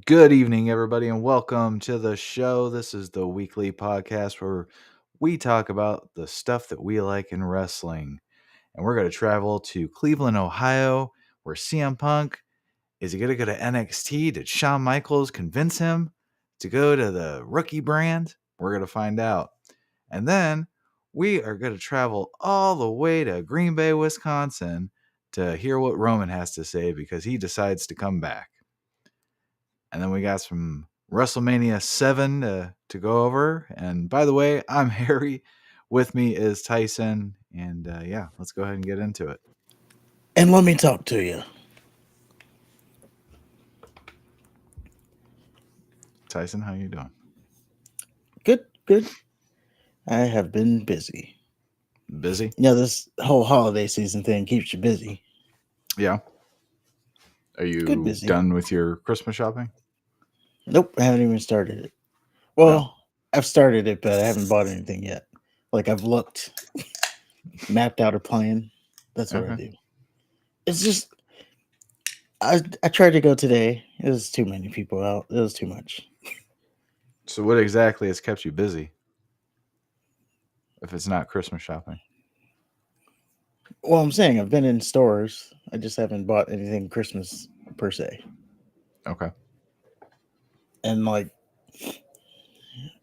Good evening, everybody, and welcome to the show. This is the weekly podcast where we talk about the stuff that we like in wrestling. And we're going to travel to Cleveland, Ohio, where CM Punk is he going to go to NXT? Did Shawn Michaels convince him to go to the rookie brand? We're going to find out. And then we are going to travel all the way to Green Bay, Wisconsin to hear what Roman has to say because he decides to come back. And then we got some WrestleMania 7 to go over. And by the way, I'm Harry. With me is Tyson. And yeah, let's go ahead and get into it. And let me talk to you. Tyson, how you doing? Good. I have been busy. Busy? This whole holiday season thing keeps you busy. Yeah. Are Good you busy. done with your Christmas shopping? Nope, I haven't even started it. No. Well, I've started it, but I haven't bought anything yet. Like I've looked, mapped out a plan. That's what I Okay. do. It's just I tried to go today. It was too many people out. It was too much. So what exactly has kept you busy if it's not Christmas shopping? Well, I'm saying I've been in stores. I just haven't bought anything Christmas per se. Okay. And like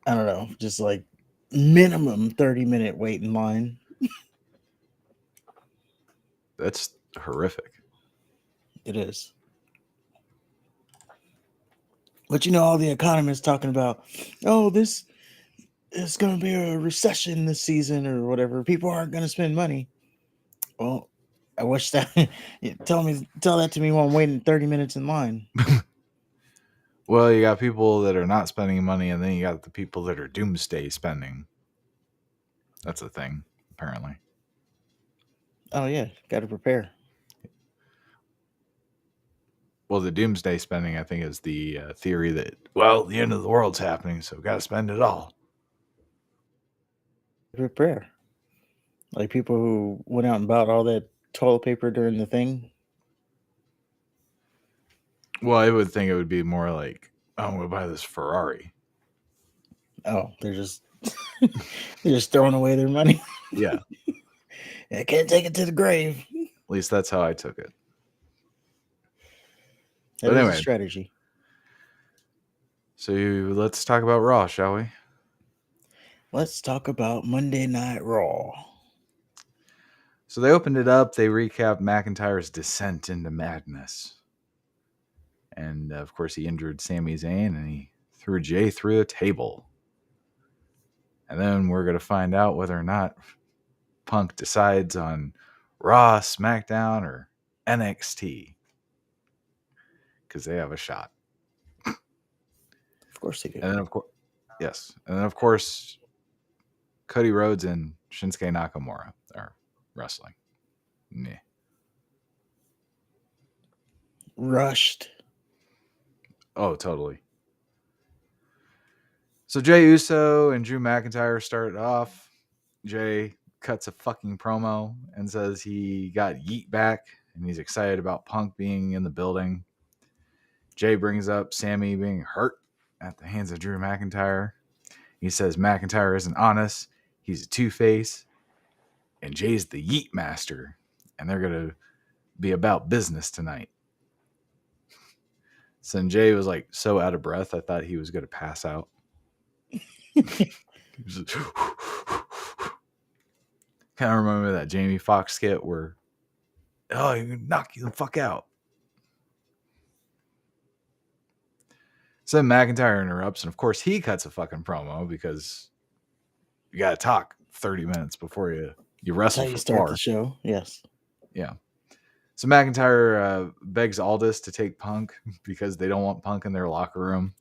I don't know, just like minimum 30-minute wait in line. That's horrific. It is. But all the economists talking about, oh, this is going to be a recession this season or whatever. People aren't going to spend money. Well, I wish that tell that to me while I'm waiting 30 minutes in line. Well, you got people that are not spending money, and then you got the people that are doomsday spending. That's a thing, apparently. Oh yeah, got to prepare. Well, the doomsday spending, I think, is the theory that, well, the end of the world's happening, so got to spend it all. Prepare. Like people who went out and bought all that toilet paper during the thing. Well, I would think it would be more like, oh, I'm going to buy this Ferrari. Oh, they're just throwing away their money. Yeah, I can't take it to the grave. at least that's how I took it. That But is a anyway, strategy. so let's talk about Raw, shall we? Let's talk about Monday Night Raw. So they opened it up. They recapped McIntyre's descent into madness. And of course, he injured Sami Zayn and he threw Jay through a table. And then we're going to find out whether or not Punk decides on Raw, SmackDown, or NXT. Because they have a shot. Of course they do. And then, of course, yes. And then, of course, Cody Rhodes and Shinsuke Nakamura are wrestling. Nah. Rushed. Oh, totally. So Jay Uso and Drew McIntyre started off. Jay cuts a fucking promo and says he got yeet back and he's excited about Punk being in the building. Jay brings up Sammy being hurt at the hands of Drew McIntyre. He says McIntyre isn't honest. He's a two-face. And Jay's the yeet master. And they're going to be about business tonight. So Jay was like so out of breath, I thought he was going to pass out. Kind of remember that Jamie Foxx skit where, oh, you knock you the fuck out. So then McIntyre interrupts, and of course he cuts a fucking promo because you got to talk 30 minutes before you That's wrestle how you for start par. the show. Yes. Yeah. So McIntyre begs Aldis to take Punk because they don't want Punk in their locker room.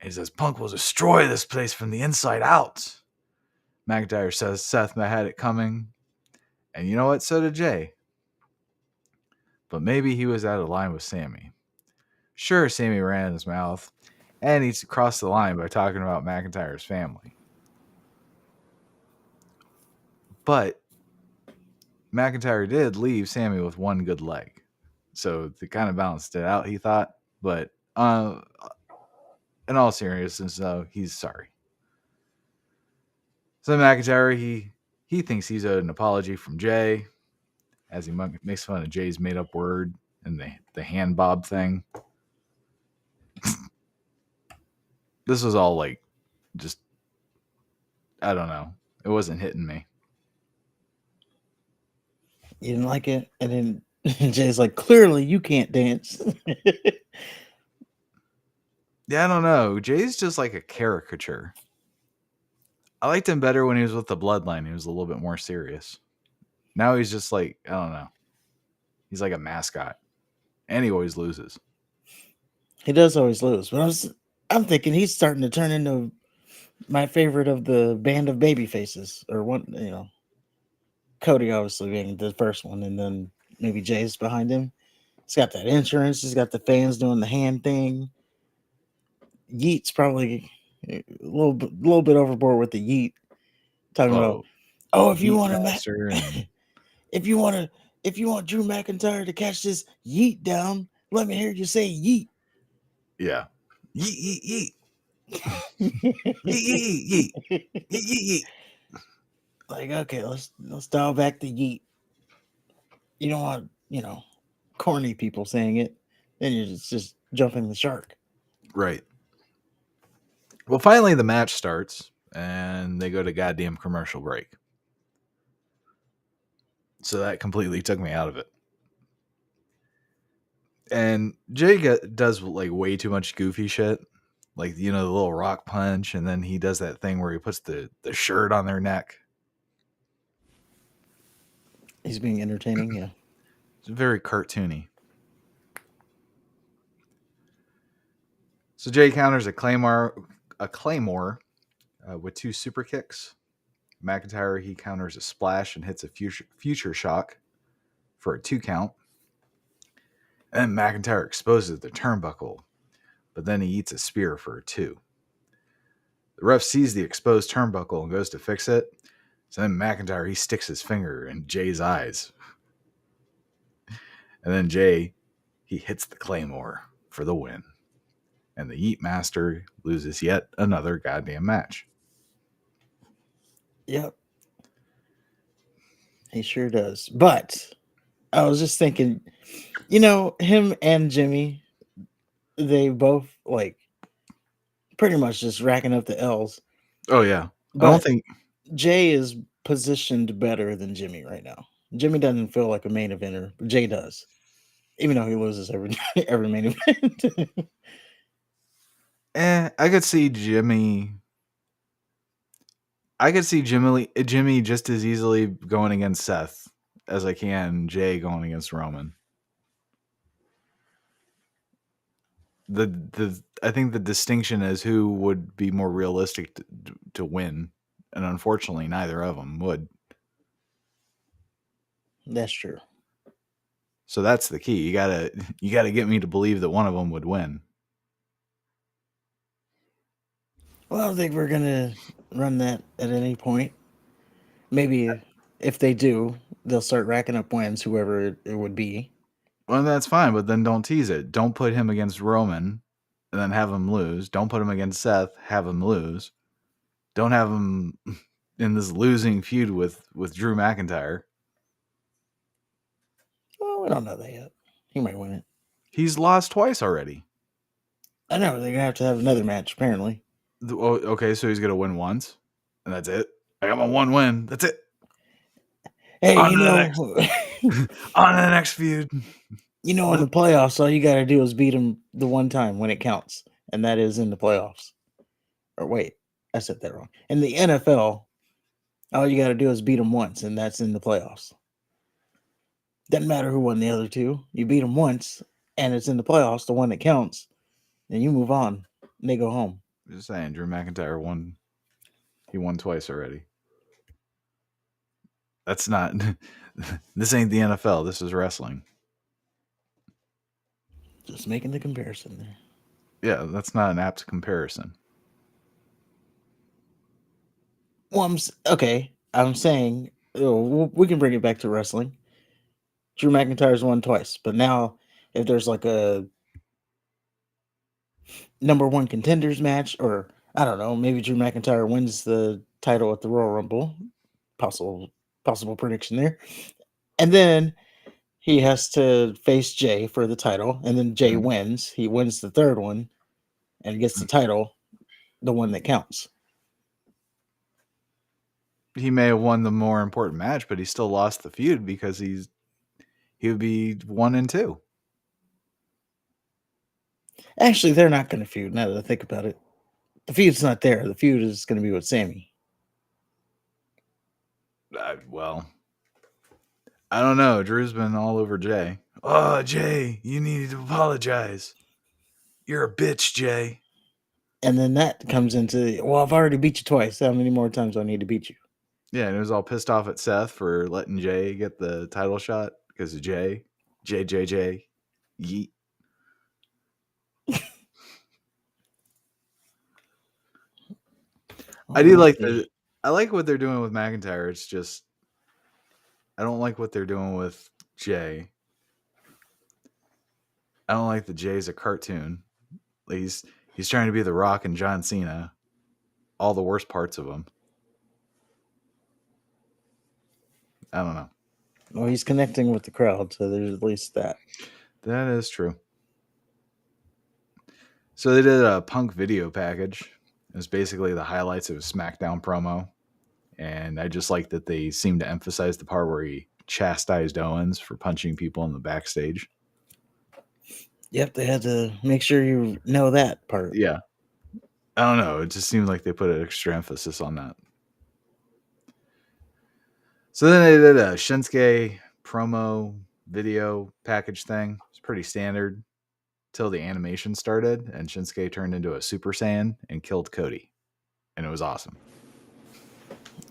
He says, Punk will destroy this place from the inside out. McIntyre says Seth had it coming. And you know what? So did Jay. But maybe he was out of line with Sammy. Sure, Sammy ran his mouth. And he crossed the line by talking about McIntyre's family. But McIntyre did leave Sammy with one good leg. So they kind of balanced it out, he thought. But Uh, in all seriousness, though, he's sorry. So McIntyre, he thinks he's owed an apology from Jay, as he makes fun of Jay's made up word and the hand bob thing. This was all like, just, I don't know. It wasn't hitting me. You didn't like it, and then Jay's like, "Clearly, you can't dance." Yeah, I don't know. Jay's just like a caricature. I liked him better when he was with the Bloodline. He was a little bit more serious. Now he's just like, I don't know. He's like a mascot, and he always loses. He does always lose, but I'm thinking he's starting to turn into my favorite of the band of baby faces, or one, Cody obviously being the first one, and then maybe Jay's behind him. He's got that insurance. He's got the fans doing the hand thing. Yeet's probably a little bit overboard with the Yeet, talking about, oh, if you Yeet want Master and if you want Drew McIntyre to catch this Yeet down, let me hear you say Yeet. yeah, yeet yeet yeet yeet yeet yeet yeet yeet. Like, okay, let's dial back the Yeet. You don't want corny people saying it, then you're just jumping the shark. Right. Well, finally the match starts, and they go to goddamn commercial break. So that completely took me out of it. And Jay does like way too much goofy shit, like the little rock punch, and then he does that thing where he puts the shirt on their neck. He's being entertaining, yeah. It's very cartoony. So Jay counters a claymore with 2 super kicks. McIntyre, he counters a splash and hits a future shock for a 2 count. And McIntyre exposes the turnbuckle, but then he eats a spear for a 2. The ref sees the exposed turnbuckle and goes to fix it. So then McIntyre, he sticks his finger in Jay's eyes. And then Jay, he hits the claymore for the win. And the Yeet Master loses yet another goddamn match. Yep. He sure does. But I was just thinking, him and Jimmy, they both like pretty much just racking up the L's. Oh, yeah. But I don't think Jay is positioned better than Jimmy right now. Jimmy doesn't feel like a main eventer, but Jay does. Even though he loses every main event. I could see Jimmy. I could see Jimmy just as easily going against Seth as I can Jay going against Roman. I think the distinction is who would be more realistic to win, and unfortunately, neither of them would. That's true. So that's the key. You gotta get me to believe that one of them would win. Well, I don't think we're gonna run that at any point. Maybe if they do, they'll start racking up wins, whoever it would be. Well, that's fine, but then don't tease it. Don't put him against Roman and then have him lose. Don't put him against Seth, have him lose. Don't have him in this losing feud with Drew McIntyre. Well, we don't know that yet. He might win it. He's lost twice already. I know they're gonna have another match apparently. Okay, so he's gonna win once, and that's it. I got my one win. That's it. Hey, on to the next feud. In the playoffs, all you got to do is beat him the one time when it counts, and that is in the playoffs. Or wait, I said that wrong. In the NFL, all you got to do is beat them once, and that's in the playoffs. Doesn't matter who won the other two. You beat them once, and it's in the playoffs, the one that counts, and you move on. And they go home. Just saying, Drew McIntyre won. He won twice already. That's not. This ain't the NFL. This is wrestling. Just making the comparison there. Yeah, that's not an apt comparison. Well, I'm saying we can bring it back to wrestling. Drew McIntyre's won twice, but now if there's like a number one contenders match, or I don't know, maybe Drew McIntyre wins the title at the Royal Rumble. Possible prediction there. And then he has to face Jay for the title, and then Jay Mhm. wins. He wins the third one and gets the title, the one that counts. He may have won the more important match, but he still lost the feud because he would be 1 and 2. Actually, they're not going to feud now that I think about it. The feud's not there. The feud is going to be with Sammy. Well, I don't know. Drew's been all over Jay. Oh, Jay, you need to apologize. You're a bitch, Jay. And then that comes into, well, I've already beat you twice. How many more times do I need to beat you? Yeah, and he was all pissed off at Seth for letting Jay get the title shot because of Jay. J. Yeet. I do like I like what they're doing with McIntyre. It's just I don't like what they're doing with Jay. I don't like that Jay's a cartoon. He's trying to be The Rock and John Cena. All the worst parts of him. I don't know. Well, he's connecting with the crowd, so there's at least that. That is true. So they did a Punk video package. It was basically the highlights of a SmackDown promo. And I just like that they seemed to emphasize the part where he chastised Owens for punching people in the backstage. Yep, they had to make sure you know that part. Yeah. I don't know. It just seemed like they put an extra emphasis on that. So then they did a Shinsuke promo video package thing. It's pretty standard till the animation started and Shinsuke turned into a Super Saiyan and killed Cody. And it was awesome.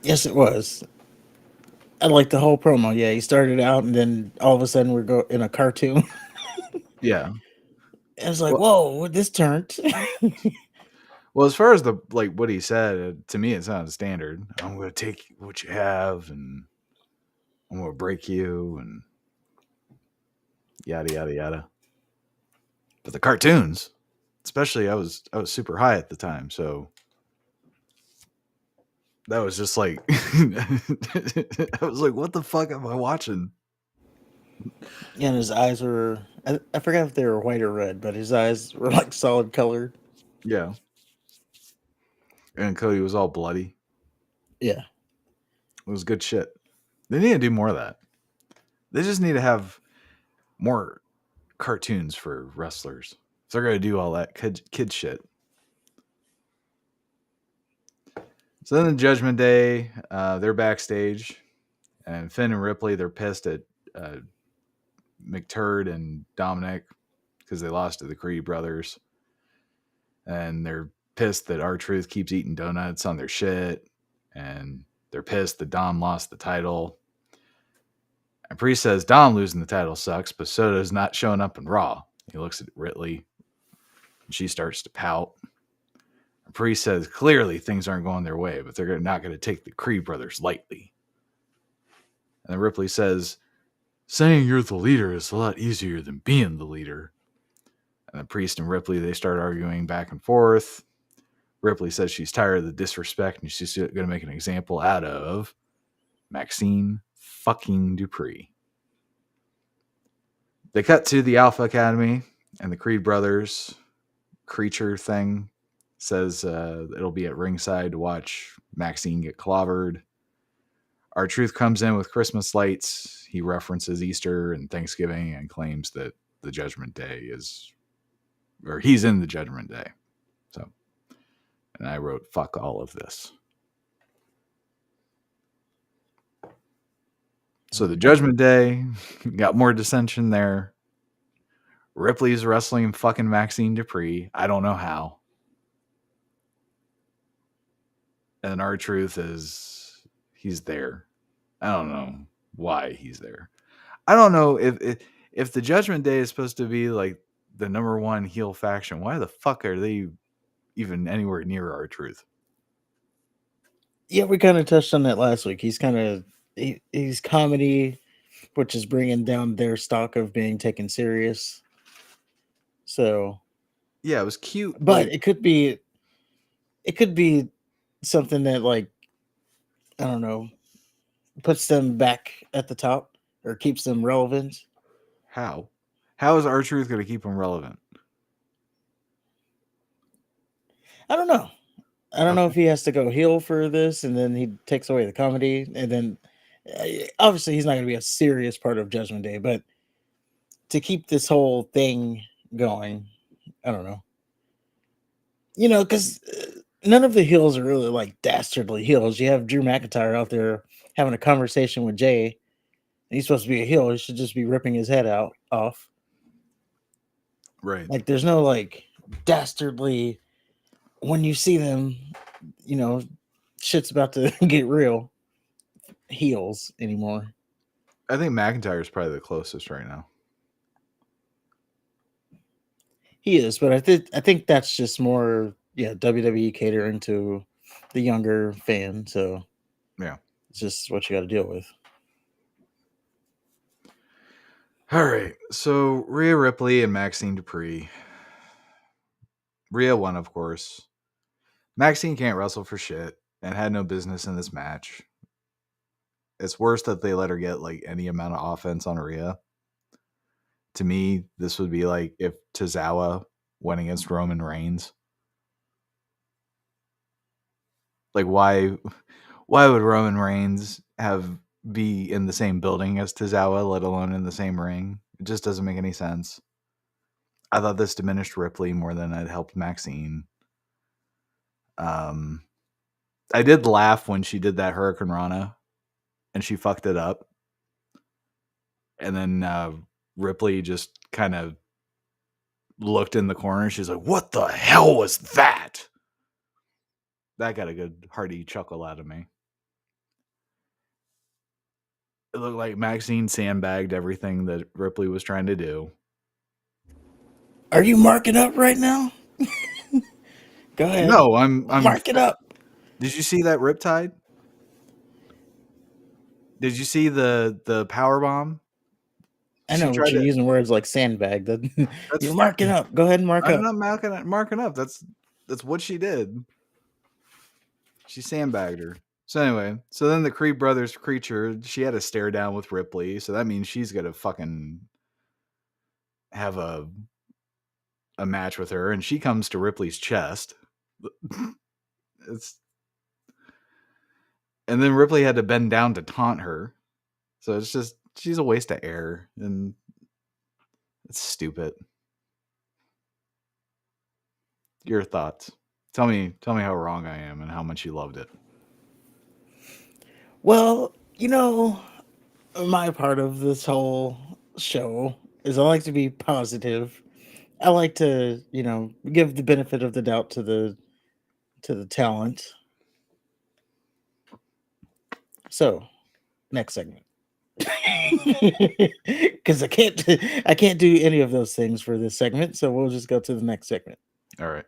Yes, it was. I like the whole promo. Yeah, he started out, and then all of a sudden we're in a cartoon. Yeah. I was like, whoa, this turned. Well, as far as the what he said, to me it sounded standard. I'm going to take what you have and I'm going to break you and yada yada yada. But the cartoons, especially I was super high at the time, so that was just like I was like, what the fuck am I watching? Yeah, and his eyes were, I forgot if they were white or red, but his eyes were like solid colored. Yeah. And Cody was all bloody. Yeah. It was good shit. They need to do more of that. They just need to have more cartoons for wrestlers. If they're going to do all that kid shit. So then the Judgment Day, they're backstage. And Finn and Ripley, they're pissed at McTurd and Dominic because they lost to the Creed brothers. And they're pissed that R-Truth keeps eating donuts on their shit. And they're pissed that Dom lost the title. And Priest says Dom losing the title sucks, but so does not showing up in Raw. He looks at Ripley, and she starts to pout. And Priest says clearly things aren't going their way, but they're not going to take the Creed brothers lightly. And then Ripley says, saying you're the leader is a lot easier than being the leader. And the Priest and Ripley, they start arguing back and forth. Ripley says she's tired of the disrespect and she's going to make an example out of Maxine fucking Dupree. They cut to the Alpha Academy and the Creed brothers creature thing says it'll be at ringside to watch Maxine get clobbered. R-Truth comes in with Christmas lights. He references Easter and Thanksgiving and claims that the Judgment Day is, or he's in the Judgment Day. So, and I wrote, fuck all of this. So the Judgment Day got more dissension there. Ripley's wrestling fucking Maxine Dupree. I don't know how. And R-Truth he's there. I don't know why he's there. I don't know if the Judgment Day is supposed to be like the number one heel faction. Why the fuck are they even anywhere near R-Truth? Yeah, we kind of touched on that last week. He's kind of he's comedy, which is bringing down their stock of being taken serious. So Yeah, it was cute. But Like, it could be something that, like, I don't know, puts them back at the top or keeps them relevant. how? How is R-Truth going to keep him relevant? I don't know. I don't know Okay. if he has to go heel for this, and then he takes away the comedy, and then obviously he's not going to be a serious part of Judgment Day, but to keep this whole thing going, I don't know. Because none of the heels are really like dastardly heels. You have Drew McIntyre out there having a conversation with Jay, and he's supposed to be a heel. He should just be ripping his head out off. Right. Like, there's no like dastardly when you see them, you know, shit's about to get real heels anymore. I think McIntyre is probably the closest right now. He is, but I think that's just more, yeah, WWE catering to the younger fan, so Yeah. it's just what you got to deal with. All right. So Rhea Ripley and Maxine Dupree. Rhea won, of course. Maxine can't wrestle for shit and had no business in this match. It's worse that they let her get like any amount of offense on Rhea. To me, this would be like if Tozawa went against Roman Reigns. Like, why would Roman Reigns be in the same building as Tozawa, let alone in the same ring? It just doesn't make any sense. I thought this diminished Ripley more than it helped Maxine. Um, I did laugh when she did that Hurricane Rana and she fucked it up. And then Ripley just kind of looked in the corner. She's like, "What the hell was that?" That got a good hearty chuckle out of me. It looked like Maxine sandbagged everything that Ripley was trying to do. Are you marking up right now? Go ahead. No, I'm. Mark it up. Did you see that Riptide? Did you see the power bomb? I She know, but tried you're to. using words like sandbag. That That's you're fine. marking up. Go ahead and mark I'm up. not marking up. That's what she did. She sandbagged her. So anyway, so then the Creed brothers creature, she had a stare down with Ripley, so that means she's gonna fucking have a match with her, and she comes to Ripley's chest. It's and then Ripley had to bend down to taunt her. So it's just she's a waste of air, and it's stupid. Your thoughts? Tell me how wrong I am and how much you loved it. Well, my part of this whole show is I like to be positive. I like to, give the benefit of the doubt to the talent. So, next segment. Because I can't do any of those things for this segment, so we'll just go to the next segment. All right.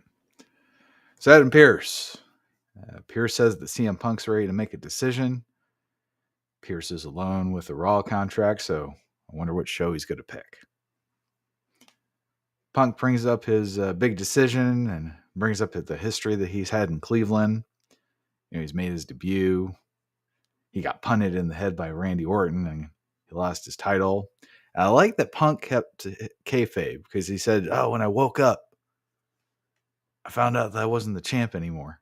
So Adam Pierce. Pierce says that CM Punk's ready to make a decision. Pierce is alone with the Raw contract, so I wonder what show he's going to pick. Punk brings up his big decision and brings up the history that he's had in Cleveland. He's made his debut. He got punted in the head by Randy Orton and he lost his title. And I like that Punk kept kayfabe because he said, "Oh, when I woke up, I found out that I wasn't the champ anymore."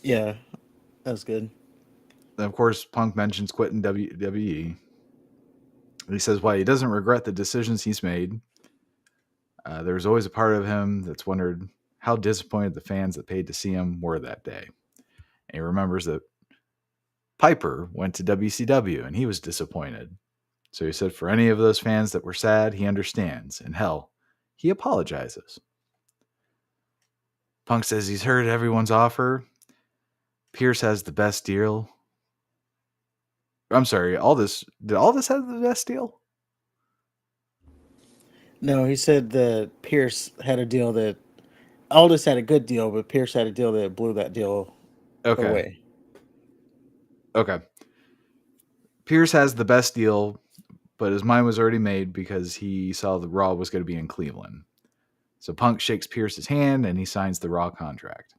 Yeah, that's good. And of course, Punk mentions quitting WWE. He says why he doesn't regret the decisions he's made. There's always a part of him that's wondered how disappointed the fans that paid to see him were that day. And he remembers that Piper went to WCW and he was disappointed. So he said for any of those fans that were sad, he understands. And hell, he apologizes. Punk says he's heard everyone's offer. Pierce has the best deal. I'm sorry, did all this have the best deal? No, he said that Pierce had a deal that Aldis had a good deal, but Pierce had a deal that blew that deal Okay. away. Okay. Pierce has the best deal, but his mind was already made because he saw the Raw was going to be in Cleveland. So Punk shakes Pierce's hand and he signs the Raw contract.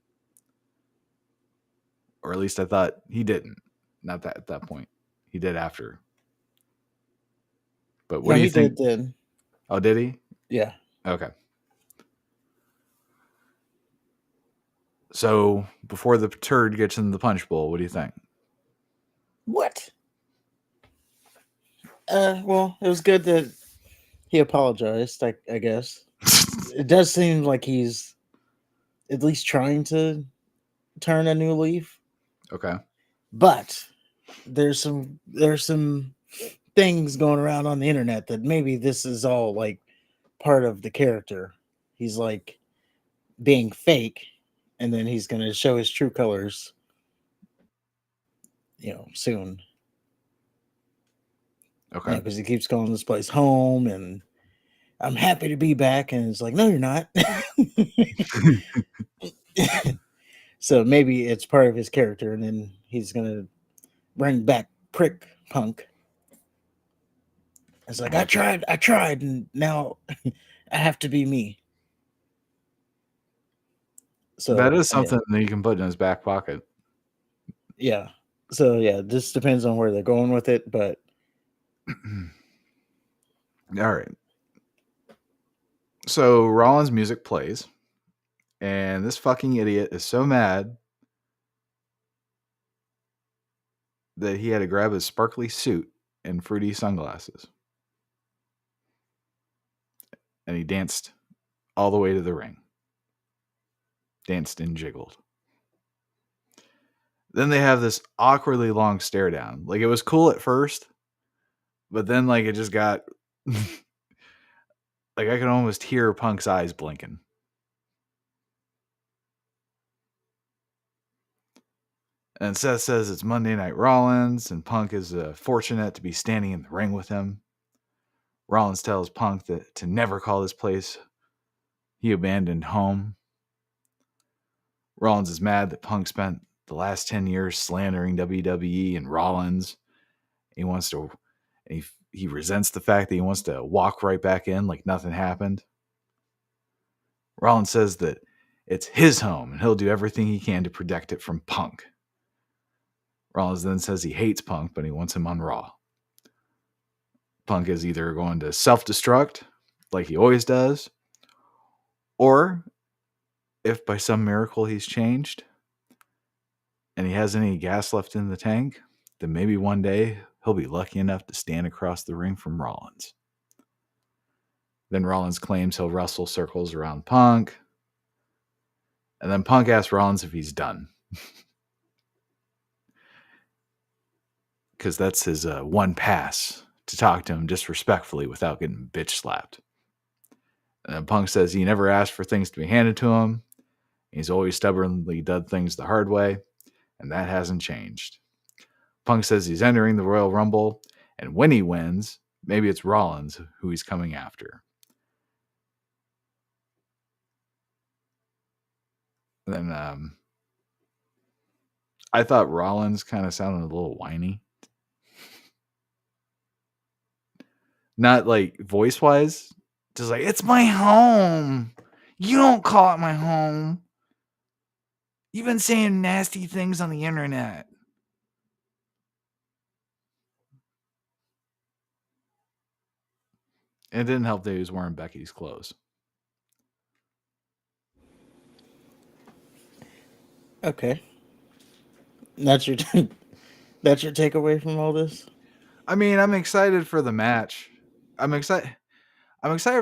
Or at least I thought he didn't. Not that at that point. He did after. But what No, do you he think? did then. Oh, did he? Yeah. Okay. So before the turd gets in the punch bowl, what do you think? What? Well, it was good that he apologized, I guess. It does seem like he's at least trying to turn a new leaf, Okay. but there's some things going around on the internet that maybe this is all like part of the character. He's like being fake, and then he's going to show his true colors, soon. Okay. Because he keeps calling this place home, and I'm happy to be back, and it's like, no, you're not. So maybe it's part of his character, and then he's gonna bring back Prick Punk. It's like, I tried, and now I have to be me. So That is something that you can put in his back pocket. yeah. So yeah, this depends on where they're going with it, but All right. So Rollins' music plays, and this fucking idiot is so mad that he had to grab his sparkly suit and fruity sunglasses. And he danced all the way to the ring. Danced and jiggled. Then they have this awkwardly long stare down. Like, it was cool at first, but then like it just got like I could almost hear Punk's eyes blinking. And Seth says it's Monday Night Rollins, and Punk is fortunate to be standing in the ring with him. Rollins tells Punk that to never call this place he abandoned home. Rollins is mad that Punk spent the last 10 years slandering WWE and Rollins. He wants to, he resents the fact that he wants to walk right back in like nothing happened. Rollins says that it's his home and he'll do everything he can to protect it from Punk. Rollins then says he hates Punk, but he wants him on Raw. Punk is either going to self-destruct, like he always does, or if by some miracle he's changed and he has any gas left in the tank, then maybe one day he'll be lucky enough to stand across the ring from Rollins. Then Rollins claims he'll wrestle circles around Punk. And then Punk asks Rollins if he's done. Because that's his one pass to talk to him disrespectfully without getting bitch slapped. And Punk says he never asked for things to be handed to him. He's always stubbornly done things the hard way, and that hasn't changed. Punk says he's entering the Royal Rumble, and when he wins, maybe it's Rollins who he's coming after. And then I thought Rollins kind of sounded a little whiny. Not like voice-wise, just like, it's my home. You don't call it my home. You've been saying nasty things on the internet. It didn't help that he was wearing Becky's clothes. okay. That's your that's your takeaway from all this? I mean, I'm excited for the match. I'm excited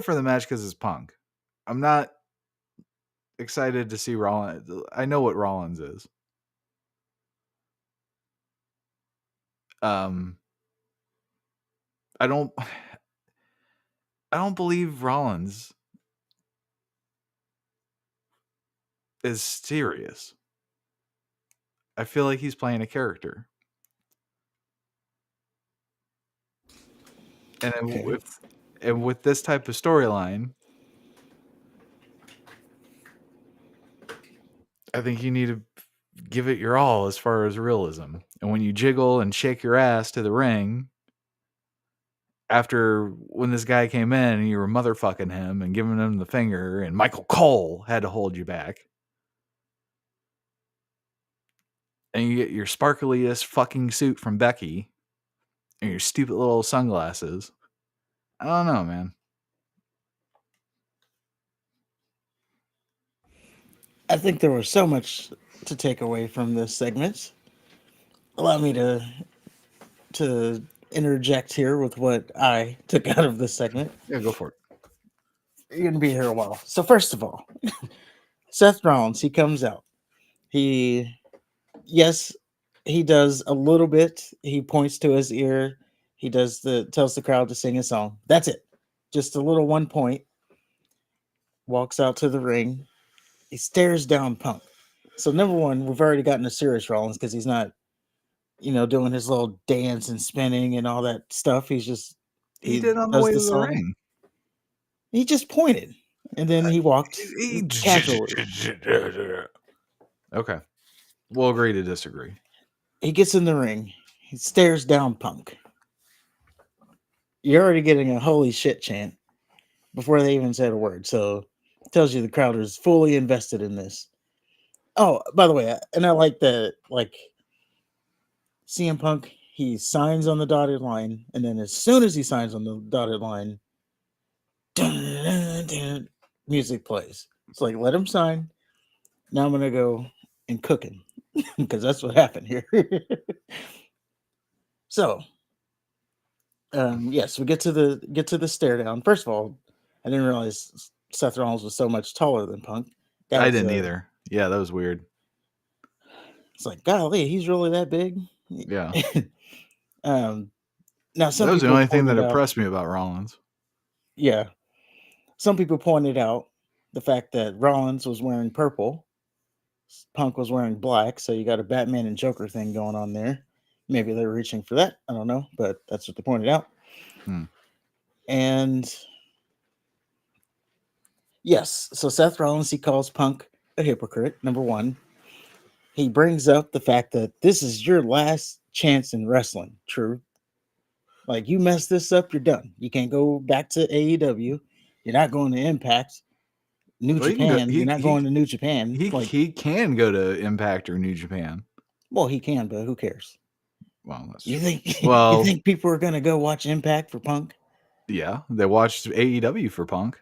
for the match because it's Punk. I'm not excited to see Rollins. I know what Rollins is. I don't believe Rollins is serious. I feel like he's playing a character. And Okay. with this type of storyline, I think you need to give it your all as far as realism. And when you jiggle and shake your ass to the ring after when this guy came in and you were motherfucking him and giving him the finger, and Michael Cole had to hold you back. And you get your sparkliest fucking suit from Becky and your stupid little sunglasses. I don't know, man. I think there was so much to take away from this segment. Allow me to interject here with what I took out of this segment. Yeah, go for it. You're gonna be here a while. So first of all, Seth Rollins, he comes out. Yes, he does a little bit. He points to his ear. He tells the crowd to sing a song. That's it. Just a little one point. Walks out to the ring. He stares down Punk. So number one, we've already gotten a serious Rollins because he's not, doing his little dance and spinning and all that stuff. He did on the does way the to the song. ring. He just pointed, and then he walked casually. Okay, we'll agree to disagree. He gets in the ring. He stares down Punk. You're already getting a holy shit chant before they even said a word. So it tells you the crowd is fully invested in this. Oh, by the way, and I like that, like CM Punk, he signs on the dotted line, and then as soon as he signs on the dotted line, dun, dun, dun, music plays. It's like, let him sign. Now I'm gonna go and cook him because that's what happened here. So, yes, we get to the stare down. First of all, I didn't realize Seth Rollins was so much taller than Punk. I didn't either. Yeah, that was weird. It's like, golly, he's really that big. Yeah. Now some that was the people only thing that pointed out- impressed me about Rollins. Yeah, some people pointed out the fact that Rollins was wearing purple, Punk was wearing black, so you got a Batman and Joker thing going on there. Maybe they're reaching for that. I don't know, but that's what they pointed out. And yes, so Seth Rollins, he calls Punk a hypocrite, number one. He brings up the fact that this is your last chance in wrestling. True. Like, you mess this up, you're done. You can't go back to AEW. You're not going to Impact. New Japan. You're not going to New Japan. He can go to Impact or New Japan. Well, he can, but who cares? Well, that's you think you think people are gonna go watch Impact for Punk? Yeah, they watched AEW for Punk.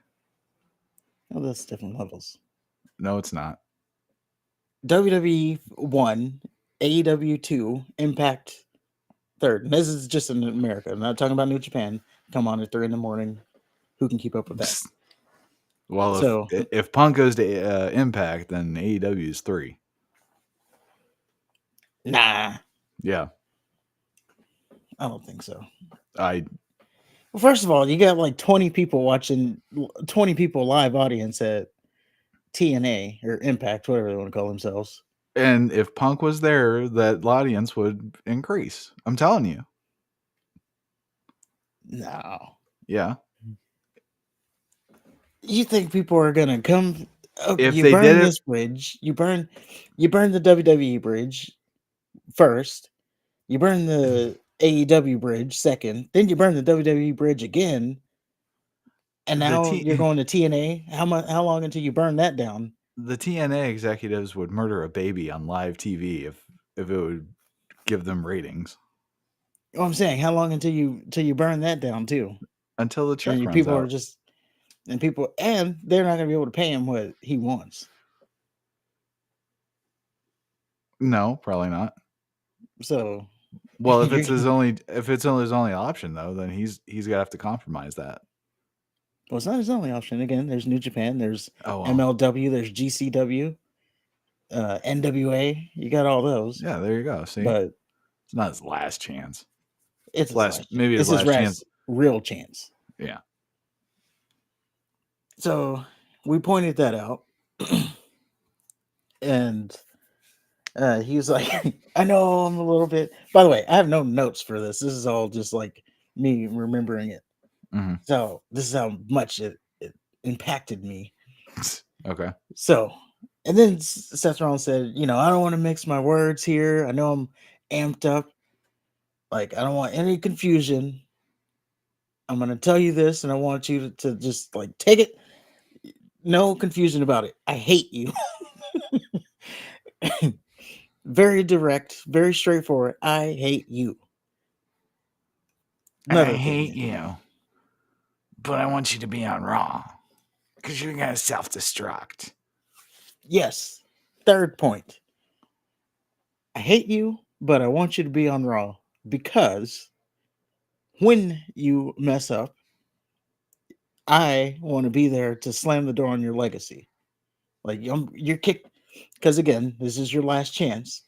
Well, that's different levels. No, it's not. WWE 1, AEW 2, Impact 3rd. And this is just in America. I'm not talking about New Japan. Come on at 3 a.m. Who can keep up with that? Well, so, if Punk goes to Impact, then AEW is 3. Nah. Yeah. I don't think so. Well, first of all, you got like 20 people watching, 20 people live audience at TNA or Impact, whatever they want to call themselves. And if Punk was there, that audience would increase. I'm telling you. No. Yeah. You think people are gonna come? If you they burn did this bridge, you burn the WWE bridge first. You burn the AEW bridge second. Then you burn the WWE bridge again. And now you're going to TNA. How long until you burn that down? The TNA executives would murder a baby on live TV if it would give them ratings. Well, I'm saying, how long until you burn that down too? Until the check runs people out. are just and they're not going to be able to pay him what he wants. No, probably not. So, well, if it's his only option though, then he's gonna have to compromise that. Well, it's not his only option. Again, there's New Japan, there's MLW, there's GCW, NWA. You got all those. Yeah, there you go. See, but it's not his last chance. It's maybe his last chance. Real chance. Yeah. So we pointed that out, and he was like, "I know I'm a little bit." By the way, I have no notes for this. This is all just like me remembering it. Mm-hmm. So this is how much it impacted me. Okay. So, and then Seth Rollins said, "I don't want to mix my words here. I know I'm amped up. Like, I don't want any confusion. I'm gonna tell you this, and I want you to just like take it. No confusion about it. I hate you. Very direct, very straightforward. I hate you. I Another hate thing. you, but I want you to be on Raw because you're gonna self-destruct. Yes. Third point. I hate you, but I want you to be on Raw because when you mess up, I want to be there to slam the door on your legacy. Like you're kicked because again, this is your last chance.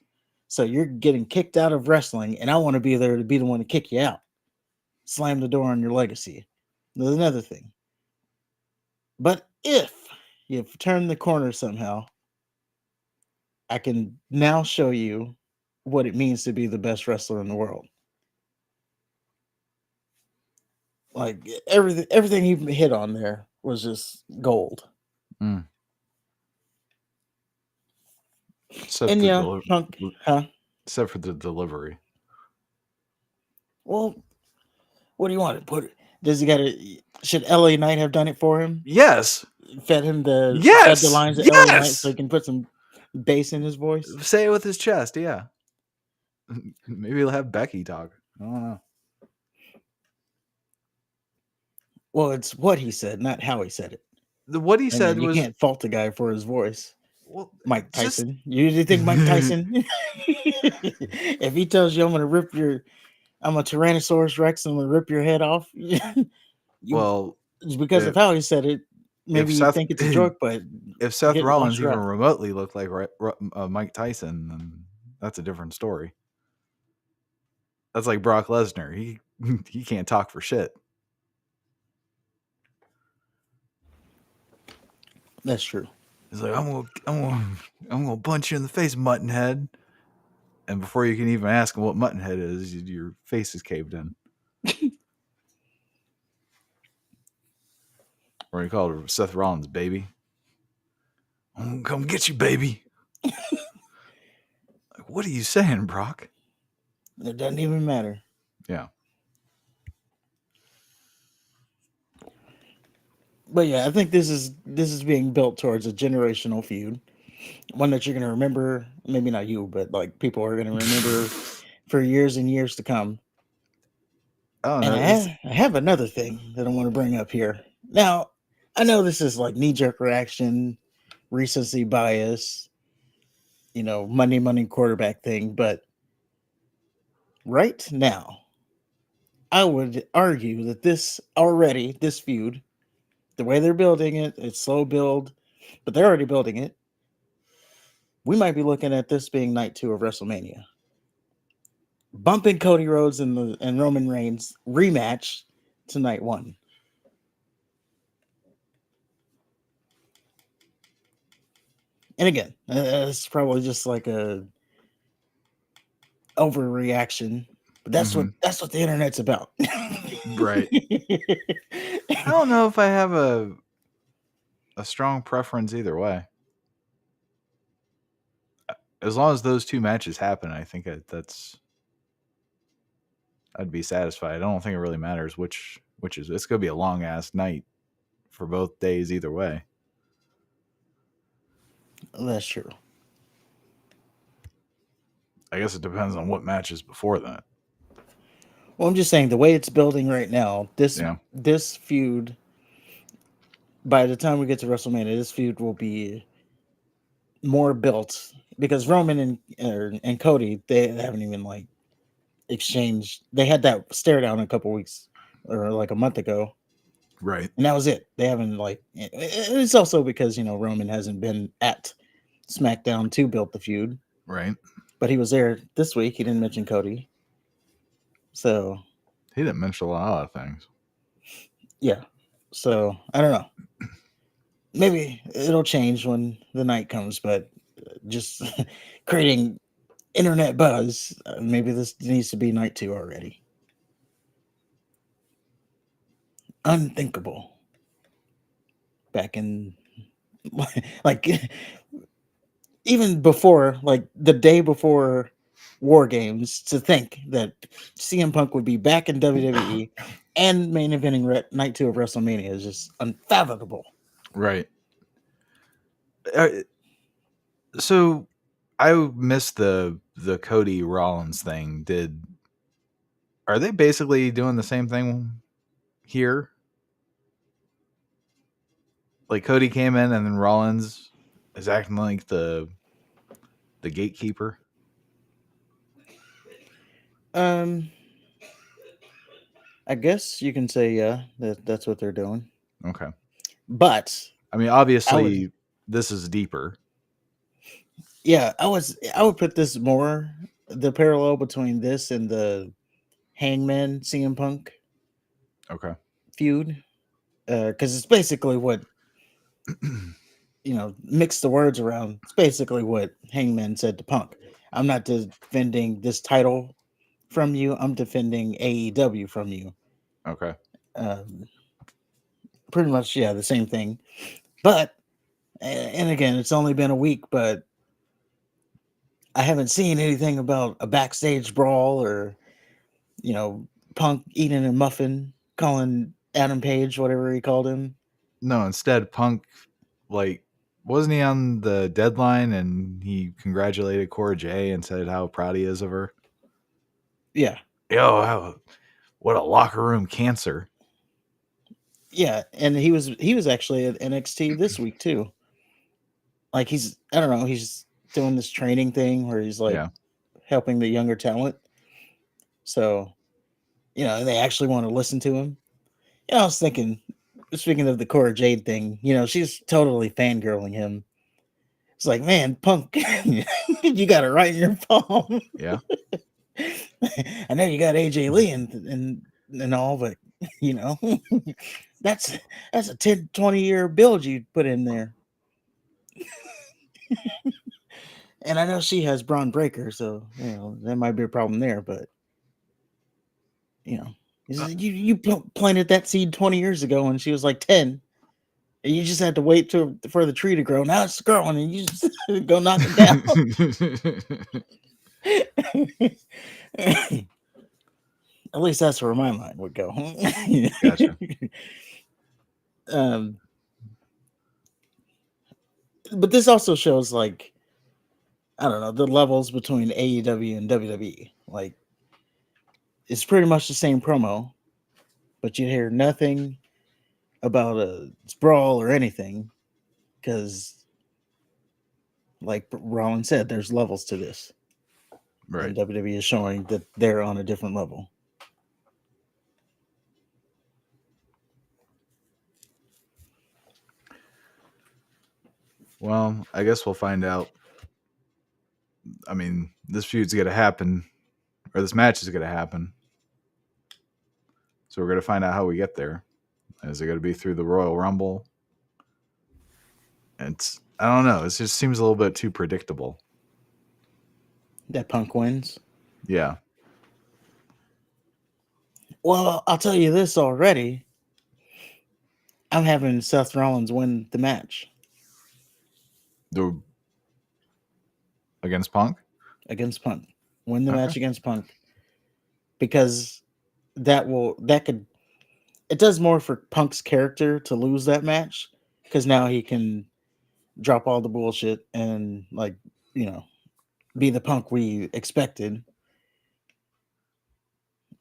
So you're getting kicked out of wrestling, and I want to be there to be the one to kick you out, slam the door on your legacy. There's another thing. But if you've turned the corner somehow, I can now show you what it means to be the best wrestler in the world. Like everything you hit on there was just gold. Mm. Except And the yeah, Punk, huh? except for the delivery. Well, what do you want to put? Does he got to? Should LA Knight have done it for him? Yes. Fed the Yes. lines of LA Knight so Yes. he can put some bass in his voice. Say it with his chest. Yeah. Maybe he'll have Becky talk. I don't know. Well, it's what he said, not how he said it. What he I said mean, you was, can't fault the guy for his voice. well, Mike just Tyson. You usually think Mike Tyson? If he tells you I'm a Tyrannosaurus Rex, I'm gonna rip your head off. you well, because of if, how he said it, if maybe you Seth think it's a joke, but if Seth get Rollins lost your even breath. remotely looked like Mike Tyson, then that's a different story. That's like Brock Lesnar. He can't talk for shit. That's true. He's like, I'm gonna punch you in the face, Muttonhead. And before you can even ask him what Muttonhead is, your face is caved in. Or he called her Seth Rollins, baby. I'm gonna come get you, baby. Like, what are you saying, Brock? It doesn't even matter. Yeah. But yeah, I think this is being built towards a generational feud, one that you're gonna remember. Maybe not you, but like people are gonna remember for years and years to come. Oh And no, I have another thing that I want to bring up here. Now, I know this is like knee jerk reaction, recency bias, money quarterback thing, but right now, I would argue that this feud, the way they're building it, it's slow build, but they're already building it. We might be looking at this being night 2 of WrestleMania. Bumping Cody Rhodes and Roman Reigns rematch to night 1. And again, it's probably just like a overreaction, but that's what the internet's about. right. I don't know if I have a strong preference either way. As long as those two matches happen, I think I'd be satisfied. I don't think it really matters which is. It's gonna be a long ass night for both days either way. That's true. I guess it depends on what matches before that. Well, I'm just saying the way it's building right now, Yeah. this feud, by the time we get to WrestleMania, this feud will be more built because Roman and Cody, they haven't even like exchanged. They had that stare down a couple weeks or like a month ago, Right. and that was it. They haven't like. It's also because Roman hasn't been at SmackDown to build the feud, Right. but he was there this week. He didn't mention Cody, so He didn't mention a lot of things. yeah. So I don't know. Maybe it'll change when the night comes, but just creating internet buzz. Maybe this needs to be night 2 already. Unthinkable. Back in like even before, like the day before War Games, to think that CM Punk would be back in WWE and main eventing night 2 of WrestleMania is just unfathomable. Right. Uh, so I missed the Cody Rollins thing. Are they basically doing the same thing here? Like Cody came in and then Rollins is acting like the gatekeeper. Um, I guess you can say that's what they're doing. Okay. But I mean, I would obviously this is deeper. I would put this more the parallel between this and the Hangman CM Punk Okay. feud, because it's basically what mix the words around. It's basically what Hangman said to Punk. I'm not defending this title from you. I'm defending AEW from you. Okay. Um, Pretty much, yeah, the same thing. But and again, it's only been a week, but I haven't seen anything about a backstage brawl or you know Punk eating a muffin, calling Adam Page whatever he called him. No, instead Punk, like, wasn't he on the deadline and he congratulated Cora Jay and said how proud he is of her? Yeah, Yo, what a locker room cancer. yeah, and he was actually at NXT this week too. Like I don't know, he's doing this training thing where he's like Yeah. helping the younger talent. So they actually want to listen to him. I was thinking, speaking of the Cora Jade thing, she's totally fangirling him. It's like, man, Punk, you got it right in your palm. Yeah. I know you got AJ Lee and all, but you know, that's that's a 10, 20-year build you put in there. And I know she has Braun Breaker, so that might be a problem there. But you know, you planted that seed 20 years ago when she was like 10. And you just had to wait for the tree to grow. Now it's growing, and you just go knock it down. At least that's where my mind would go. Gotcha. um, but this also shows, like, I don't know, the levels between AEW and WWE. Like, it's pretty much the same promo, but you hear nothing about a brawl or anything because, like Rollins said, there's levels to this, and Right. WWE is showing that they're on a different level. Well, I guess we'll find out. I mean, this feud's going to happen, or this match is going to happen. So we're going to find out how we get there. Is it going to be through the Royal Rumble? I don't know. It just seems a little bit too predictable. That Punk wins. Yeah. Well, I'll tell you this already. I'm having Seth Rollins win the match Against Punk? against Punk. Win the Okay. match against Punk. Because that could it does more for Punk's character to lose that match because now he can drop all the bullshit and be the Punk we expected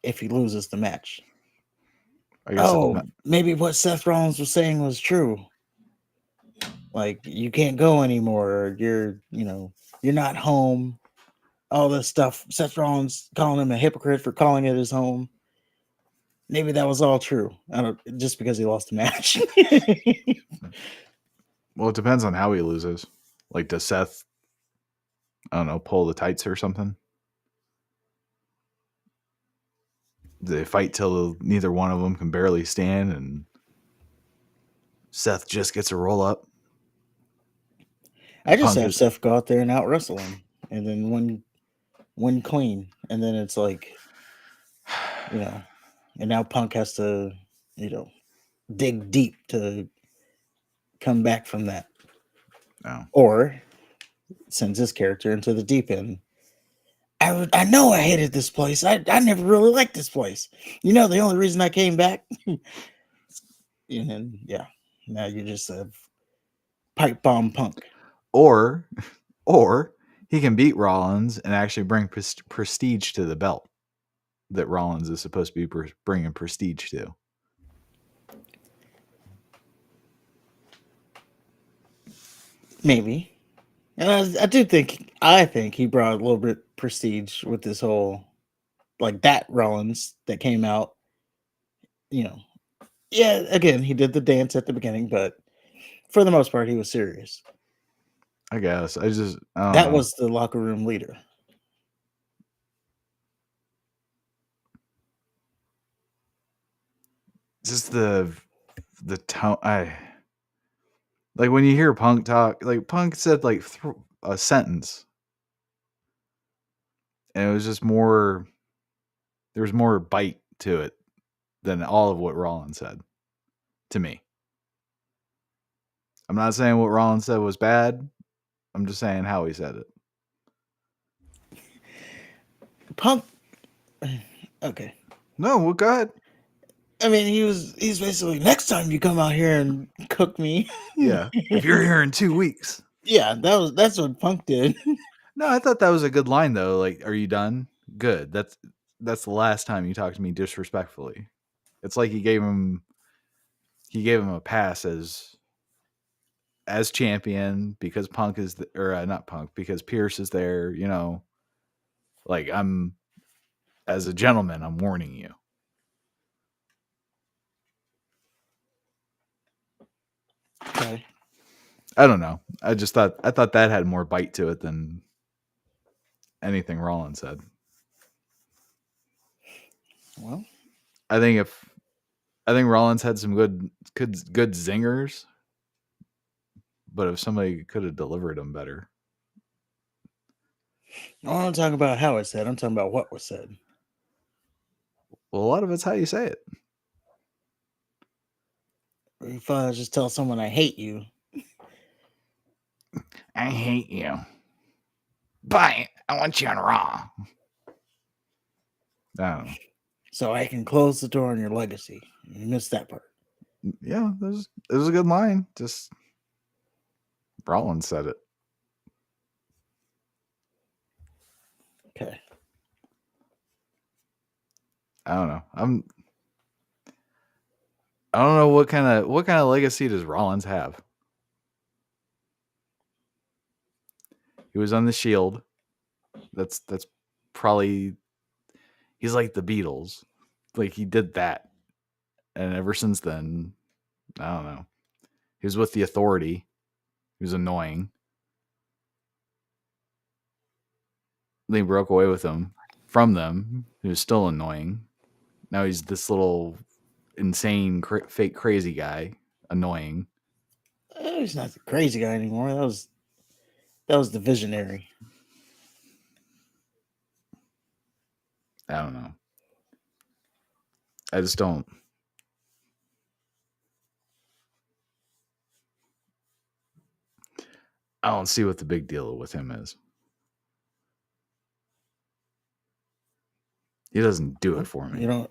if he loses the match. I guess Maybe what Seth Rollins was saying was true. Like, you can't go anymore. Or you're not home. All this stuff. Seth Rollins calling him a hypocrite for calling it his home. Maybe that was all true. I don't just because he lost the match. well, it depends on how he loses. Like, does Seth, I don't know, pull the tights or something? Do they fight till neither one of them can barely stand and Seth just gets a roll up? I And just Punk have is. Seth go out there and out wrestle him, and then win clean, and then it's like, and now Punk has to, dig deep to come back from that, No. or sends his character into the deep end. I know I hated this place. I never really liked this place. The only reason I came back, and yeah, now you just have pipe bomb Punk. Or, or he can beat Rollins and actually bring prestige to the belt that Rollins is supposed to be bringing prestige to. Maybe. And I think he brought a little bit prestige with this whole like that Rollins that came out. You know, yeah. Again, he did the dance at the beginning, but for the most part, he was serious. I guess. I don't That know. was the locker room leader. Just the tone. Like when you hear Punk talk, like Punk said like a sentence, and it was just more. There was more bite to it than all of what Rollins said to me. I'm not saying what Rollins said was bad. I'm just saying how he said it. Punk. Okay. No, well, go ahead. I mean, he's basically next time you come out here and cook me. Yeah. If you're here in 2 weeks. Yeah, that's what Punk did. No, I thought that was a good line though. Like, are you done? Good. That's the last time you talk to me disrespectfully. It's like he gave him a pass as champion because Punk is or not Punk because Pierce is there, Like I'm as a gentleman, I'm warning you. Okay. I don't know. I thought that had more bite to it than anything Rollins said. Well, I think Rollins had some good zingers, but if somebody could have delivered them better. I don't talk about how it's said. I'm talking about what was said. Well, a lot of it's how you say it. If I just tell someone I hate you, I hate you, but I want you on Raw. I don't know. so I can close the door on your legacy. You missed that part. Yeah, it was a good line. Just Rollins said it. Okay. I don't know. I don't know what kind of legacy does Rollins have. He was on the Shield. That's probably he's like the Beatles. Like he did that. And ever since then, I don't know. He was with the Authority. He was annoying. They broke away with him from them. He was still annoying. Now he's this little insane, fake crazy guy. Annoying. He's not the crazy guy anymore. That was the visionary. I don't know. I just don't. I don't see what the big deal with him is. He doesn't do it for me. You don't.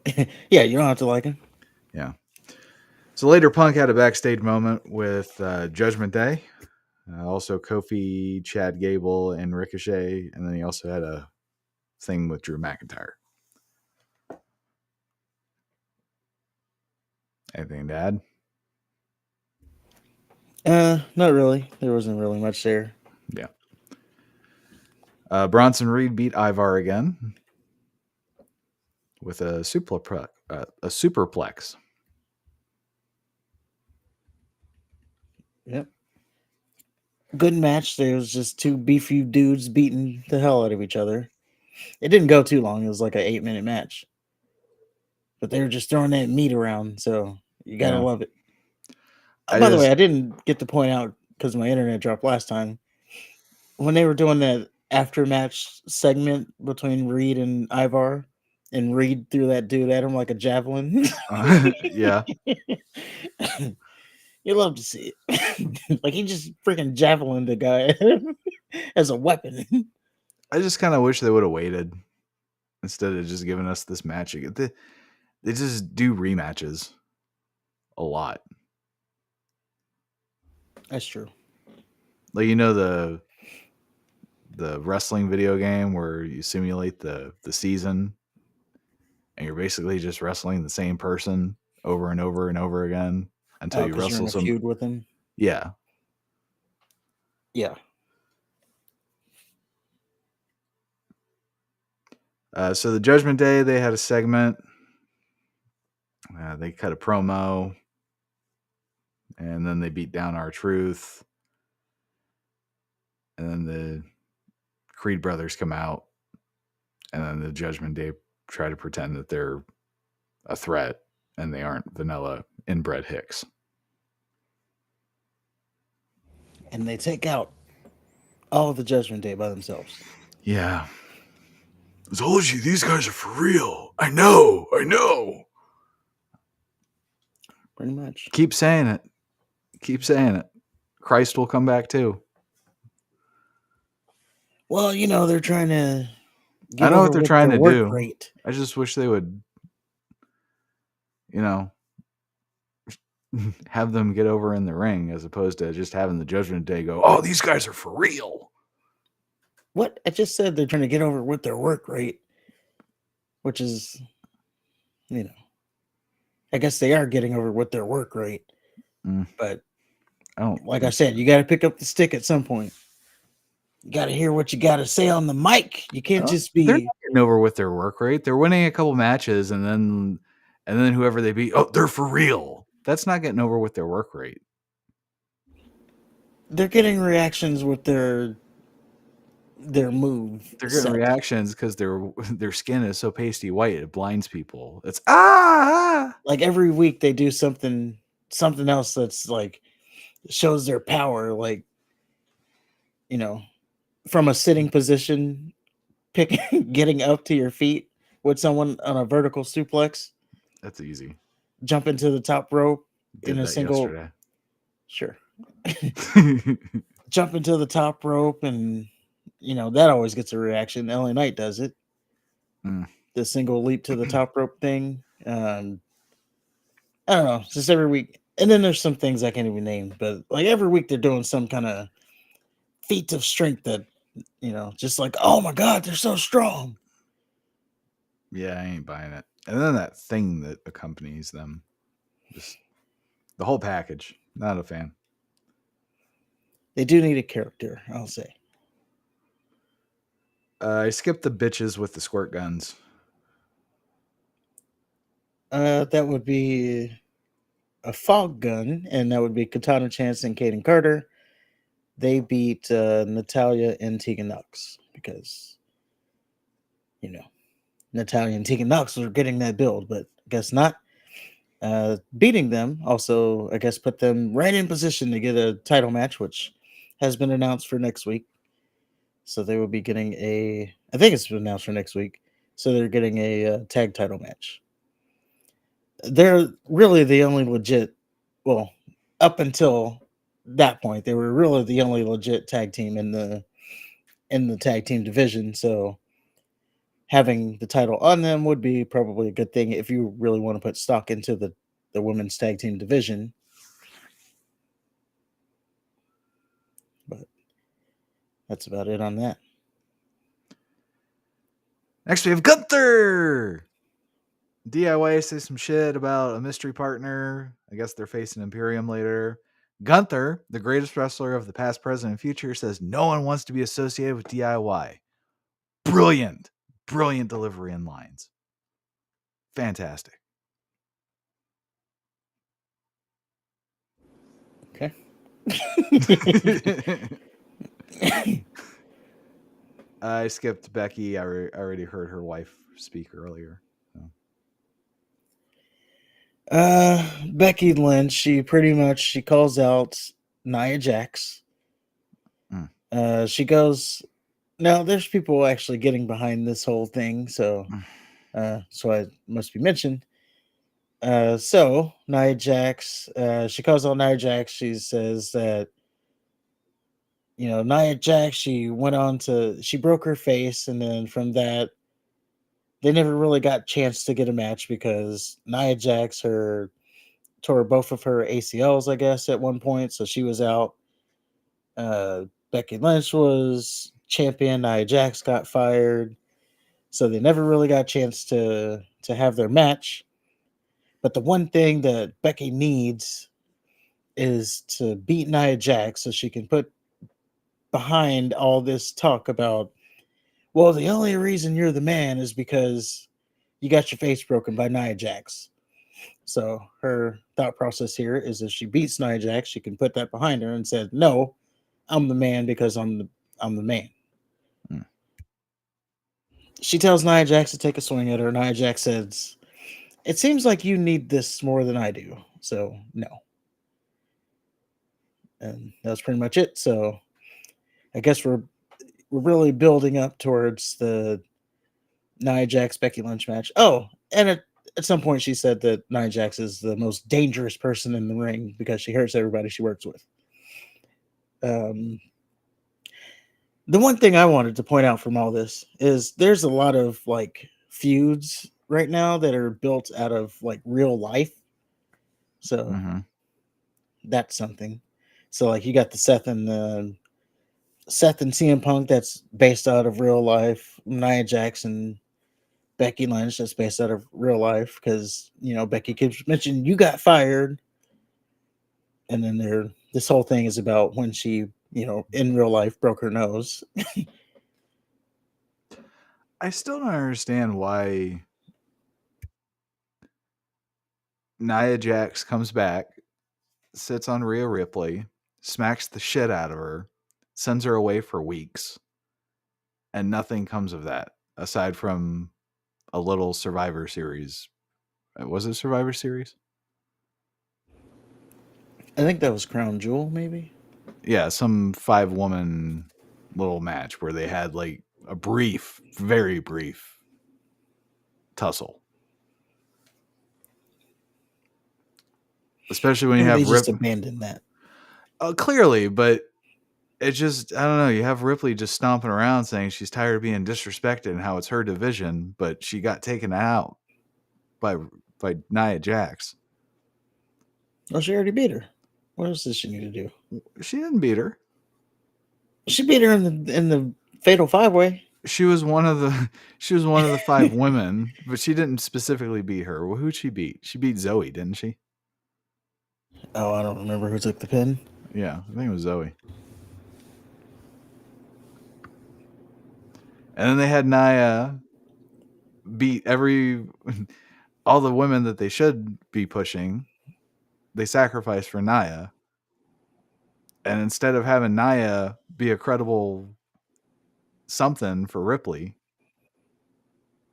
Yeah, you don't have to like him. Yeah. So later, Punk had a backstage moment with Judgment Day, also Kofi, Chad Gable, and Ricochet, and then he also had a thing with Drew McIntyre. Anything to add? Not really. There wasn't really much there. Yeah. Bronson Reed beat Ivar again with a superplex. Yep. Good match. There was just two beefy dudes beating the hell out of each other. It didn't go too long. It was like an 8-minute match. But they were just throwing that meat around, so you gotta love it. By the way, I didn't get to point out because my internet dropped last time. When they were doing that after match segment between Reed and Ivar, and Reed threw that dude at him like a javelin. Yeah. You love to see it. Like he just freaking javelined the guy as a weapon. I just kind of wish they would have waited instead of just giving us this match. They just do rematches a lot. That's true. Like the wrestling video game where you simulate the season and you're basically just wrestling the same person over and over and over again until Oh, you because you're wrestle in a some. feud with him. Yeah. Yeah. So the Judgment Day, they had a segment. They cut a promo, and then they beat down R-Truth, and then the Creed brothers come out, and then the Judgment Day try to pretend that they're a threat, and they aren't vanilla inbred hicks. And they take out all of the Judgment Day by themselves. Yeah. I told you, these guys are for real. I know. Pretty much. Keep saying it. Christ will come back too. Well, they're trying to I know what they're trying to work do. rate. I just wish they would, have them get over in the ring as opposed to just having the Judgment Day go, oh, these guys are for real. What? I just said they're trying to get over with their work rate, which is, I guess they are getting over with their work rate. But I don't like I said, you got to pick up the stick at some point. You got to hear what you got to say on the mic. You can't just be. They're not getting over with their work rate. They're winning a couple matches, and then whoever they beat, oh, they're for real. That's not getting over with their work rate. They're getting reactions with their move. They're getting reactions because their skin is so pasty white it blinds people. It's like every week they do something else that's like shows their power, like from a sitting position, getting up to your feet with someone on a vertical suplex. That's easy. Jump into the top rope in a single. Yesterday. Sure. Jump into the top rope, and that always gets a reaction. LA Knight does it. The single leap to the top rope thing. I don't know, just every week. And then there's some things I can't even name, but like every week they're doing some kind of feat of strength that, just like, oh my God, they're so strong. Yeah, I ain't buying it. And then that thing that accompanies them, just the whole package. Not a fan. They do need a character, I'll say. I skipped the bitches with the squirt guns. That would be a fog gun, and that would be Katana Chance and Kaden Carter. They beat Natalya and Tegan Nox because, Natalya and Tegan Nox were getting that build, but I guess not. Beating them also, I guess, put them right in position to get a title match, which has been announced for next week. So they will be getting I think it's been announced for next week. So they're getting a tag title match. They're really the only legit, well, up until that point, they were really the only legit tag team in the tag team division. So having the title on them would be probably a good thing if you really want to put stock into the women's tag team division. But that's about it on that. Next, we have Gunther. DIY says some shit about a mystery partner. I guess they're facing Imperium later. Gunther, the greatest wrestler of the past, present, and future, says no one wants to be associated with DIY. Brilliant delivery and lines. Fantastic. Okay. I skipped Becky. I already heard her wife speak earlier. Becky Lynch, she calls out Nia Jax. She goes, now there's people actually getting behind this whole thing, so it must be mentioned. So Nia Jax, she calls out Nia Jax. She says that Nia Jax, she broke her face, and then from that, they never really got a chance to get a match because Nia Jax tore both of her ACLs, I guess, at one point, so she was out. Becky Lynch was champion. Nia Jax got fired, so they never really got a chance to have their match. But the one thing that Becky needs is to beat Nia Jax so she can put behind all this talk about, well, the only reason you're the man is because you got your face broken by Nia Jax. So her thought process here is if she beats Nia Jax, she can put that behind her and said, "No, I'm the man because I'm the man." Hmm. She tells Nia Jax to take a swing at her. Nia Jax says, "It seems like you need this more than I do, so no." And that's pretty much it. So I guess we're really building up towards the Nia Jax Becky Lynch match. Oh, and at some point she said that Nia Jax is the most dangerous person in the ring because she hurts everybody she works with. Um, the one thing I wanted to point out from all this is there's a lot of like feuds right now that are built out of like real life. So Mm-hmm. that's something. So like you got the Seth and CM Punk that's based out of real life. Nia Jax and Becky Lynch that's based out of real life because Becky keeps mentioning you got fired, and then this whole thing is about when she in real life broke her nose. I still don't understand why Nia Jax comes back, sits on Rhea Ripley, smacks the shit out of her, sends her away for weeks, and nothing comes of that aside from a little Survivor Series. Was it Survivor Series? I think that was Crown Jewel, maybe. Yeah, some 5-woman little match where they had like a brief, very brief tussle. Especially when you Maybe they have just abandoned that. clearly, but it just, I don't know, you have Ripley just stomping around saying she's tired of being disrespected and how it's her division, but she got taken out by Nia Jax. Well, she already beat her. What else does she need to do? She didn't beat her. She beat her in the Fatal 5-Way. She was one of the 5 women, but she didn't specifically beat her. Well, who'd she beat? She beat Zoe, didn't she? Oh, I don't remember who took the pin. Yeah, I think it was Zoe. And then they had Nia beat all the women that they should be pushing. They sacrificed for Nia. And instead of having Nia be a credible something for Ripley,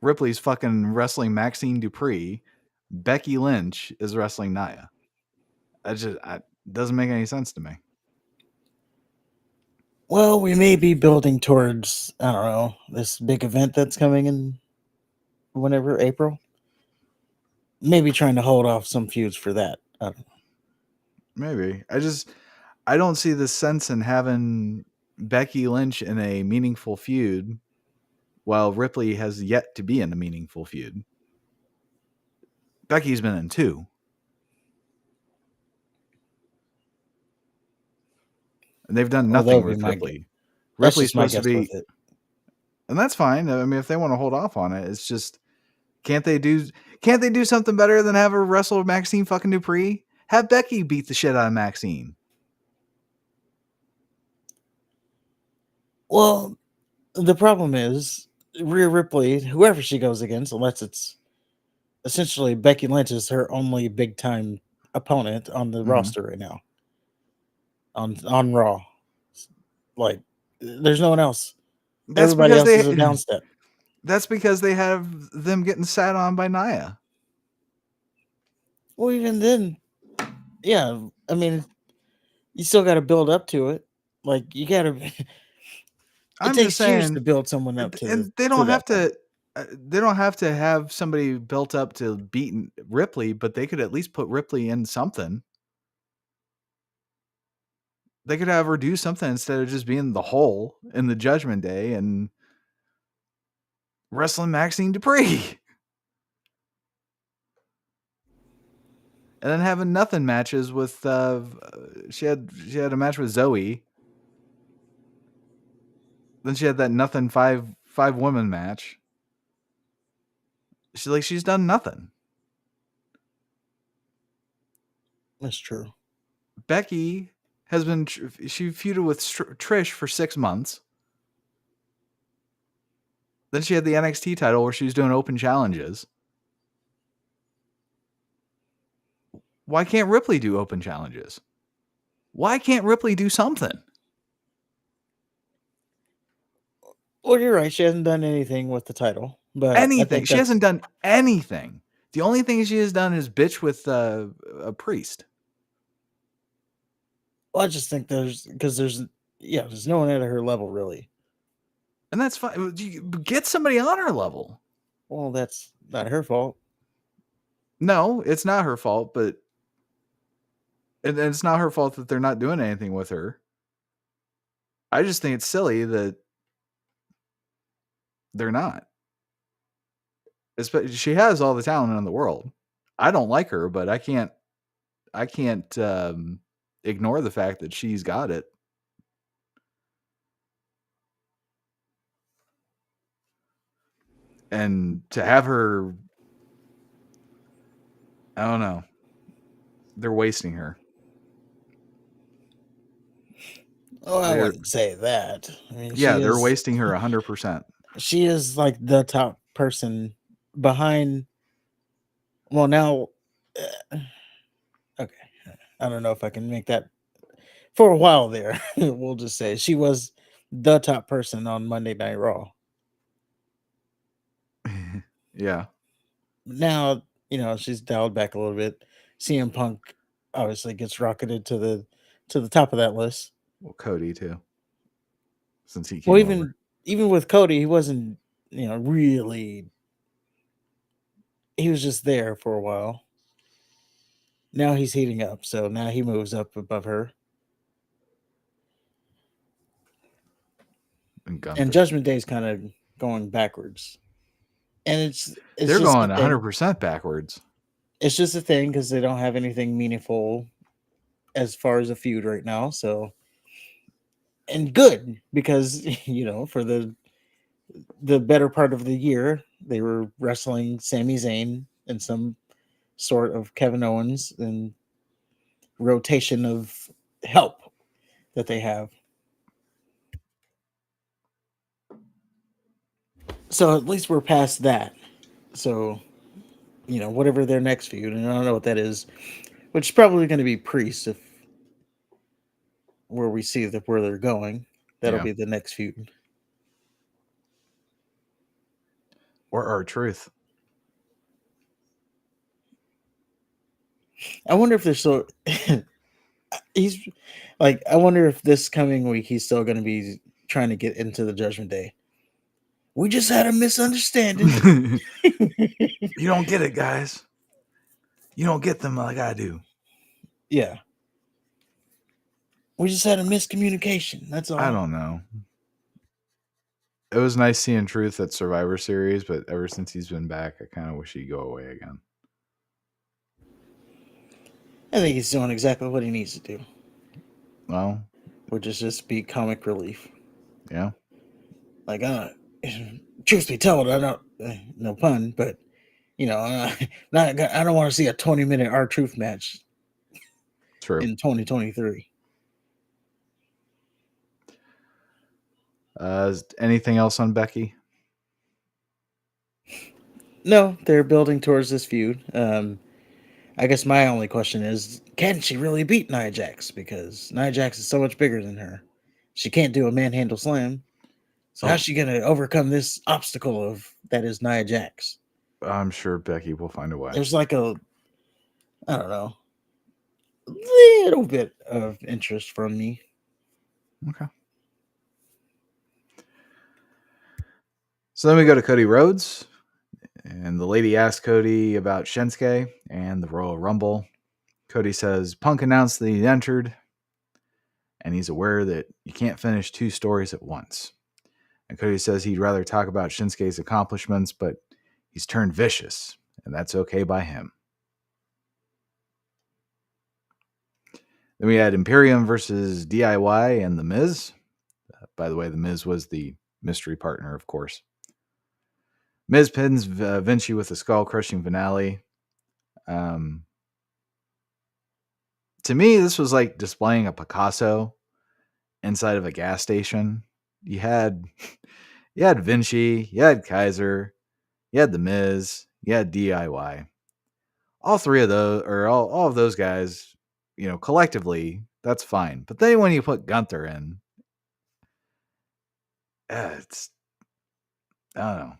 Ripley's fucking wrestling Maxine Dupree. Becky Lynch is wrestling Nia. It doesn't make any sense to me. Well, we may be building towards, I don't know, this big event that's coming in whenever, April. Maybe trying to hold off some feuds for that. I don't know. Maybe. I don't see the sense in having Becky Lynch in a meaningful feud while Ripley has yet to be in a meaningful feud. Becky's been in 2. And they've done Well, that nothing would be with my guess. Ripley. That's Ripley's just my supposed to guess be, with it. and that's fine. I mean, if they want to hold off on it, it's just can't they do something better than have her wrestle Maxine fucking Dupree? Have Becky beat the shit out of Maxine. Well, the problem is Rhea Ripley, whoever she goes against, unless it's essentially Becky Lynch, is her only big time opponent on the roster right now. On Raw, like there's no one else. That's Everybody because else is a downstep. That's because they have them getting sat on by Nia. Well, even then, yeah. I mean, you still got to build up to it. Like you got to. It I'm just takes years saying, to build someone up and they to don't have that point. to. They don't have to have somebody built up to beat Ripley, but they could at least put Ripley in something. They could have her do something instead of just being the hole in the Judgment Day and wrestling Maxine Dupree. And then having nothing matches with she had a match with Zoe. Then she had that nothing five woman match. She's done nothing. That's true. Becky has been she feuded with Trish for 6 months. Then she had the NXT title where she was doing open challenges. Why can't Ripley do open challenges? Why can't Ripley do something? Well, you're right. She hasn't done anything with the title, but anything. She hasn't done anything. The only thing she has done is bitch with a priest. Well, I just think there's no one at her level really. And that's fine. Get somebody on her level. Well, that's not her fault. No, it's not her fault, but and it's not her fault that they're not doing anything with her. I just think it's silly that they're not. She has all the talent in the world. I don't like her, but I can't ignore the fact that she's got it. And to have her, I don't know. They're wasting her. Oh, I wouldn't say that. I mean, they're wasting her 100%. She is like the top person behind. Well, now, okay. I don't know if I can make that for a while there. We'll just say she was the top person on Monday Night Raw. Yeah. Now, she's dialed back a little bit. CM Punk obviously gets rocketed to the top of that list. Well, Cody too. Since he came over. Even with Cody, he wasn't, really. He was just there for a while. Now he's heating up, so now he moves up above her. And Judgment Day is kind of going backwards. And it's they're going 100% backwards. It's just a thing because they don't have anything meaningful as far as a feud right now. So, and good because for the better part of the year they were wrestling Sami Zayn and some sort of Kevin Owens and rotation of help that they have. So at least we're past that. So, whatever their next feud, and I don't know what that is, which is probably going to be Priest if where we see where they're going. That'll be the next feud. Or R-Truth. I wonder if they're so he's like, I wonder if this coming week he's still going to be trying to get into the Judgment Day. We just had a misunderstanding. You don't get it, guys. You don't get them like I do. Yeah. We just had a miscommunication. That's all. I don't know. It was nice seeing Truth at Survivor Series, but ever since he's been back, I kind of wish he'd go away again. I think he's doing exactly what he needs to do. Well, which is just be comic relief. Yeah. Like, truth be told, I don't, no pun, but I don't want to see a 20-minute R-Truth match. True. In 2023. Anything else on Becky? No, they're building towards this feud. I guess my only question is, can she really beat Nia Jax? Because Nia Jax is so much bigger than her. She can't do a manhandle slam. So how's she going to overcome this obstacle that is Nia Jax? I'm sure Becky will find a way. There's like I don't know, little bit of interest from me. Okay. So then we go to Cody Rhodes, and the lady asks Cody about Shinsuke and the Royal Rumble. Cody says Punk announced that he entered, and he's aware that you can't finish two stories at once. And Cody says he'd rather talk about Shinsuke's accomplishments, but he's turned vicious, and that's okay by him. Then we had Imperium versus DIY and The Miz. By the way, The Miz was the mystery partner, of course. Miz pins Vinci with a skull-crushing finale. To me, this was like displaying a Picasso inside of a gas station. You had Vinci, you had Kaiser, you had The Miz, you had DIY. All three of those, or all of those guys, collectively, that's fine. But then when you put Gunther in, it's, I don't know.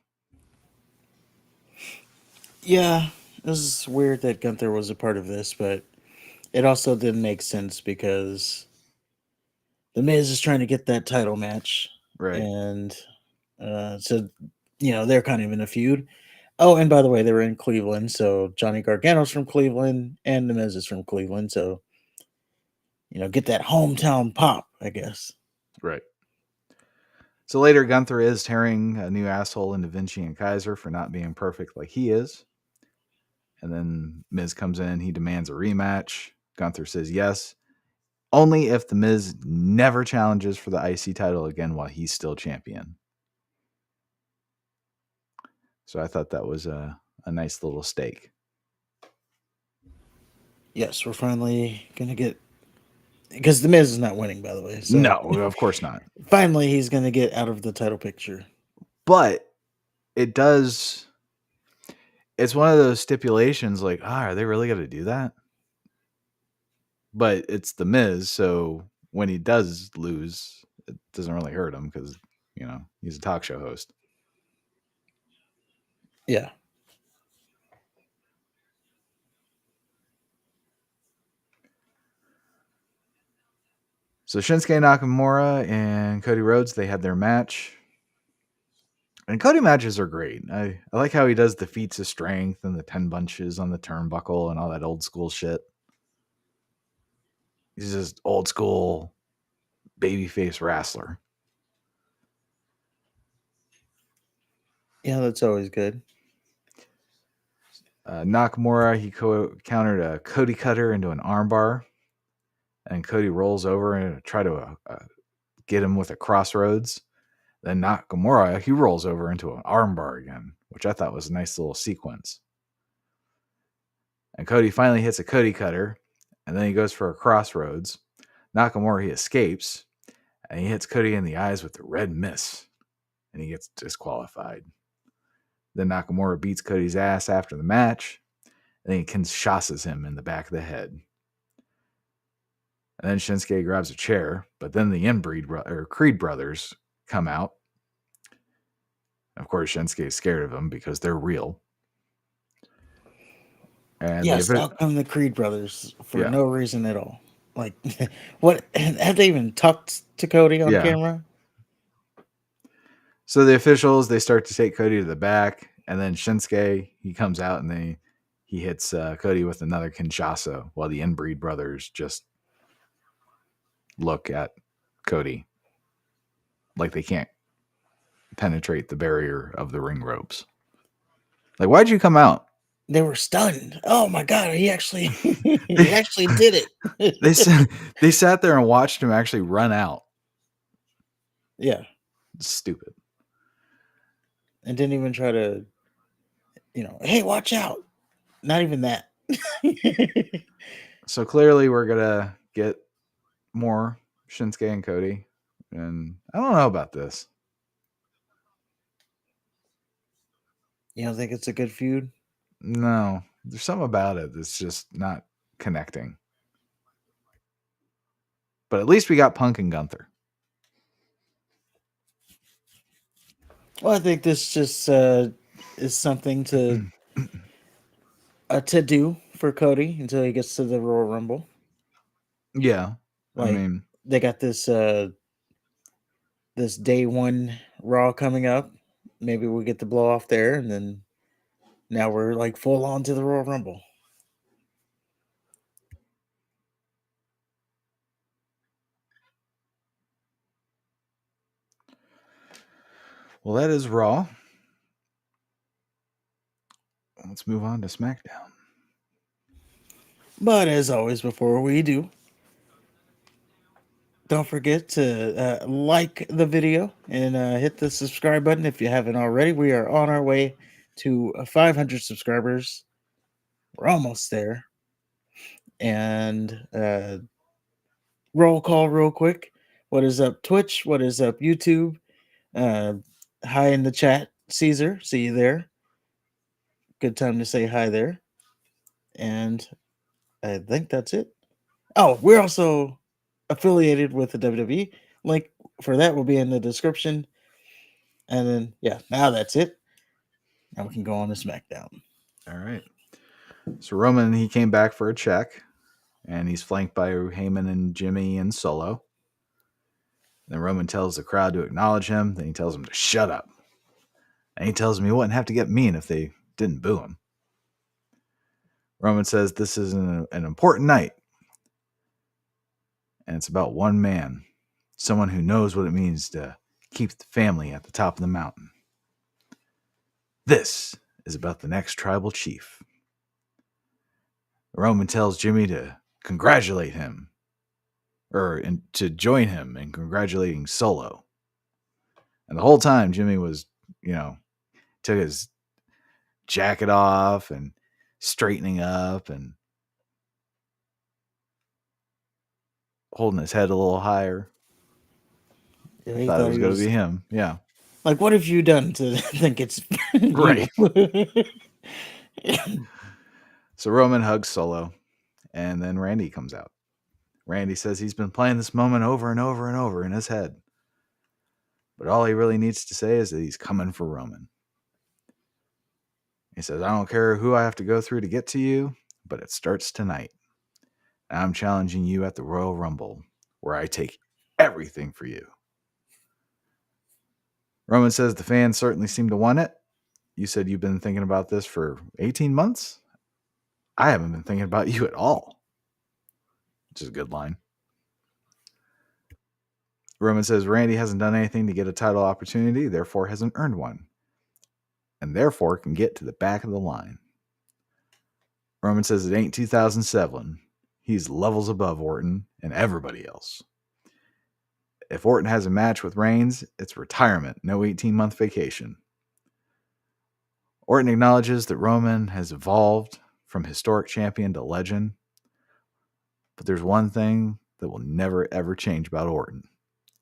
Yeah, it was weird that Gunther was a part of this, but it also didn't make sense because The Miz is trying to get that title match, Right. and so they're kind of in a feud. Oh, and by the way, they were in Cleveland, so Johnny Gargano's from Cleveland, and The Miz is from Cleveland, so get that hometown pop, I guess. Right. So later, Gunther is tearing a new asshole into Vinci and Kaiser for not being perfect like he is. And then Miz comes in. He demands a rematch. Gunther says yes, only if The Miz never challenges for the IC title again while he's still champion. So I thought that was a nice little stake. Yes, we're finally going to get... Because The Miz is not winning, by the way. So no, of course not. Finally, he's going to get out of the title picture. But it does... It's one of those stipulations like, are they really going to do that? But it's The Miz, so when he does lose, it doesn't really hurt him because, he's a talk show host. Yeah. So Shinsuke Nakamura and Cody Rhodes, they had their match. And Cody matches are great. I like how he does the feats of strength and the 10 bunches on the turnbuckle and all that old school shit. He's just old school babyface wrestler. Yeah, that's always good. Nakamura, he countered a Cody cutter into an armbar. And Cody rolls over and try to get him with a crossroads. Then Nakamura, he rolls over into an armbar again, which I thought was a nice little sequence. And Cody finally hits a Cody cutter, and then he goes for a crossroads. Nakamura, he escapes, and he hits Cody in the eyes with the red mist, and he gets disqualified. Then Nakamura beats Cody's ass after the match, and then he Kinshasas him in the back of the head. And then Shinsuke grabs a chair, but then the Creed brothers come out. Of course, Shinsuke is scared of them because they're real. And yes, out come the Creed brothers for no reason at all. Like, what? Have they even talked to Cody on camera? So the officials, they start to take Cody to the back, and then Shinsuke, he comes out and he hits Cody with another Kinshasa while the Inbreed brothers just look at Cody like they can't penetrate the barrier of the ring ropes. Like, why'd you come out? They were stunned. Oh my god, he actually did it. They sat there and watched him actually run out. Yeah. Stupid. And didn't even try to, hey, watch out. Not even that. So clearly we're gonna get more Shinsuke and Cody. And I don't know about this. You don't think it's a good feud? No. There's something about it that's just not connecting. But at least we got Punk and Gunther. Well, I think this just is something to do for Cody until he gets to the Royal Rumble. Yeah. Like, I mean, they got this this day one Raw coming up. Maybe we get the blow off there, and then now we're like full on to the Royal Rumble. Well, that is Raw. Let's move on to SmackDown. But as always, before we do, don't forget to like the video and hit the subscribe button if you haven't already. We are on our way to 500 subscribers. We're almost there. And roll call real quick. What is up, Twitch? What is up, YouTube? Uh, Hi in the chat, Caesar. See you there. Good time to say hi there. And I think that's it. Oh, we're also affiliated with the WWE. Link for that will be in the description. And then, yeah, now that's it. Now we can go on to SmackDown. All right. So Roman, he came back for a check, and he's flanked by Heyman and Jimmy and Solo. Then Roman tells the crowd to acknowledge him. Then he tells them to shut up. And he tells them he wouldn't have to get mean if they didn't boo him. Roman says this is an important night. And it's about one man, someone who knows what it means to keep the family at the top of the mountain. This is about the next tribal chief. Roman tells Jimmy to congratulate him, or to join him in congratulating Solo. And the whole time, Jimmy was, took his jacket off and straightening up and holding his head a little higher. Yeah, Thought it was going to be him. Yeah. Like, what have you done to think it's right? So Roman hugs Solo, and then Randy comes out. Randy says he's been playing this moment over and over and over in his head. But all he really needs to say is that he's coming for Roman. He says, I don't care who I have to go through to get to you, but it starts tonight. And I'm challenging you at the Royal Rumble, where I take everything for you. Roman says the fans certainly seem to want it. You said you've been thinking about this for 18 months? I haven't been thinking about you at all. Which is a good line. Roman says Randy hasn't done anything to get a title opportunity, therefore hasn't earned one, and therefore can get to the back of the line. Roman says it ain't 2007. He's levels above Orton and everybody else. If Orton has a match with Reigns, it's retirement, no 18-month vacation. Orton acknowledges that Roman has evolved from historic champion to legend, but there's one thing that will never ever change about Orton,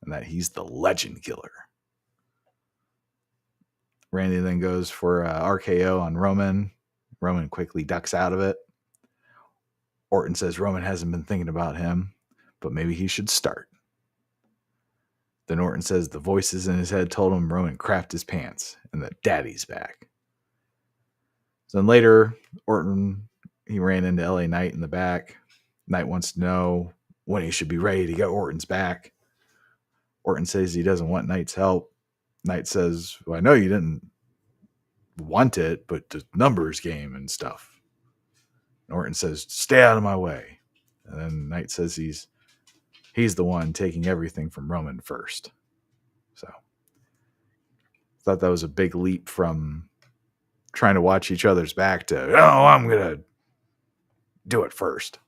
and that he's the legend killer. Randy then goes for RKO on Roman. Roman quickly ducks out of it. Orton says Roman hasn't been thinking about him, but maybe he should start. Then Orton says the voices in his head told him Roman crapped his pants and that Daddy's back. So then later, Orton, he ran into LA Knight in the back. Knight wants to know when he should be ready to get Orton's back. Orton says he doesn't want Knight's help. Knight says, well, I know you didn't want it, but the numbers game and stuff. And Orton says, stay out of my way. And then Knight says he's the one taking everything from Roman first. So I thought that was a big leap from trying to watch each other's back to, oh, I'm going to do it first.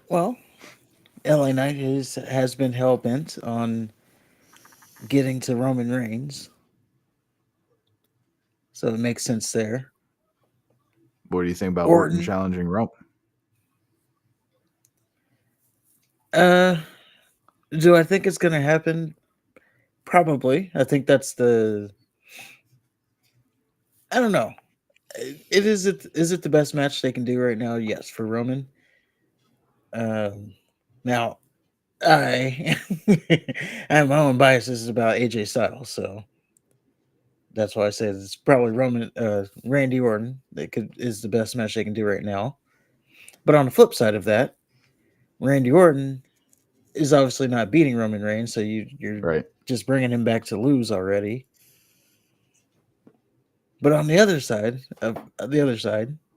Well, LA Knight has been hell-bent on getting to Roman Reigns. So it makes sense there. What do you think about Orton challenging Roman? Do I think it's going to happen? Probably. I think that's I don't know. Is it the best match they can do right now? Yes, for Roman. Now, I have my own biases about AJ Styles, so that's why I say it's probably Randy Orton is the best match they can do right now. But on the flip side of that, Randy Orton is obviously not beating Roman Reigns, so you're right. Just bringing him back to lose already. But on the other side,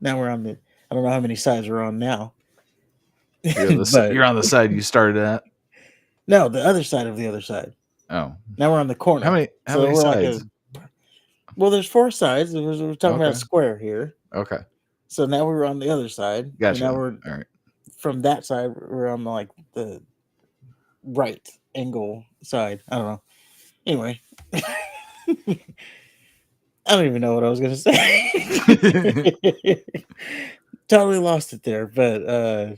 now we're on I don't know how many sides we're on now. You're on the side you started at. No, the other side of the other side. Oh, Now we're on the how corner. many? How So many we're like a. sides? Well, there's 4 sides. We're talking about a Okay. square here. Okay. So now we're on the other side, and now Gotcha. we're All right. from that side. We're on like the right angle side. I don't know. Anyway, I don't even know what I was gonna say. Totally lost it there. But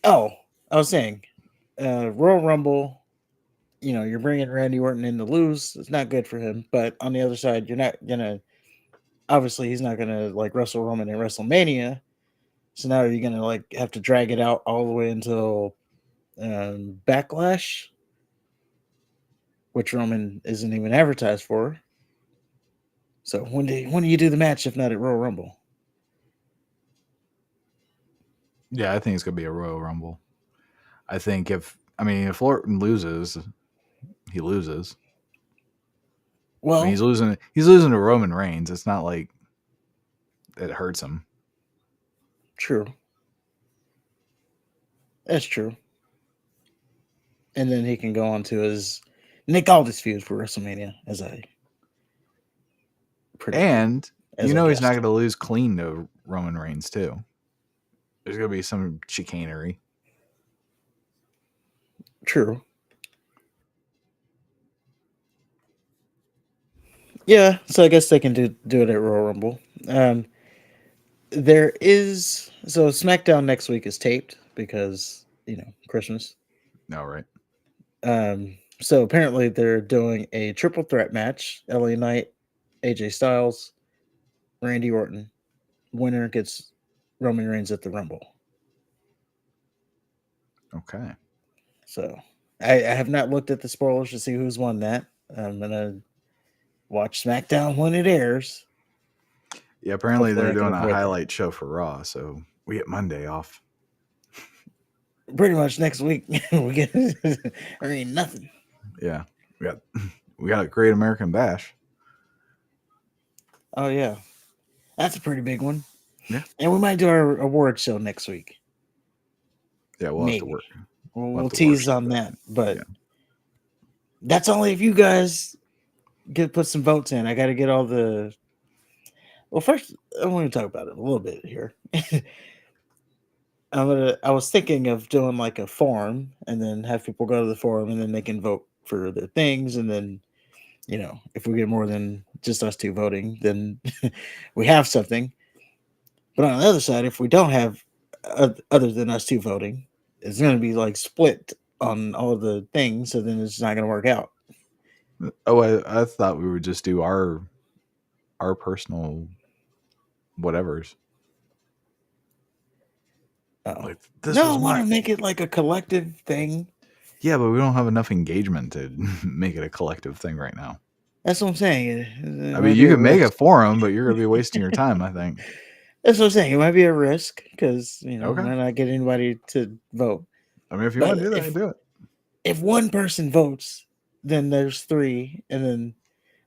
oh, I was saying, Royal Rumble. You know, you're bringing Randy Orton in to lose. It's not good for him. But on the other side, you're not gonna. Obviously, he's not gonna like wrestle Roman in WrestleMania. So now you're gonna like have to drag it out all the way until Backlash, which Roman isn't even advertised for. So when do you do the match if not at Royal Rumble? Yeah, I think it's gonna be a Royal Rumble. I think if Orton loses, he loses. I mean, Well, he's losing. He's losing to Roman Reigns. It's not like it hurts him. true. That's true. And then he can go on to his Nick Aldis feud for WrestleMania as I predict. And As you I know he's not guessed. going to lose clean to Roman Reigns too. There's going to be some chicanery. True. Yeah, so I guess they can do it at Royal Rumble. There is so SmackDown next week is taped because Christmas. No, right? So apparently they're doing a triple threat match: LA Knight, AJ Styles, Randy Orton. Winner gets Roman Reigns at the Rumble. Okay. So I have not looked at the spoilers to see who's won that. I'm gonna watch SmackDown when it airs. Yeah, apparently Hopefully they're I can doing a avoid that. highlight show for Raw, so we get Monday off. Pretty much next week we get I mean nothing. Yeah, we got a Great American Bash. Oh yeah. That's a pretty big one. Yeah. And we might do our award show next week. Yeah, we'll have to Maybe. work. We'll have to tease workshop on it. that. But Yeah. that's only if you guys put some votes in. I gotta get all the well first I want to talk about it a little bit here. I was thinking of doing like a forum and then have people go to the forum and then they can vote for their things and then if we get more than just us two voting, then we have something. But on the other side, if we don't have other than us two voting, it's going to be like split on all of the things. So then it's not going to work out. Oh, I thought we would just do our personal whatevers. Uh-oh. Like this No, was I want my to make it like a collective thing. Yeah, but we don't have enough engagement to make it a collective thing right now. That's what I'm saying. I mean, you can make a forum, but you're going to be wasting your time, I think. That's what I'm saying. It might be a risk because Okay. might not get anybody to vote. I mean, if you want to do that, do it. If one person votes, then there's 3, and then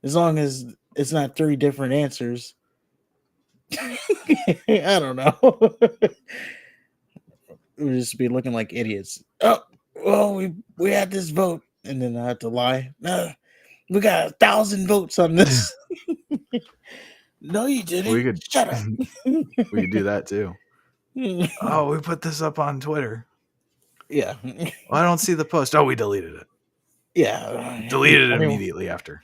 as long as it's not 3 different answers, I don't know. We'll just be looking like idiots. Oh, well, we had this vote, and then I have to lie. No, we got 1,000 votes on this. No, you didn't. We could Shut up. we could do that too. Oh, we put this up on Twitter. Yeah. Well, I don't see the post. Oh, we deleted it. Yeah. Deleted it immediately after.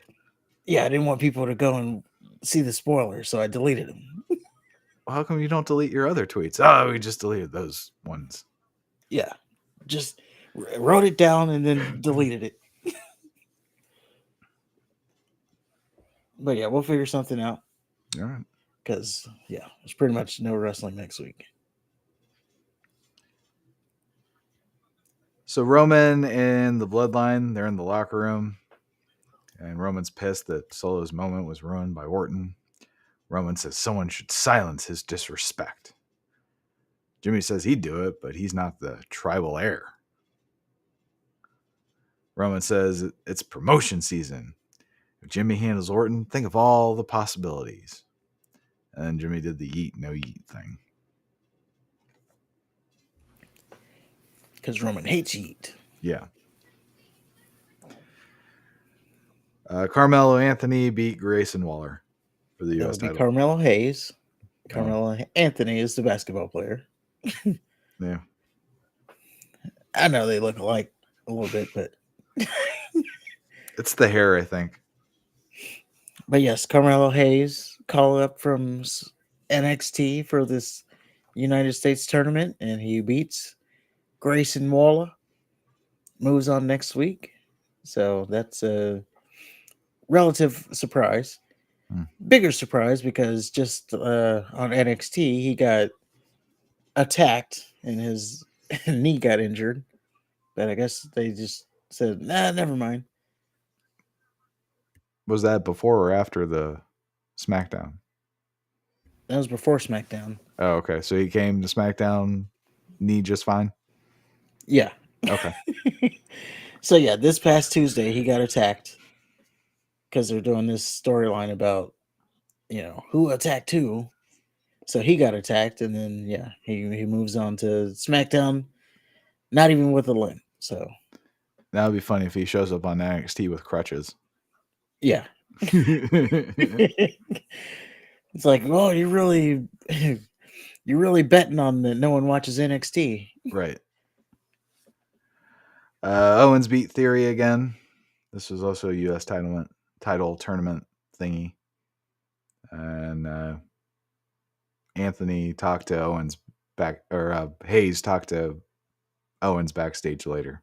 Yeah, I didn't want people to go and see the spoilers, so I deleted them. Well, how come you don't delete your other tweets? Oh, we just deleted those ones. Yeah. Just wrote it down and then deleted it. But yeah, we'll figure something out. All right. Because, yeah, there's pretty much no wrestling next week. So Roman and the Bloodline, they're in the locker room. And Roman's pissed that Solo's moment was ruined by Orton. Roman says someone should silence his disrespect. Jimmy says he'd do it, but he's not the tribal heir. Roman says it's promotion season. If Jimmy handles Orton, think of all the possibilities. And then Jimmy did the eat, no eat thing. Because Roman hates heat. Yeah. Carmelo Anthony beat Grayson Waller for the That U.S. would be title. Carmelo Hayes. Oh, Carmelo Anthony is the basketball player. yeah. I know they look alike a little bit, It's the hair, I think. but yes, Carmelo Hayes called up from NXT for this United States tournament, and he beats Grayson Waller. Moves on next week, so that's a relative surprise. Hmm. Bigger surprise because just on NXT he got attacked and his knee got injured, but I guess they just said, "Nah, never mind." Was that before or after the SmackDown? That was before SmackDown. Oh, okay. So he came to SmackDown knee just fine? Yeah. Okay. So yeah, this past Tuesday he got attacked because they're doing this storyline about who attacked who. So he got attacked, and then yeah, he moves on to SmackDown, not even with a limp. So That would be funny if he shows up on NXT with crutches. yeah, it's like, oh, you're really betting on that no one watches NXT. Right. Owens beat Theory again. This was also a U.S. title tournament thingy. And Anthony talked to Owens Hayes talked to Owens backstage later.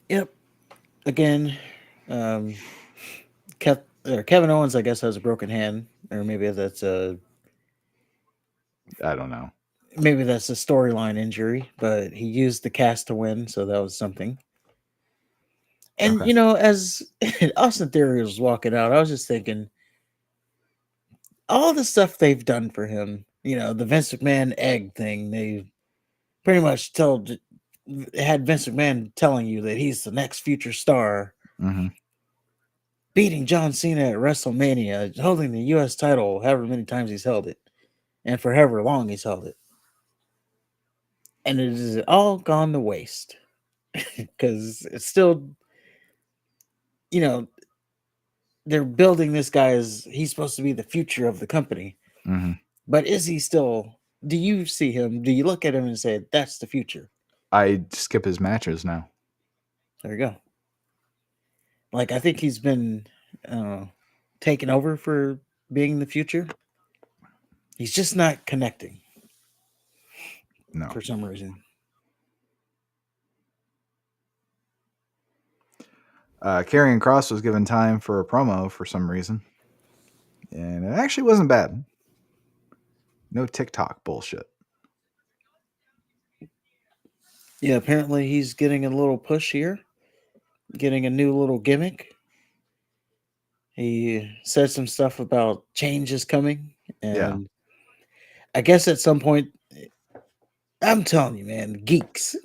Yep. Again, Kevin Owens, I guess, has a broken hand, or maybe that's a I don't know. maybe that's a storyline injury, but he used the cast to win, so that was something. And Okay. as Austin Theory was walking out, I was just thinking, all the stuff they've done for him, the Vince McMahon egg thing, they pretty much had Vince McMahon telling you that he's the next future star, Mm-hmm. beating John Cena at WrestleMania, holding the U.S. title however many times he's held it, and for however long he's held it. And it is all gone to waste because it's still, they're building this guy as he's supposed to be the future of the company. Mm-hmm. But is he still? Do you see him? Do you look at him and say that's the future? I skip his matches now. There you go. Like I think he's been taken over for being the future. He's just not connecting. No. For some reason. Karrion Kross was given time for a promo for some reason. And it actually wasn't bad. No TikTok bullshit. Yeah, apparently he's getting a little push here. Getting a new little gimmick. He said some stuff about change is coming. And I guess at some point, I'm telling you, man, geeks.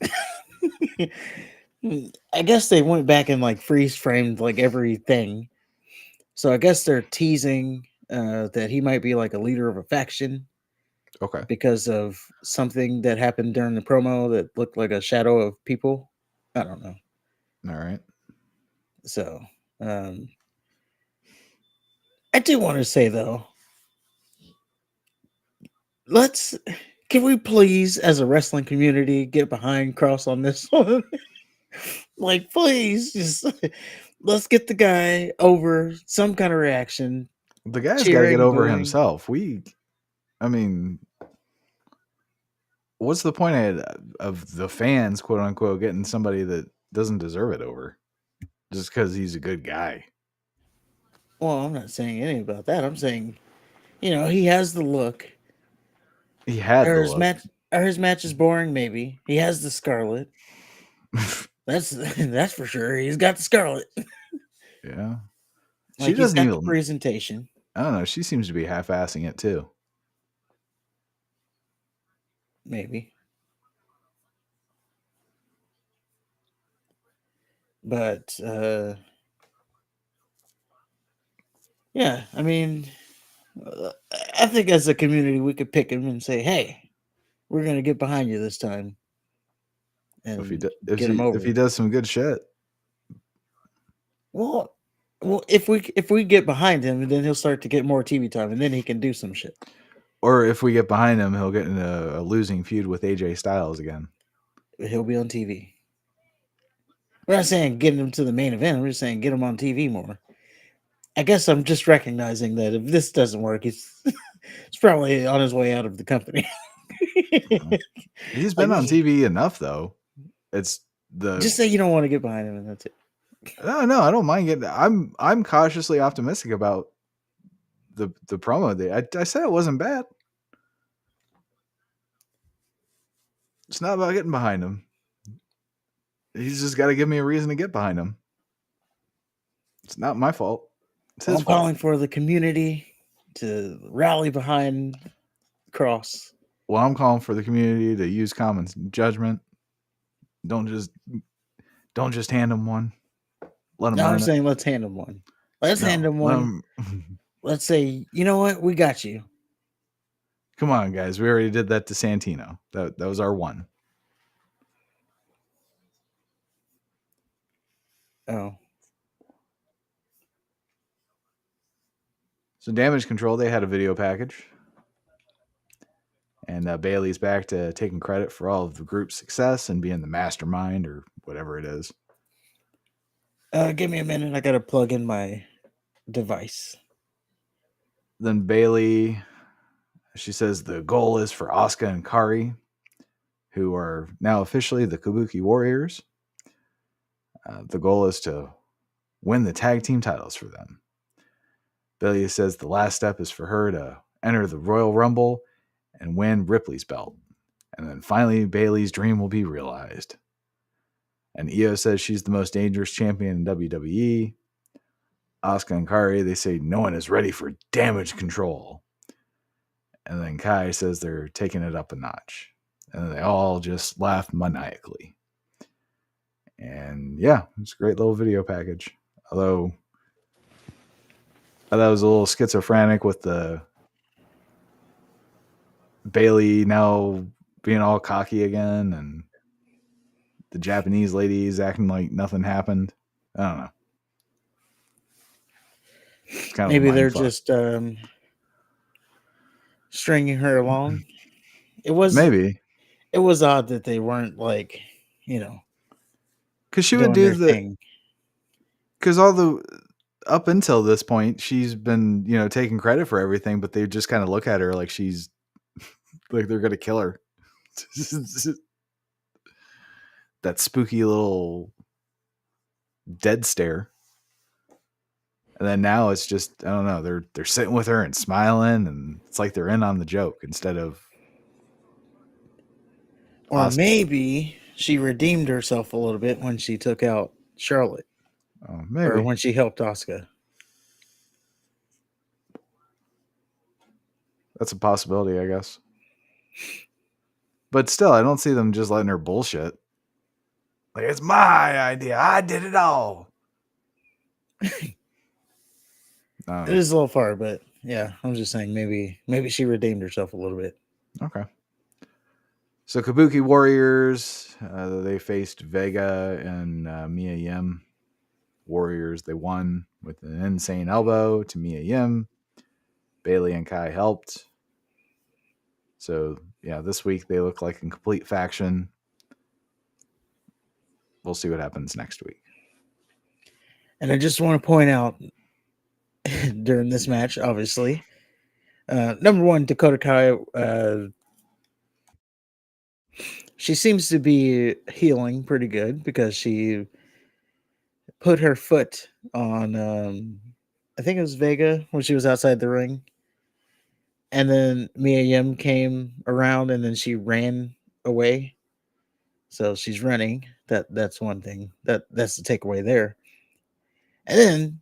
I guess they went back and like freeze framed like everything. So I guess they're teasing that he might be like a leader of a faction. Okay. Because of something that happened during the promo that looked like a shadow of people. I don't know. All right. So I do want to say though, can we please, as a wrestling community, get behind Cross on this one? Like, please, just let's get the guy over, some kind of reaction. The guy's got to Cheering, get over booing. himself. I mean, what's the point of the fans, quote unquote, getting somebody that doesn't deserve it over just because he's a good guy? Well, I'm not saying anything about that. I'm saying, he has the look. He had Are the his look. Are his matches boring? Maybe. He has the Scarlet. That's for sure. He's got the Scarlet. Yeah. Like he's got the presentation. I don't know. She seems to be half-assing it too. Maybe. But yeah, I mean, I think as a community we could pick him and say, "Hey, we're gonna get behind you this time," and If get him over. if he does some good shit, Well, if we get behind him, then he'll start to get more TV time, and then he can do some shit. Or if we get behind him, he'll get in a losing feud with AJ Styles again. He'll be on TV. We're not saying getting him to the main event. We're just saying get him on TV more. I guess I'm just recognizing that if this doesn't work, he's probably on his way out of the company. He's been on TV enough, though. It's just say you don't want to get behind him, and that's it. No, I don't mind getting. I'm cautiously optimistic about the promo. I said it wasn't bad. It's not about getting behind him. He's just got to give me a reason to get behind him. It's not my fault. It's his I'm fault. calling for the community to rally behind Cross. Well, I'm calling for the community to use common judgment. Don't just hand him one. Let him. No, I'm saying let's hand him one. Let's hand him one. Let's say, you know what, we got you. Come on, guys. We already did that to Santino. That was our one. Oh. So Damage Control, they had a video package. And Bailey's back to taking credit for all of the group's success and being the mastermind or whatever it is. Give me a minute. I got to plug in my device. Then Bailey, she says the goal is for Asuka and Kari, who are now officially the Kabuki Warriors. The goal is to win the tag team titles for them. Bailey says the last step is for her to enter the Royal Rumble and win Ripley's belt. And then finally, Bailey's dream will be realized. And Io says she's the most dangerous champion in WWE. Asuka and Kari, they say no one is ready for Damage Control. And then Kai says they're taking it up a notch. And then they all just laugh maniacally. And yeah, it's a great little video package. Although I thought it was a little schizophrenic with the Bailey now being all cocky again and the Japanese ladies acting like nothing happened. I don't know. It's kind Maybe of they're just stringing her along. It was odd that they weren't like, because she would do the thing. Because up until this point, she's been taking credit for everything, but they just kind of look at her like she's like they're gonna kill her. That spooky little dead stare. And then now it's just, I don't know, they're sitting with her and smiling, and it's like they're in on the joke instead of. Or maybe she redeemed herself a little bit when she took out Charlotte. Oh, maybe. Or when she helped Asuka. That's a possibility, I guess. But still, I don't see them just letting her bullshit. Like, it's my idea. I did it all. It is a little far, but yeah, I'm just saying maybe she redeemed herself a little bit. Okay. So Kabuki Warriors, they faced Vega and Mia Yim. Warriors, they won with an insane elbow to Mia Yim. Bailey and Kai helped. So, yeah, this week they look like a complete faction. We'll see what happens next week. And I just want to point out during this match, obviously, number one, Dakota Kai, she seems to be healing pretty good because she put her foot on, I think it was Vega when she was outside the ring. And then Mia Yim came around and then she ran away. So she's running. That's one thing. That's the takeaway there. And then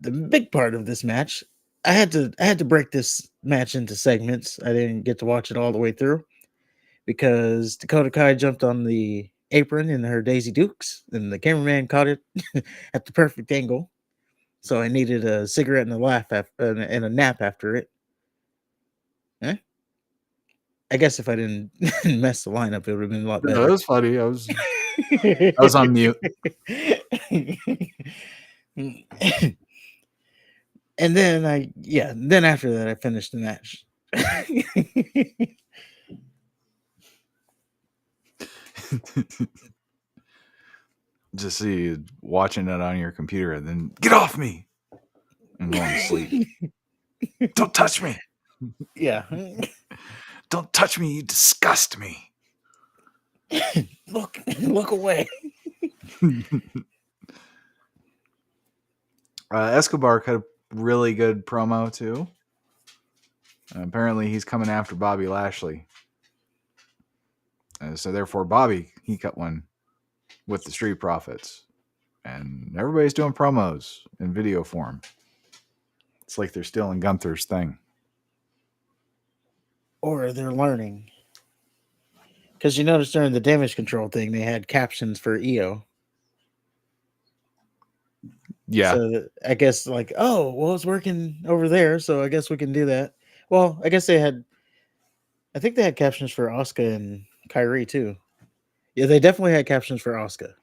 the big part of this match, I had to break this match into segments. I didn't get to watch it all the way through because Dakota Kai jumped on the apron in her Daisy Dukes and the cameraman caught it at the perfect angle. So I needed a cigarette and a nap after it. Eh? I guess if I didn't mess the lineup, it would have been a lot better. That was funny. I was on mute. And then after that, I finished the match. Just see you watching it on your computer and then get off me and going to sleep. Don't touch me. Yeah. Don't touch me. You disgust me. Look away. Escobar cut a really good promo too. Apparently, he's coming after Bobby Lashley. So therefore, Bobby, he cut one with the Street Profits. And everybody's doing promos in video form. It's like they're stealing Gunther's thing. Or they're learning. Because you notice during the damage control thing, they had captions for EO. Yeah. So I guess like, oh, well, it's working over there, so I guess we can do that. Well, I guess I think they had captions for Asuka and Kyrie too. Yeah, they definitely had captions for Asuka.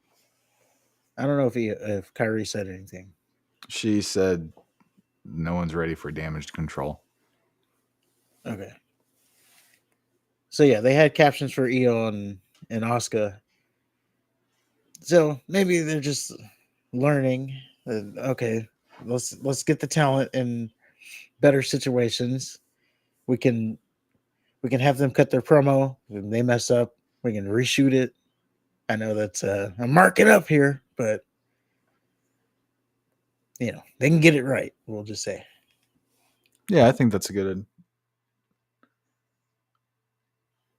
I don't know if Kyrie said anything. She said no one's ready for damage control. Okay. So yeah, they had captions for EO and Asuka. So maybe they're just learning. Okay, let's get the talent in better situations. We can have them cut their promo. When they mess up, we can reshoot it. I know that's I'm marking up here, but they can get it right. We'll just say. Yeah, I think that's a good.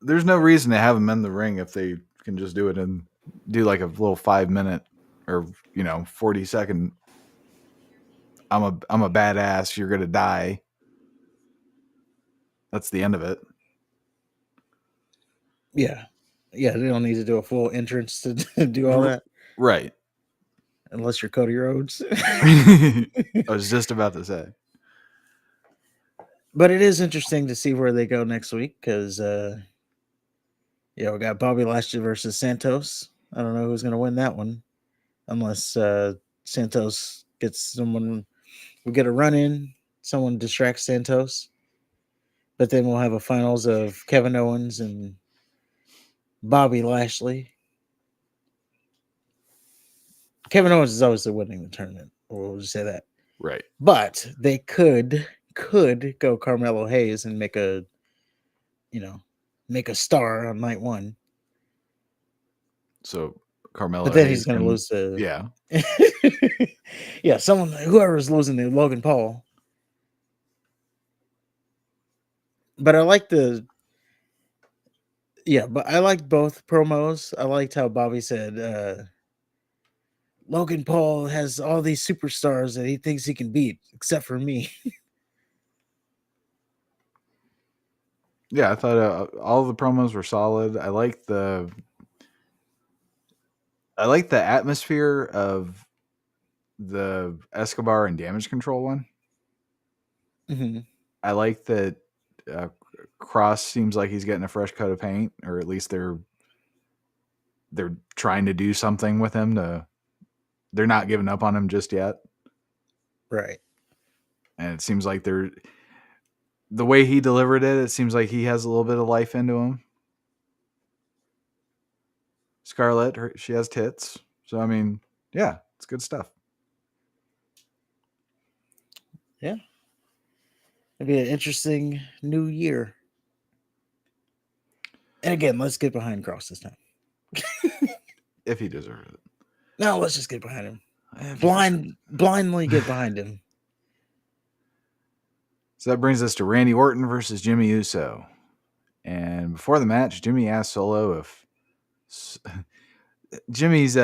There's no reason to have them in the ring if they can just do it and do like a little 5-minute or 40-second. I'm a badass. You're gonna die. That's the end of it. Yeah, they don't need to do a full entrance to do all that, right? Unless you're Cody Rhodes. I was just about to say. But it is interesting to see where they go next week because, we got Bobby Lashley versus Santos. I don't know who's going to win that one unless Santos gets someone. We get a run in, someone distracts Santos. But then we'll have a finals of Kevin Owens and Bobby Lashley. Kevin Owens is obviously winning the tournament. We'll just say that. Right. But they could go Carmelo Hayes and make a star on night one. So Carmelo, but then he's going to lose to whoever's losing to Logan Paul. But I like but I liked both promos. I liked how Bobby said Logan Paul has all these superstars that he thinks he can beat, except for me. Yeah, I thought all the promos were solid. I like the atmosphere of the Escobar and Damage Control one. Mm-hmm. I like that Cross seems like he's getting a fresh coat of paint, or at least they're trying to do something with him. They're not giving up on him just yet, right? And it seems like the way he delivered it, it seems like he has a little bit of life into him. Scarlett, she has tits, so I mean, yeah, it's good stuff. Yeah, it'd be an interesting new year. And again, let's get behind Cross this time. If he deserves it. No, let's just get behind him. Blindly get behind him. So that brings us to Randy Orton versus Jimmy Uso. And before the match, Jimmy asked Solo if Jimmy's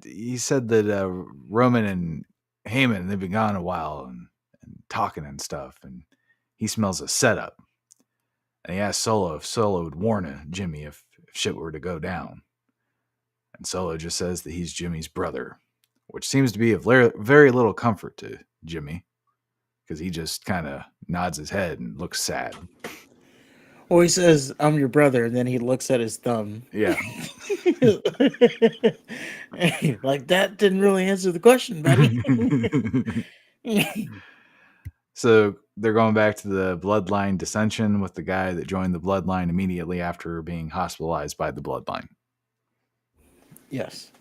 he said that Roman and Heyman, they've been gone a while and talking and stuff, and he smells a setup. And he asked Solo if Solo would warn Jimmy if shit were to go down. And Solo just says that he's Jimmy's brother, which seems to be of very little comfort to Jimmy, because he just kind of nods his head and looks sad. Well, he says, "I'm your brother," and then he looks at his thumb. Yeah. Like that didn't really answer the question, buddy. So they're going back to the bloodline dissension with the guy that joined the bloodline immediately after being hospitalized by the bloodline. Yes.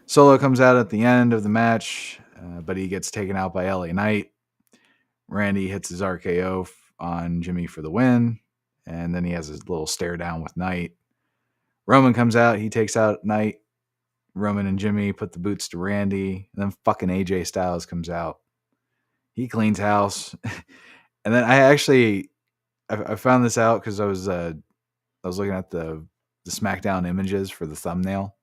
Solo comes out at the end of the match, but he gets taken out by LA Knight. Randy hits his RKO on Jimmy for the win, and then he has his little stare down with Knight. Roman comes out, he takes out Knight. Roman and Jimmy put the boots to Randy, and then fucking AJ Styles comes out. He cleans house, and then I found this out because I was looking at the SmackDown images for the thumbnail,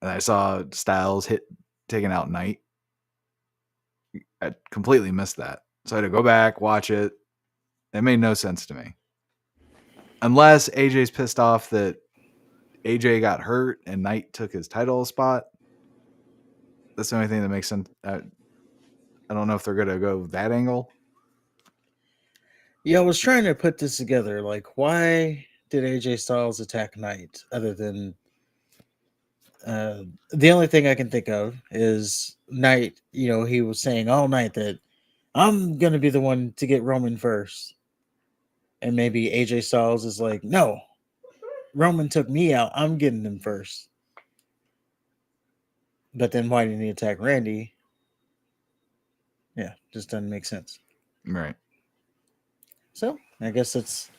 and I saw Styles taking out Knight. I completely missed that, so I had to go back, watch it. It made no sense to me, unless AJ's pissed off that AJ got hurt and Knight took his title spot. That's the only thing that makes sense. I don't know if they're gonna go that angle. Yeah, I was trying to put this together. Like, why did AJ Styles attack Knight? Other than the only thing I can think of is Knight. You know, he was saying all night that I'm gonna be the one to get Roman first, and maybe AJ Styles is like, no, Roman took me out. I'm getting him first. But then why didn't he attack Randy? Yeah, just doesn't make sense. Right. So I guess it's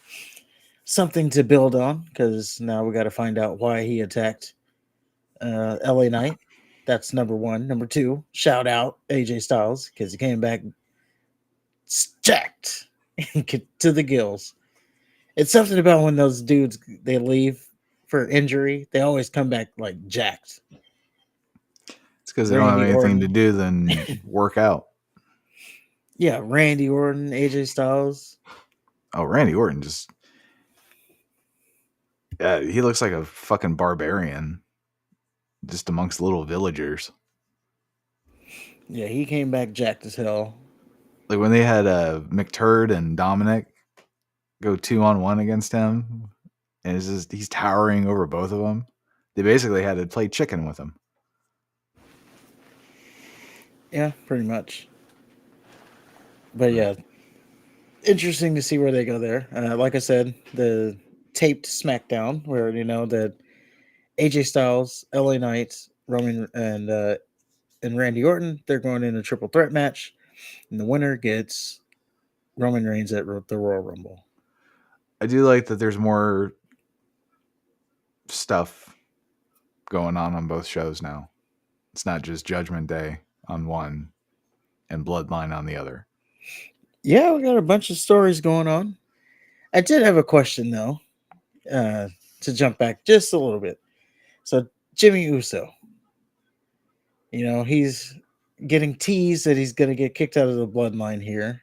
something to build on because now we got to find out why he attacked LA Knight. That's number one. Number two, shout out AJ Styles because he came back jacked to the gills. It's something about when those dudes they leave for injury, they always come back like jacked. It's because they don't have Randy anything to Orton, do than work out. yeah, Randy Orton, AJ Styles. Oh, Randy Orton just. Yeah, he looks like a fucking barbarian just amongst little villagers. Yeah, he came back jacked as hell. Like when they had McTurd and Dominic go 2-on-1 against him, and it's just he's towering over both of them. They basically had to play chicken with him. Yeah, pretty much. But yeah, interesting to see where they go there. Like I said, the taped SmackDown, where you know that AJ Styles, LA Knight, Roman, and Randy Orton, they're going in a triple threat match, and the winner gets Roman Reigns at the Royal Rumble. I do like that there's more stuff going on both shows now. It's not just Judgment Day on one and Bloodline on the other. Yeah, we got a bunch of stories going on. I did have a question though, to jump back just a little bit. So Jimmy Uso, you know, he's getting teased that he's going to get kicked out of the bloodline here.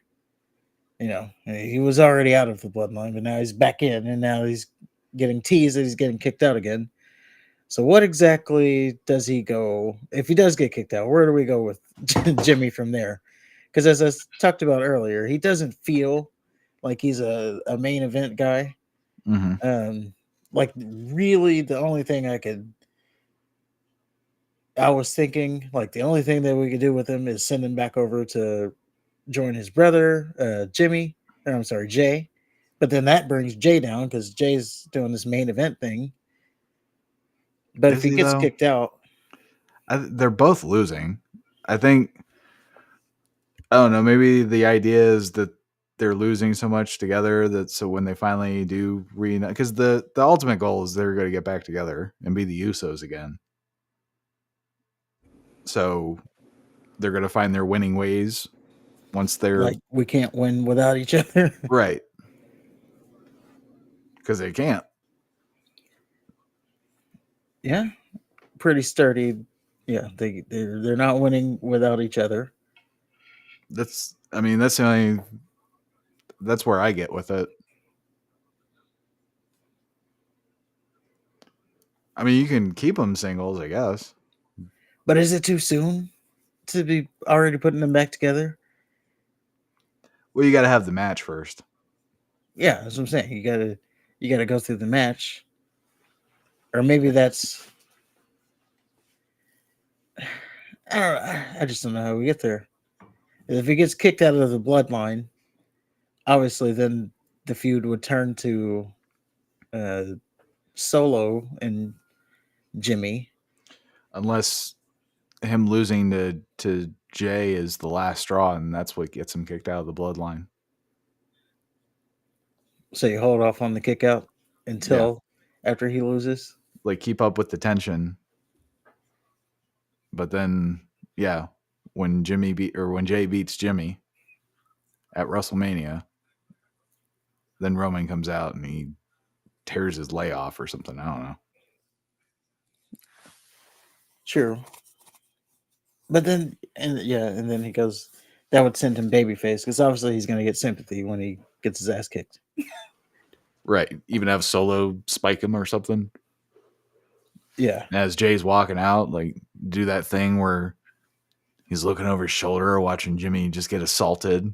You know, he was already out of the bloodline, but now he's back in, and now he's getting teased that he's getting kicked out again. So, what exactly does he go? If he does get kicked out, where do we go with Jimmy from there? Because as I talked about earlier, he doesn't feel like he's a main event guy. Mm-hmm. Like, really, the only thing I was thinking, like, the only thing that we could do with him is send him back over to join his brother, Jimmy. Or I'm sorry, Jay. But then that brings Jay down because Jay's doing this main event thing. But if Is he he gets though? kicked out, They're both losing. I think. I don't know. Maybe the idea is that they're losing so much together that so when they finally do reunite, because the ultimate goal is they're going to get back together and be the Usos again. So they're going to find their winning ways once they're like, we can't win without each other. right, because they can't. Yeah, pretty sturdy. Yeah, they're not winning without each other. That's I mean that's the only that's where I get with it. I mean you can keep them singles, I guess. But is it too soon to be already putting them back together? Well, you got to have the match first. Yeah, that's what I'm saying. You gotta go through the match, or maybe that's I don't know. I just don't know how we get there. If he gets kicked out of the bloodline, obviously, then the feud would turn to uh, Solo and Jimmy. Unless him losing to Jay is the last straw, and that's what gets him kicked out of the bloodline. So you hold off on the kick out Yeah, until after he loses. like keep up with the tension, but then yeah, when Jay beats Jimmy at WrestleMania, then Roman comes out and he tears his lay off or something. I don't know. True. But then, and then he goes, that would send him babyface because obviously he's going to get sympathy when he gets his ass kicked. Right. Even have Solo spike him or something. Yeah. As Jay's walking out, like do that thing where he's looking over his shoulder, watching Jimmy just get assaulted,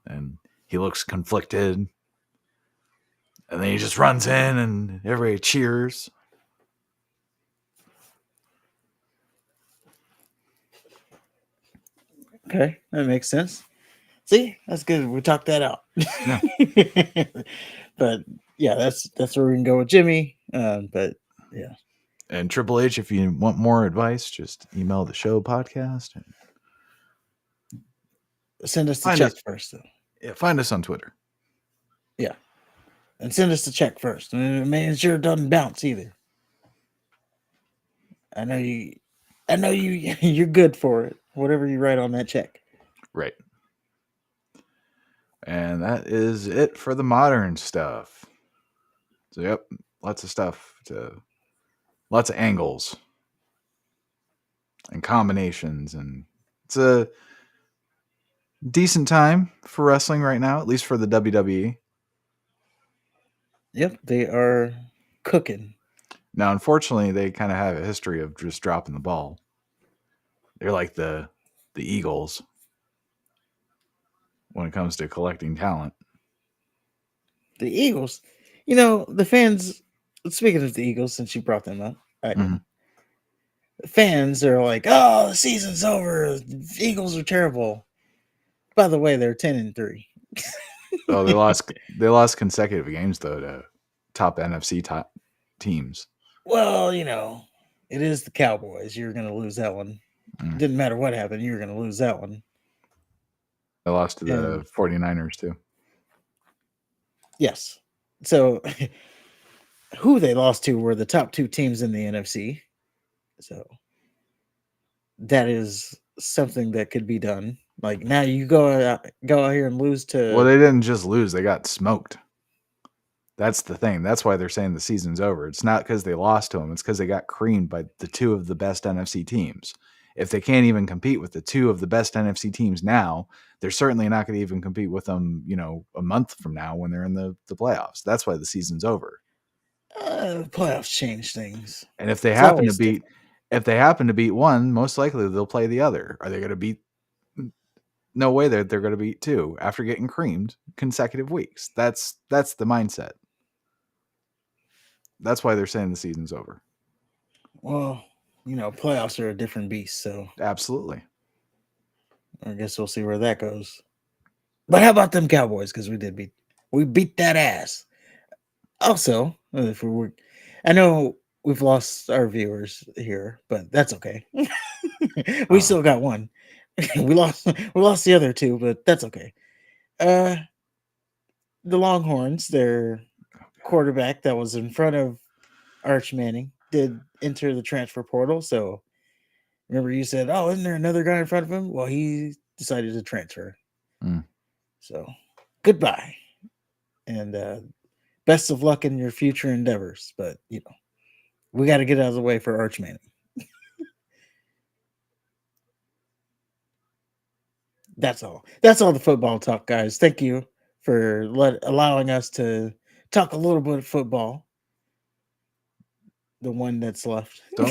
and he looks conflicted. And then he just runs in and everybody cheers. Okay. That makes sense. See, that's good. We talked that out. Yeah. But yeah, that's where we can go with Jimmy. But yeah. And Triple H, if you want more advice, just email the show podcast. And Send us the check first, though. Yeah, find us on Twitter. Yeah. And send us the check first. And make sure it doesn't bounce either. I know you're good for it. Whatever you write on that check. Right. And that is it for the modern stuff. So yep, lots of stuff lots of angles and combinations, and it's a decent time for wrestling right now, at least for the WWE. Yep, they are cooking. Now, unfortunately, they kind of have a history of just dropping the ball. They're like the Eagles when it comes to collecting talent. The Eagles, the fans. Speaking of the Eagles, since you brought them up, Mm-hmm. the fans are like, "Oh, the season's over. The Eagles are terrible." By the way, they're 10-3. Oh, they lost consecutive games though to top NFC teams. Well, it is the Cowboys. You're going to lose that one. Mm. Didn't matter what happened. You were going to lose that one. They lost to the 49ers too. Yes. So who they lost to were the top two teams in the NFC. So that is something that could be done. Like now you go out here and lose to. Well, they didn't just lose; they got smoked. That's the thing. That's why they're saying the season's over. It's not because they lost to them. It's because they got creamed by the two of the best NFC teams. If they can't even compete with the two of the best NFC teams now, they're certainly not going to even compete with them, a month from now when they're in the playoffs. That's why the season's over. Playoffs change things. And if they happen to beat one, most likely they'll play the other. Are they going to beat? No way they're going to beat two after getting creamed consecutive weeks. That's the mindset. That's why they're saying the season's over. Well, playoffs are a different beast, so absolutely. I guess we'll see where that goes. But how about them Cowboys? Because we beat that ass. Also, I know we've lost our viewers here, but that's okay. We still got one. we lost the other two, but that's okay. The Longhorns, their quarterback that was in front of Arch Manning, did enter the transfer portal. So remember you said, "Oh, isn't there another guy in front of him?" Well, he decided to transfer. So goodbye, and best of luck in your future endeavors. But we got to get out of the way for Arch Manning. That's all. That's all the football talk, guys. Thank you for allowing us to talk a little bit of football. The one that's left. Don't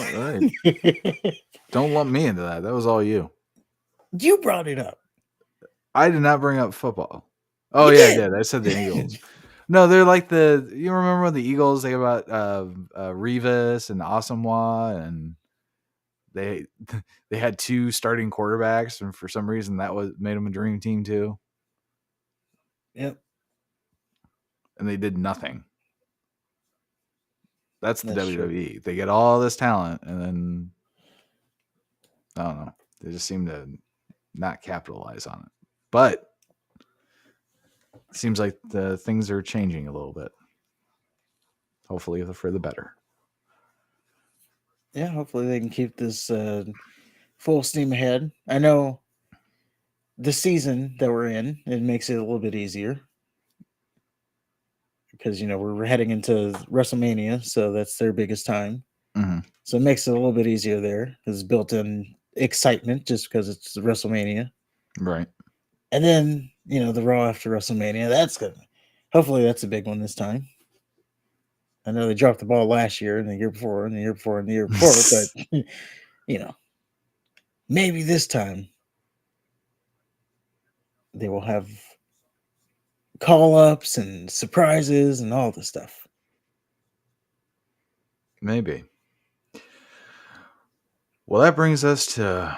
lump me into that. That was all you. You brought it up. I did not bring up football. Oh, yeah, I did. I said the Eagles. No, they're like you remember when the Eagles, they got Rivas and Asamoah, and they they had 2 starting quarterbacks, and for some reason that made them a dream team too, Yep, and they did nothing. That's the that's true. WWE. They get all this talent, and then I don't know. They just seem to not capitalize on it. But it seems like the things are changing a little bit. Hopefully for the better. Yeah, hopefully they can keep this full steam ahead. I know the season that we're in, it makes it a little bit easier because we're heading into WrestleMania, so that's their biggest time. Mm-hmm. So it makes it a little bit easier there. There's built-in excitement just because it's WrestleMania, Right. and then the Raw after WrestleMania. That's good. Hopefully, that's a big one this time. I know they dropped the ball last year, and the year before, and the year before, and the year before, but maybe this time they will have call ups and surprises and all the stuff. Maybe. Well, that brings us to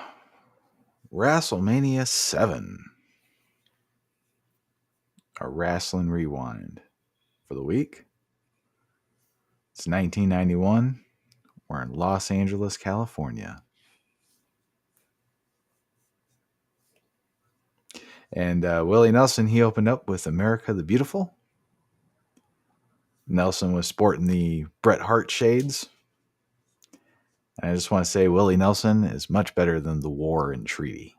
WrestleMania 7. Our wrestling rewind for the week. It's 1991. We're in Los Angeles, California. And Willie Nelson, he opened up with America the Beautiful. Nelson was sporting the Bret Hart shades. And I just want to say Willie Nelson is much better than the War and Treaty.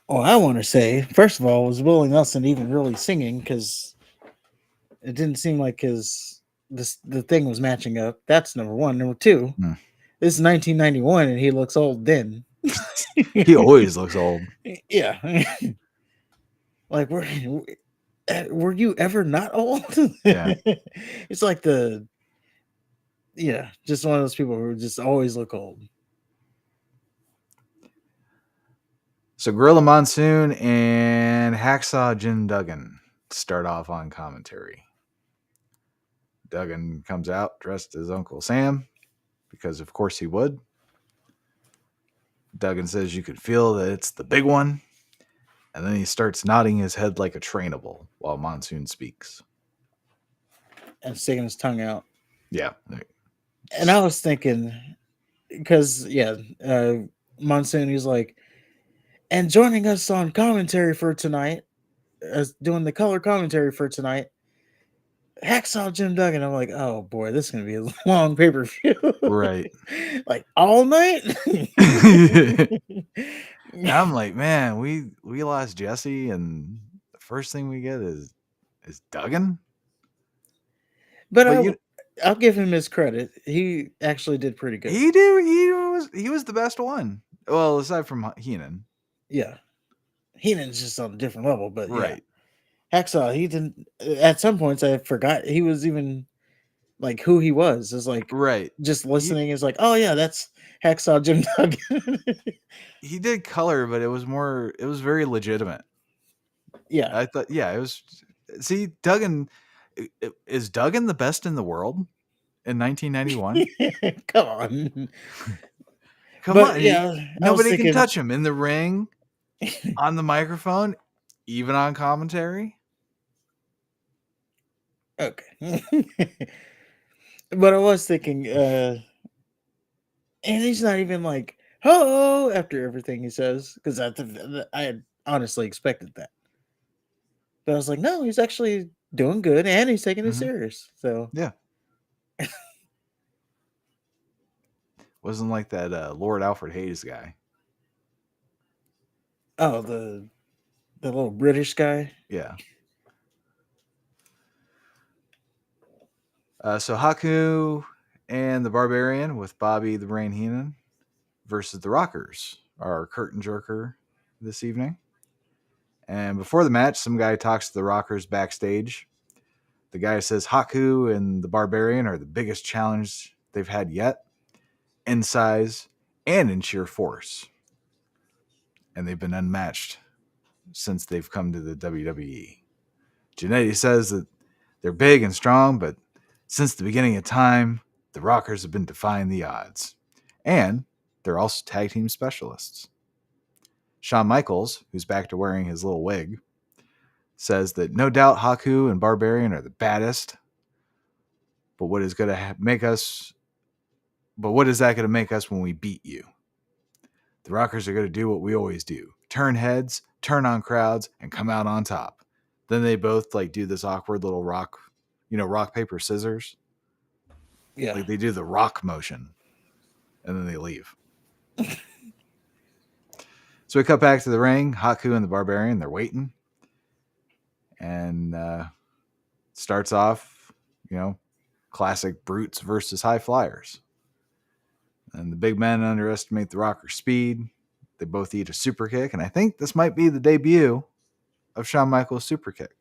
Oh, I want to say, first of all, was Willie Nelson even really singing? Because it didn't seem like the thing was matching up. That's number one. Number two, this is 1991, and he looks old then. He always looks old. Yeah. Like, were you ever not old? Yeah. It's like just one of those people who just always look old. So Gorilla Monsoon and Hacksaw Jim Duggan start off on commentary. Duggan comes out dressed as Uncle Sam, because of course he would. Duggan says you could feel that it's the big one, and then he starts nodding his head like a trainable while Monsoon speaks. And sticking his tongue out. Yeah. And I was thinking, because, Monsoon, he's like, and joining us on commentary for tonight, doing the color commentary for tonight, Hacksaw Jim Duggan. I'm like, oh boy, this is gonna be a long pay-per-view. Right. Like all night. I'm like, man, we lost Jesse, and the first thing we get is Duggan. But But I'll give him his credit. He actually did pretty good. He was the best one. Well, aside from Heenan. Yeah. Heenan's just on a different level, but right. Yeah. Hacksaw, he didn't. At some points, I forgot he was even like who he was. It's like right. Just listening is like, oh yeah, that's Hacksaw Jim Duggan. He did color, but it was very legitimate. Yeah. I thought, it was. See, Duggan, is Duggan the best in the world in 1991? Come on. Come on. Yeah, nobody can touch him in the ring, on the microphone, even on commentary. Okay. But I was thinking, and he's not even like, oh, after everything he says, because I had honestly expected that. But I was like, no, he's actually doing good, and he's taking it serious. So yeah, wasn't like that Lord Alfred Hayes guy. Oh, the little British guy. Yeah. So Haku and the Barbarian with Bobby the Brain Heenan versus the Rockers, our curtain jerker this evening. And before the match, some guy talks to the Rockers backstage. The guy says Haku and the Barbarian are the biggest challenge they've had yet, in size and in sheer force. And they've been unmatched since they've come to the WWE. Jannetty says that they're big and strong, but since the beginning of time, the Rockers have been defying the odds. And they're also tag team specialists. Shawn Michaels, who's back to wearing his little wig, says that no doubt Haku and Barbarian are the baddest, but what is going to make us? But what is that going to make us when we beat you? The Rockers are going to do what we always do: turn heads, turn on crowds, and come out on top. Then they both like do this awkward little rock, rock paper scissors. Yeah. Like they do the rock motion, and then they leave. So we cut back to the ring. Haku and the Barbarian, they're waiting. And starts off, classic brutes versus high flyers. And the big men underestimate the Rocker's speed. They both eat a super kick. And I think this might be the debut of Shawn Michaels' super kick.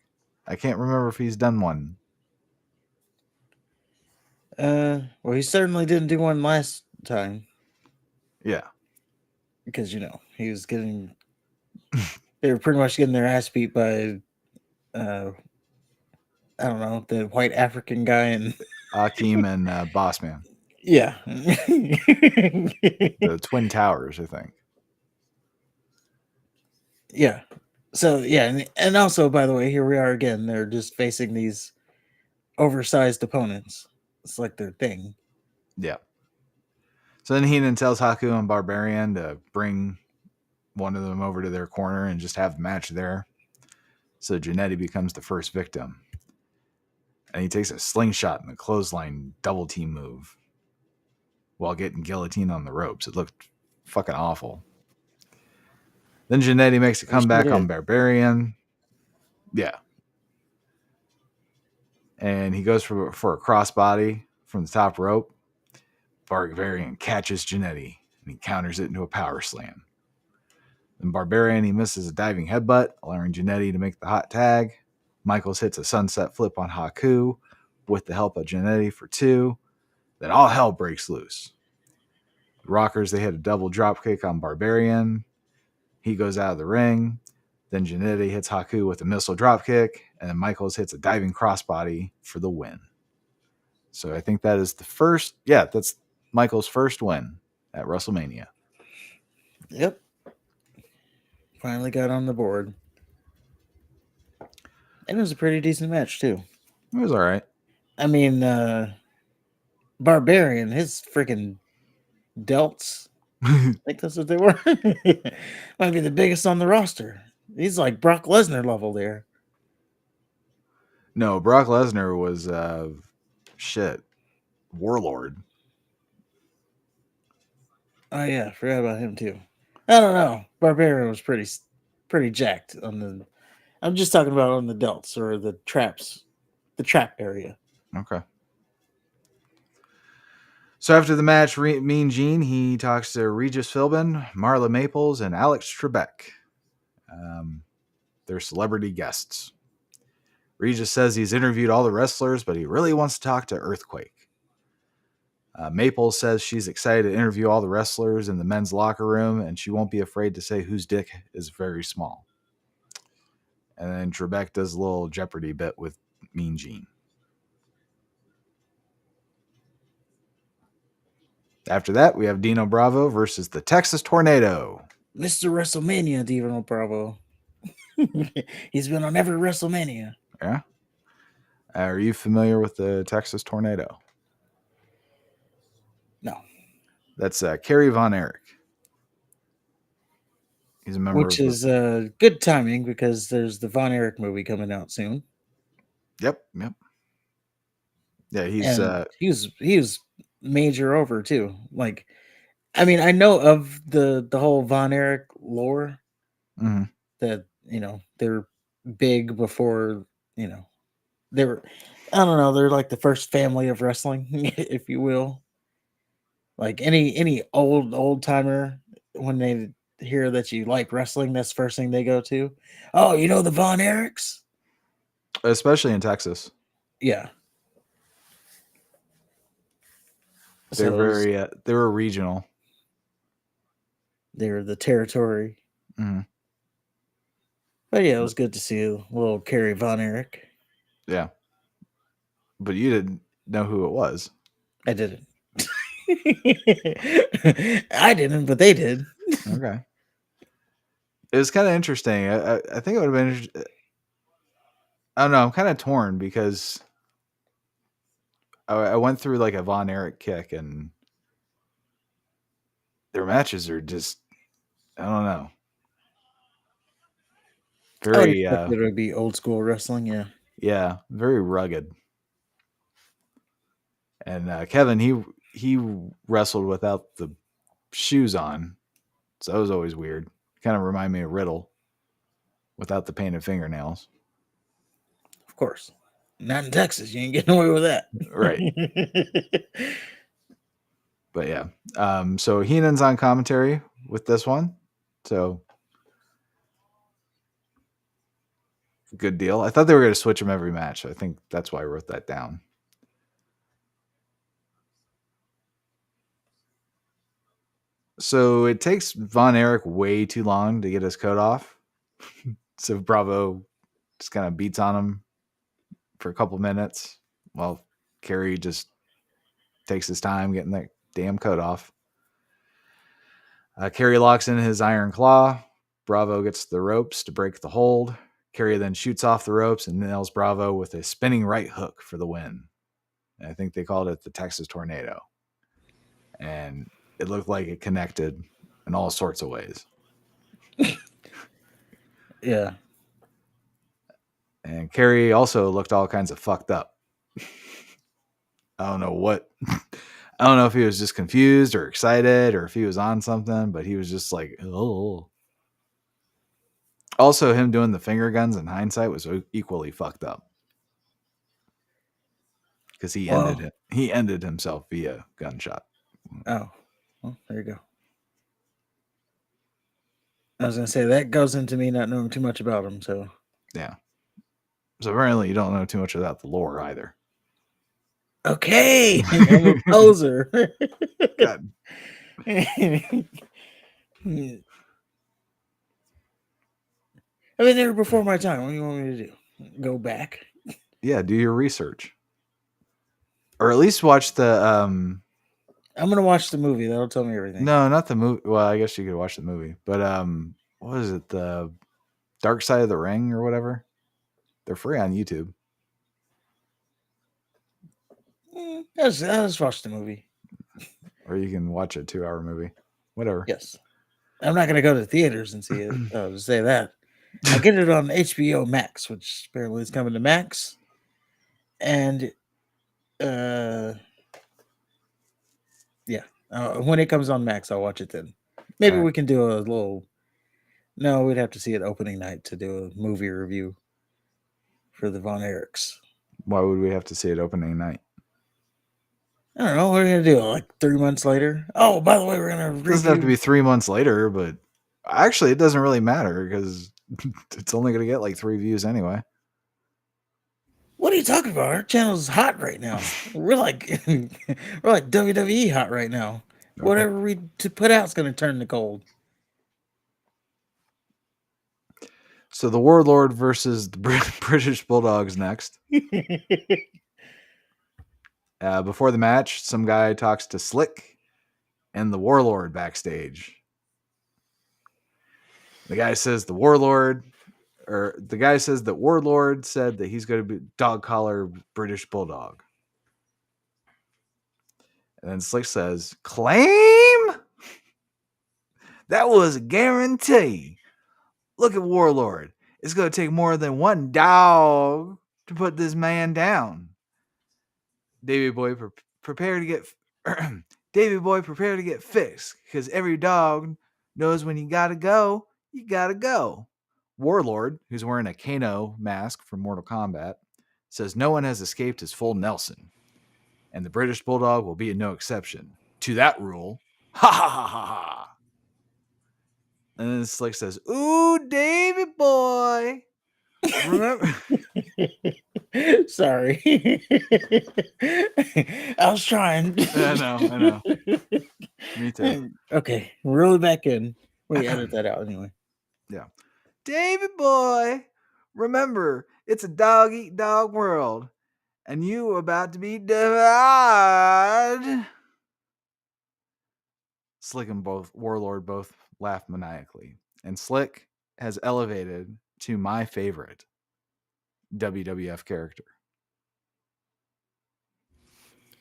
I can't remember if he's done one. Well, he certainly didn't do one last time. Yeah. Because, he was getting... they were pretty much getting their ass beat by... I don't know, the white African guy and... Akeem and Bossman. Yeah. The Twin Towers, I think. Yeah. So, yeah. And also, by the way, here we are again. They're just facing these oversized opponents. It's like their thing. Yeah. So then Heenan tells Haku and Barbarian to bring one of them over to their corner and just have the match there. So Jannetty becomes the first victim. And he takes a slingshot and a clothesline double team move while getting guillotined on the ropes. It looked fucking awful. Then Jannetty makes a comeback on Barbarian. Yeah. And he goes for a crossbody from the top rope. Barbarian catches Jannetty and he counters it into a power slam. Then Barbarian, he misses a diving headbutt, allowing Jannetty to make the hot tag. Michaels hits a sunset flip on Haku with the help of Jannetty for 2. Then all hell breaks loose. The Rockers, they hit a double dropkick on Barbarian. He goes out of the ring. Then Jannetty hits Haku with a missile dropkick. And then Michaels hits a diving crossbody for the win. So I think that is the first. Yeah, that's Michaels' first win at WrestleMania. Yep. Finally got on the board. And it was a pretty decent match, too. It was all right. I mean, Barbarian, his freaking delts, I think that's what they were. Might be the biggest on the roster. He's like Brock Lesnar level there. No, Brock Lesnar was Warlord. Oh yeah, forgot about him too. I don't know. Barbarian was pretty jacked on the. I'm just talking about on the delts or the traps, the trap area. Okay. So after the match, Mean Gene, he talks to Regis Philbin, Marla Maples, and Alex Trebek. They're celebrity guests. Regis says he's interviewed all the wrestlers, but he really wants to talk to Earthquake. Maples says she's excited to interview all the wrestlers in the men's locker room, and she won't be afraid to say whose dick is very small. And then Trebek does a little Jeopardy bit with Mean Gene. After that, we have Dino Bravo versus the Texas Tornado. Mr. WrestleMania, Dino Bravo. He's been on every WrestleMania. Yeah. Are you familiar with the Texas Tornado? No. That's Kerry Von Erich. He's a member Which is good timing because there's the Von Erich movie coming out soon. Yep. Yeah, he was major over too. Like, I mean, I know of the whole Von Erich lore that they're big before they were. I don't know. They're like the first family of wrestling, if you will. Like any old timer, when they hear that you like wrestling, that's the first thing they go to. Oh, you know the Von Erichs? Especially in Texas. Yeah. They're they were regional. They're the territory. Mm-hmm. But yeah, it was good to see a little Kerry Von Erich. Yeah. But you didn't know who it was. I didn't. I didn't, but they did. Okay. It was kind of interesting. I think it would have been. I don't know. I'm kind of torn because I went through like a Von Erich kick, and their matches are just, I don't know, I would very expect it to be old school wrestling, yeah. yeah, very rugged. And Kevin, he wrestled without the shoes on, so that was always weird. Kind of remind me of Riddle without the painted fingernails. Of course. Not in Texas. You ain't getting away with that. Right. But yeah. So Heenan's on commentary with this one. So good deal. I thought they were going to switch him every match. I think that's why I wrote that down. So it takes Von Erich way too long to get his coat off. So Bravo just kind of beats on him for a couple minutes while Kerry just takes his time getting that damn coat off. Kerry locks in his iron claw. Bravo gets the ropes to break the hold. Kerry then shoots off the ropes and nails Bravo with a spinning right hook for the win. I think they called it the Texas Tornado. And it looked like it connected in all sorts of ways. Yeah. And Kerry also looked all kinds of fucked up. I don't know what. I don't know if he was just confused or excited or if he was on something, but he was just like, oh. Also, him doing the finger guns in hindsight was equally fucked up because he ended it. He ended himself via gunshot. Oh, well, there you go. I was gonna say that goes into me not knowing too much about him. So yeah. So apparently, you don't know too much about the lore either. Okay, I'm a poser. God. I mean, they were before my time. What do you want me to do? Go back? Yeah, do your research, or at least watch the. I'm gonna watch the movie. That'll tell me everything. No, not the movie. Well, I guess you could watch the movie, but what is it? The Dark Side of the Ring or whatever. They're free on YouTube. I'll just watch the movie. Or you can watch a 2-hour movie. Whatever. Yes. I'm not going to go to theaters and see it. I'll just say that. I get it on HBO Max, which apparently is coming to Max. And yeah. When it comes on Max, I'll watch it then. Maybe we can do a little. No, we'd have to see it opening night to do a movie review for the Von Erichs. Why would we have to see it opening night? I don't know. What are we going to do? Like 3 months later? Oh, by the way, we're going to It doesn't have to be 3 months later, but actually it doesn't really matter because it's only going to get like 3 views anyway. What are you talking about? Our channel's hot right now. We're like WWE hot right now. Okay. Whatever we to put out is going to turn to gold. So the Warlord versus the British Bulldogs next. Before the match, some guy talks to Slick and the Warlord backstage. The guy says that Warlord said that he's going to be dog collar British Bulldog. And then Slick says, claim? That was a guarantee. Look at Warlord. It's going to take more than one dog to put this man down. Davey Boy, prepare to get fixed, because every dog knows when you gotta go, you gotta go. Warlord, who's wearing a Kano mask from Mortal Kombat, says no one has escaped his full Nelson, and the British Bulldog will be no exception to that rule. Ha ha ha ha ha. And then Slick says, "Ooh, Davey Boy, remember." Sorry. I was trying. I know. Me too. Okay, reel it back in. We edit that out anyway. Yeah. Davey Boy, remember, It's a dog eat dog world, and you about to be devoured. Slick and Warlord both laugh maniacally, and Slick has elevated to my favorite WWF character.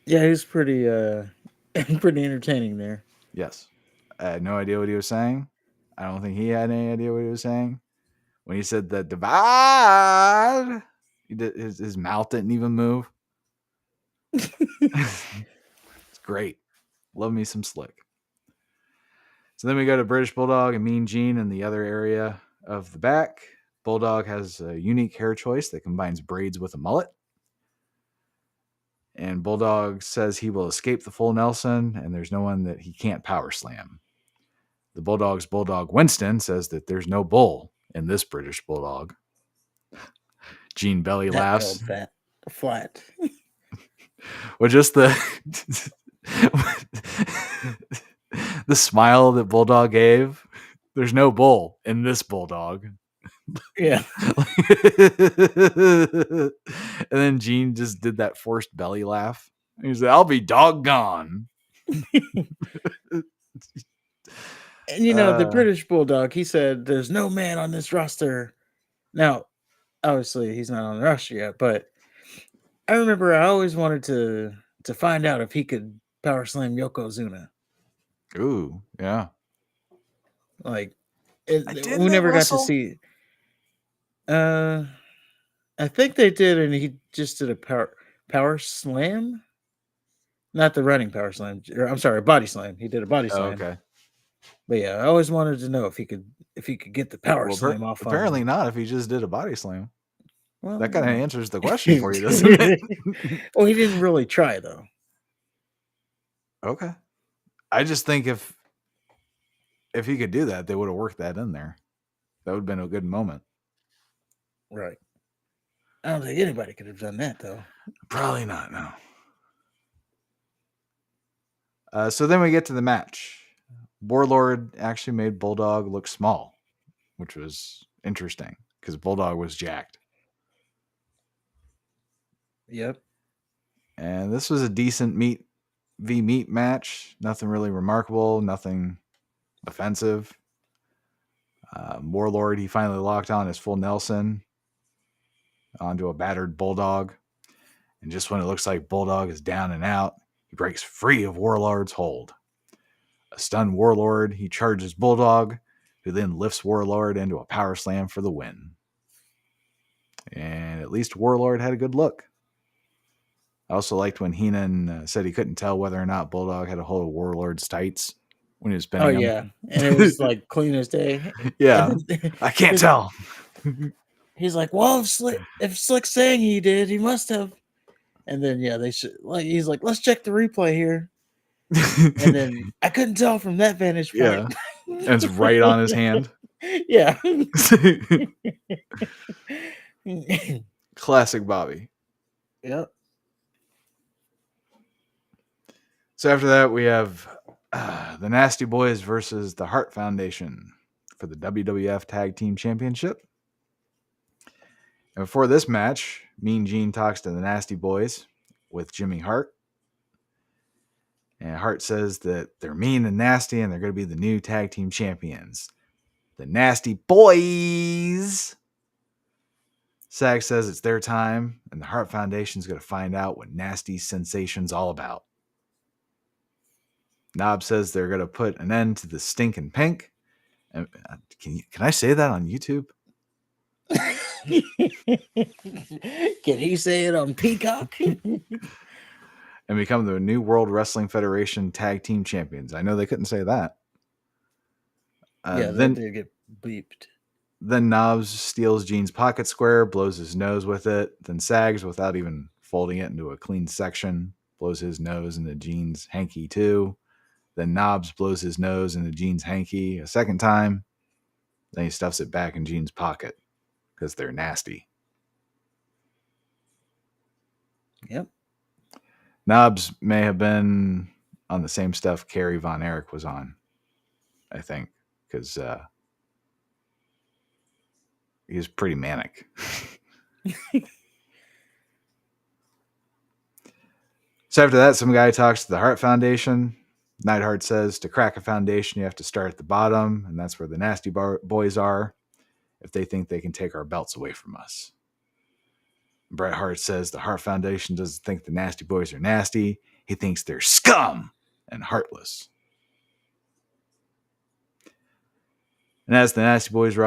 Yeah, he's pretty pretty entertaining there. Yes. I had no idea what he was saying. I don't think he had any idea what he was saying. When he said the divide, his mouth didn't even move. It's great. Love me some Slick. So then we go to British Bulldog and Mean Gene in the other area of the back. Bulldog has a unique hair choice that combines braids with a mullet. And Bulldog says he will escape the full Nelson, and there's no one that he can't power slam. The Bulldog's Bulldog Winston says that there's no bull in this British Bulldog. Gene belly That laughs. flat. Or just the the smile that Bulldog gave. There's no bull in this Bulldog. Yeah. And then Gene just did that forced belly laugh. He said, I'll be doggone. And the British Bulldog, he said, "There's no man on this roster." Now, obviously, he's not on the roster yet, but I remember I always wanted to find out if he could power slam Yokozuna. Ooh, yeah. Like, Did we they never wrestle? got to see. I think they did, and he just did a power slam, not the running power slam. I'm sorry, body slam. He did a body slam. Okay. But yeah, I always wanted to know if he could get the power slam off. Apparently not. If he just did a body slam, well, that kind of answers the question for you, doesn't it? Well, he didn't really try though. Okay. I just think if he could do that, they would have worked that in there. That would have been a good moment. Right. I don't think anybody could have done that though. Probably not. No. So then we get to the match. Warlord actually made Bulldog look small, which was interesting because Bulldog was jacked. Yep. And this was a decent meat v meat match. Nothing really remarkable. Nothing offensive. Warlord, he finally locked on his full Nelson onto a battered Bulldog. And just when it looks like Bulldog is down and out, he breaks free of Warlord's hold. A stunned Warlord, he charges Bulldog, who then lifts Warlord into a power slam for the win. And at least Warlord had a good look. I also liked when Heenan said he couldn't tell whether or not Bulldog had a hold of Warlord's tights when he was pinning him. Yeah. And it was like clean as day. Yeah. I can't tell. He's like, well, if Slick's saying he did, he must have. And then, yeah, they should. Like, he's like, let's check the replay here. And then I couldn't tell from that vantage point. Yeah. And it's right on his hand. Yeah. Classic Bobby. Yep. So after that, we have the Nasty Boys versus the Hart Foundation for the WWF Tag Team Championship. And before this match, Mean Gene talks to the Nasty Boys with Jimmy Hart. And Hart says that they're mean and nasty and they're going to be the new tag team champions. The Nasty Boys. Sag says it's their time and the Hart Foundation's going to find out what Nasty Sensation's all about. Knob says they're going to put an end to the stinking pink. And can I say that on YouTube? Can he say it on Peacock? And become the new World Wrestling Federation Tag Team Champions. I know they couldn't say that. Yeah, then they get bleeped. Then Knobs steals Gene's pocket square, blows his nose with it, then Sags, without even folding it into a clean section, blows his nose into Gene's hanky too. Then Knobs blows his nose into Gene's hanky a second time. Then he stuffs it back in Gene's pocket because they're nasty. Yep. Knobs may have been on the same stuff Kerry Von Erich was on, I think, because he was pretty manic. So after that, some guy talks to the Hart Foundation. Neidhart says to crack a foundation, you have to start at the bottom, and that's where the Nasty Boys are if they think they can take our belts away from us. Bret Hart says the Hart Foundation doesn't think the Nasty Boys are nasty. He thinks they're scum and heartless. And as the Nasty Boys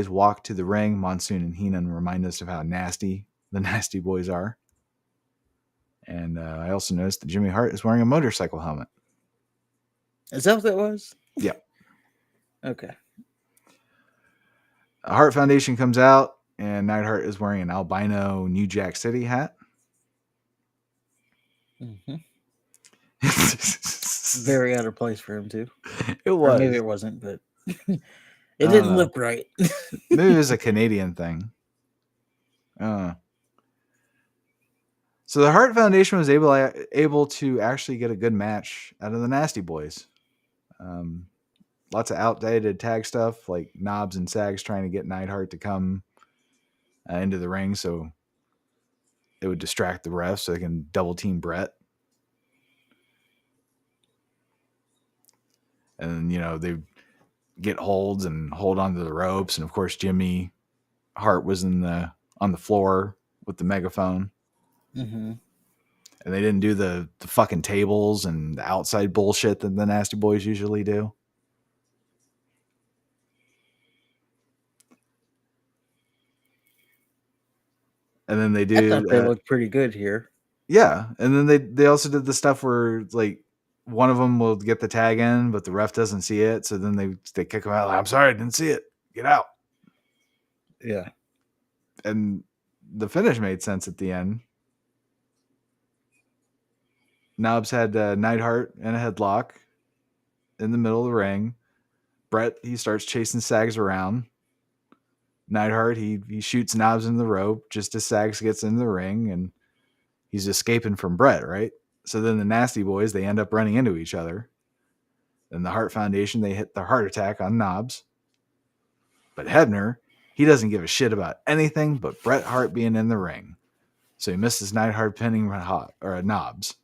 walk to the ring, Monsoon and Heenan remind us of how nasty the Nasty Boys are. And I also noticed that Jimmy Hart is wearing a motorcycle helmet. Is that what that was? Yeah. Okay. A Hart Foundation comes out, and Neidhart is wearing an albino New Jack City hat. Mm-hmm. Very out of place for him, too. It was. Or maybe it wasn't, but it didn't look right. Maybe it was a Canadian thing. So the Hart Foundation was able to actually get a good match out of the Nasty Boys. Lots of outdated tag stuff, like Knobs and Sags trying to get Neidhart to come into the ring so it would distract the refs so they can double team Bret. And, they get holds and hold onto the ropes. And, of course, Jimmy Hart was on the floor with the megaphone. Mm-hmm. And they didn't do the fucking tables and the outside bullshit that the Nasty Boys usually do. And then they do. I thought they looked pretty good here. Yeah, and then they also did the stuff where like one of them will get the tag in, but the ref doesn't see it, so then they kick him out. Like, I'm sorry, I didn't see it. Get out. Yeah, and the finish made sense at the end. Knobs had Neidhart in a headlock in the middle of the ring. Bret, he starts chasing Sags around. Neidhart, he shoots Knobs in the rope just as Sags gets in the ring, and he's escaping from Bret, right? So then the Nasty Boys, they end up running into each other. Then the Hart Foundation, they hit the heart attack on Knobs. But Hebner, he doesn't give a shit about anything but Bret Hart being in the ring. So he misses Neidhart pinning Knobs.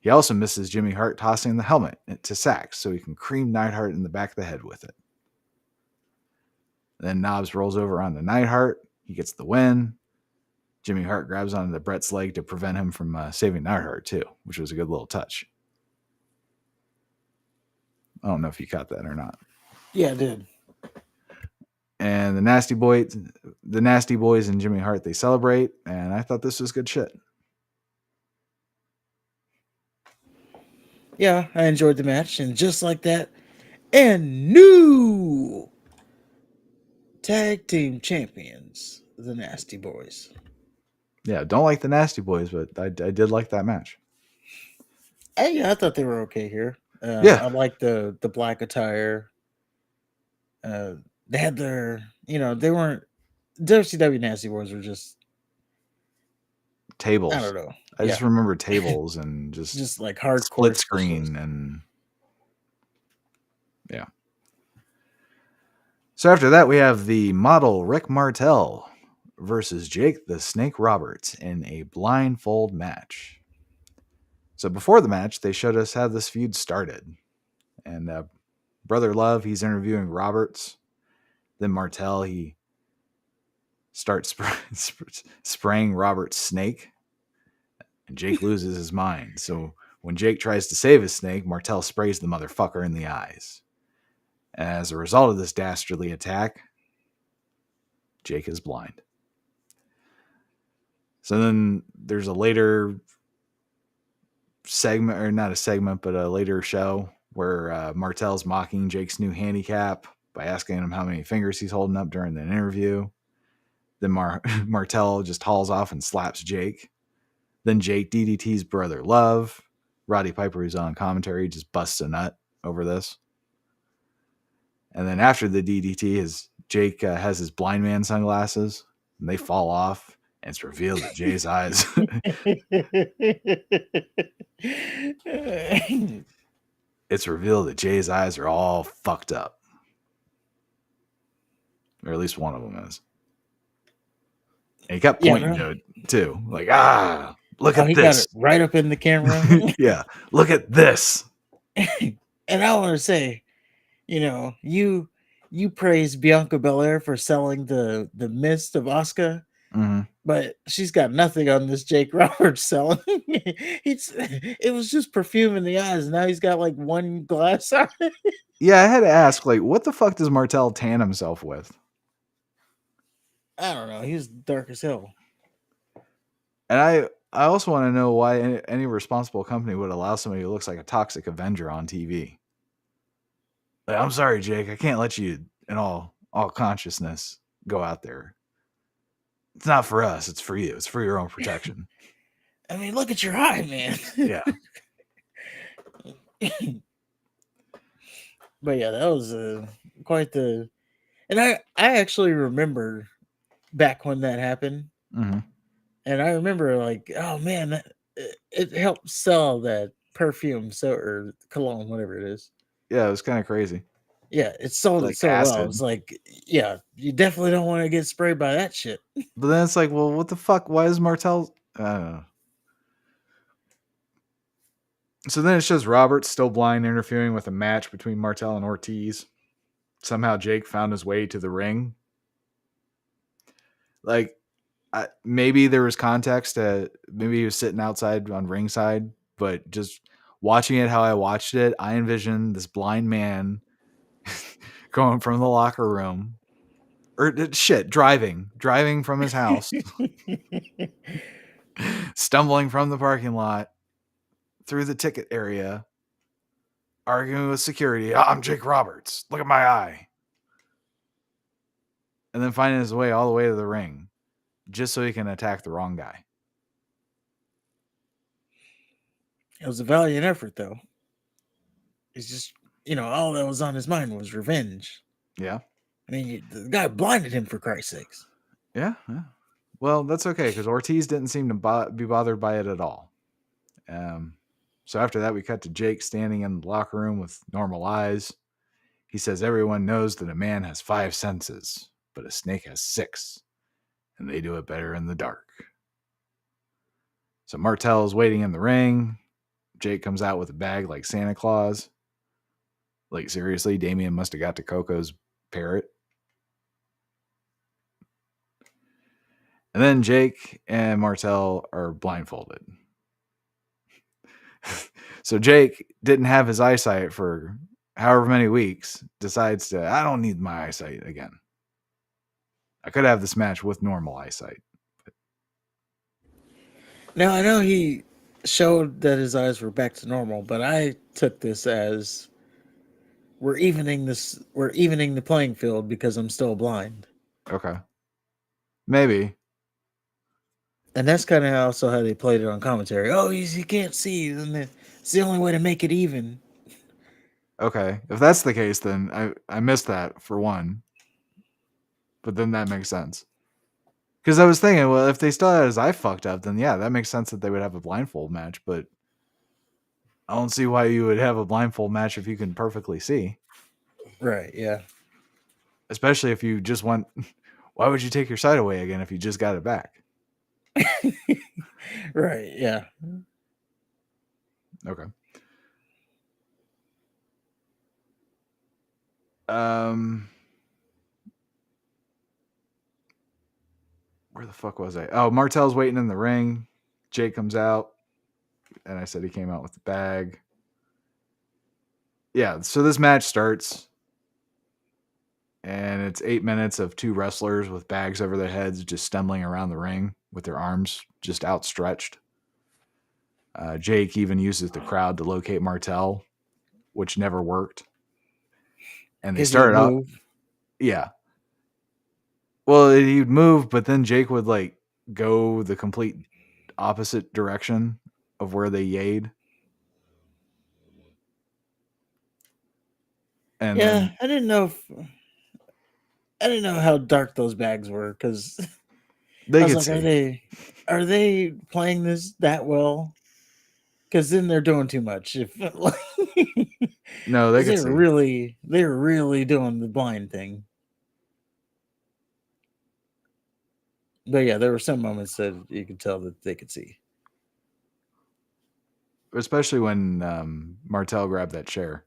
He also misses Jimmy Hart tossing the helmet to Sags so he can cream Neidhart in the back of the head with it. Then Knobs rolls over onto Neidhart. He gets the win. Jimmy Hart grabs onto Bret's leg to prevent him from saving Neidhart too, which was a good little touch. I don't know if you caught that or not. Yeah, I did. And the Nasty Boys and Jimmy Hart, they celebrate, and I thought this was good shit. Yeah, I enjoyed the match, and just like that, and new tag team champions, the Nasty Boys. Yeah, don't like the Nasty Boys, but I did like that match. I thought they were okay here. Yeah, I like the black attire. They had their, they weren't. WCW Nasty Boys were just tables. I don't know. I just remember tables and just like hardcore split screen and yeah. So after that, we have the model Rick Martel versus Jake the Snake Roberts in a blindfold match. So before the match, they showed us how this feud started. And Brother Love, he's interviewing Roberts. Then Martel, he starts spraying Roberts' snake. And Jake loses his mind. So when Jake tries to save his snake, Martel sprays the motherfucker in the eyes. As a result of this dastardly attack, Jake is blind. So then there's a later segment, or not a segment, but a later show where Martel's mocking Jake's new handicap by asking him how many fingers he's holding up during the interview. Then Martel just hauls off and slaps Jake. Then Jake DDT's Brother Love. Roddy Piper, who's on commentary, just busts a nut over this. And then after the DDT, Jake has his blind man sunglasses, and they fall off, and it's revealed that Jay's eyes. It's revealed that Jay's eyes are all fucked up. or at least one of them is. And he kept Yeah, pointing no. to it too, like, look Oh, at he got it this. right up in the camera. Yeah, look at this. And I want to say, you praise Bianca Belair for selling the mist of Asuka, Mhm. but she's got nothing on this Jake Roberts selling. It was just perfume in the eyes. Now he's got like one glass on it. Yeah, I had to ask, like, what the fuck does Martel tan himself with? I don't know. He was dark as hell. And I also want to know why any responsible company would allow somebody who looks like a toxic Avenger on TV. Like, I'm sorry, Jake, I can't let you in all consciousness go out there. It's not for us. It's for you. It's for your own protection. I mean, look at your eye, man. Yeah. But yeah, that was quite the. And I actually remember back when that happened, Mm-hmm. and I remember like, oh man, it helped sell that perfume, or cologne, whatever it is. Yeah, it was kind of crazy. Yeah, it sold it Like so well. acid. It's like, yeah, you definitely don't want to get sprayed by that shit. But then it's like, well, what the fuck? Why is Martel? I don't know. So then it shows Roberts still blind interfering with a match between Martel and Ortiz. Somehow Jake found his way to the ring. Like, maybe there was context. Maybe he was sitting outside on ringside, but just watching it how I watched it, I envisioned this blind man going from the locker room, or driving from his house, stumbling from the parking lot through the ticket area, arguing with security. I'm Jake Roberts. Look at my eye. And then finding his way all the way to the ring just so he can attack the wrong guy. It was a valiant effort, though. It's just, all that was on his mind was revenge. Yeah. I mean, the guy blinded him, for Christ's sakes. Yeah. Well, that's okay, because Ortiz didn't seem to be bothered by it at all. So after that, we cut to Jake standing in the locker room with normal eyes. He says everyone knows that a man has 5 senses, but a snake has 6, and they do it better in the dark. So Martel is waiting in the ring. Jake comes out with a bag like Santa Claus. Like, seriously, Damien must have got to Coco's parrot. And then Jake and Martel are blindfolded. So Jake didn't have his eyesight for however many weeks, decides to, I don't need my eyesight again. I could have this match with normal eyesight. Now, I know he showed that his eyes were back to normal, but I took this as we're evening the playing field because I'm still blind. Okay. Maybe. And that's kind of also how they played it on commentary. Oh, he can't see, and it's the only way to make it even. Okay. If that's the case, then I missed that for one. But then that makes sense. Because I was thinking, well, if they still had his eye fucked up, then yeah, that makes sense that they would have a blindfold match. But I don't see why you would have a blindfold match if you can perfectly see. Right, yeah. Especially if you just want... Why would you take your sight away again if you just got it back? Right, yeah. Okay. Where the fuck was I? Oh, Martel's waiting in the ring. Jake comes out. And I said he came out with the bag. Yeah, so this match starts. And it's 8 minutes of 2 wrestlers with bags over their heads just stumbling around the ring with their arms just outstretched. Jake even uses the crowd to locate Martel, which never worked. And they started out. Yeah. Well, he'd move, but then Jake would like go the complete opposite direction of where they yayed. And yeah, then I didn't know how dark those bags were, because they I was could like, see. are they playing this that well? Because then they're doing too much. If No, they could see. They're really doing the blind thing. But yeah, there were some moments that you could tell that they could see. Especially when Martel grabbed that chair.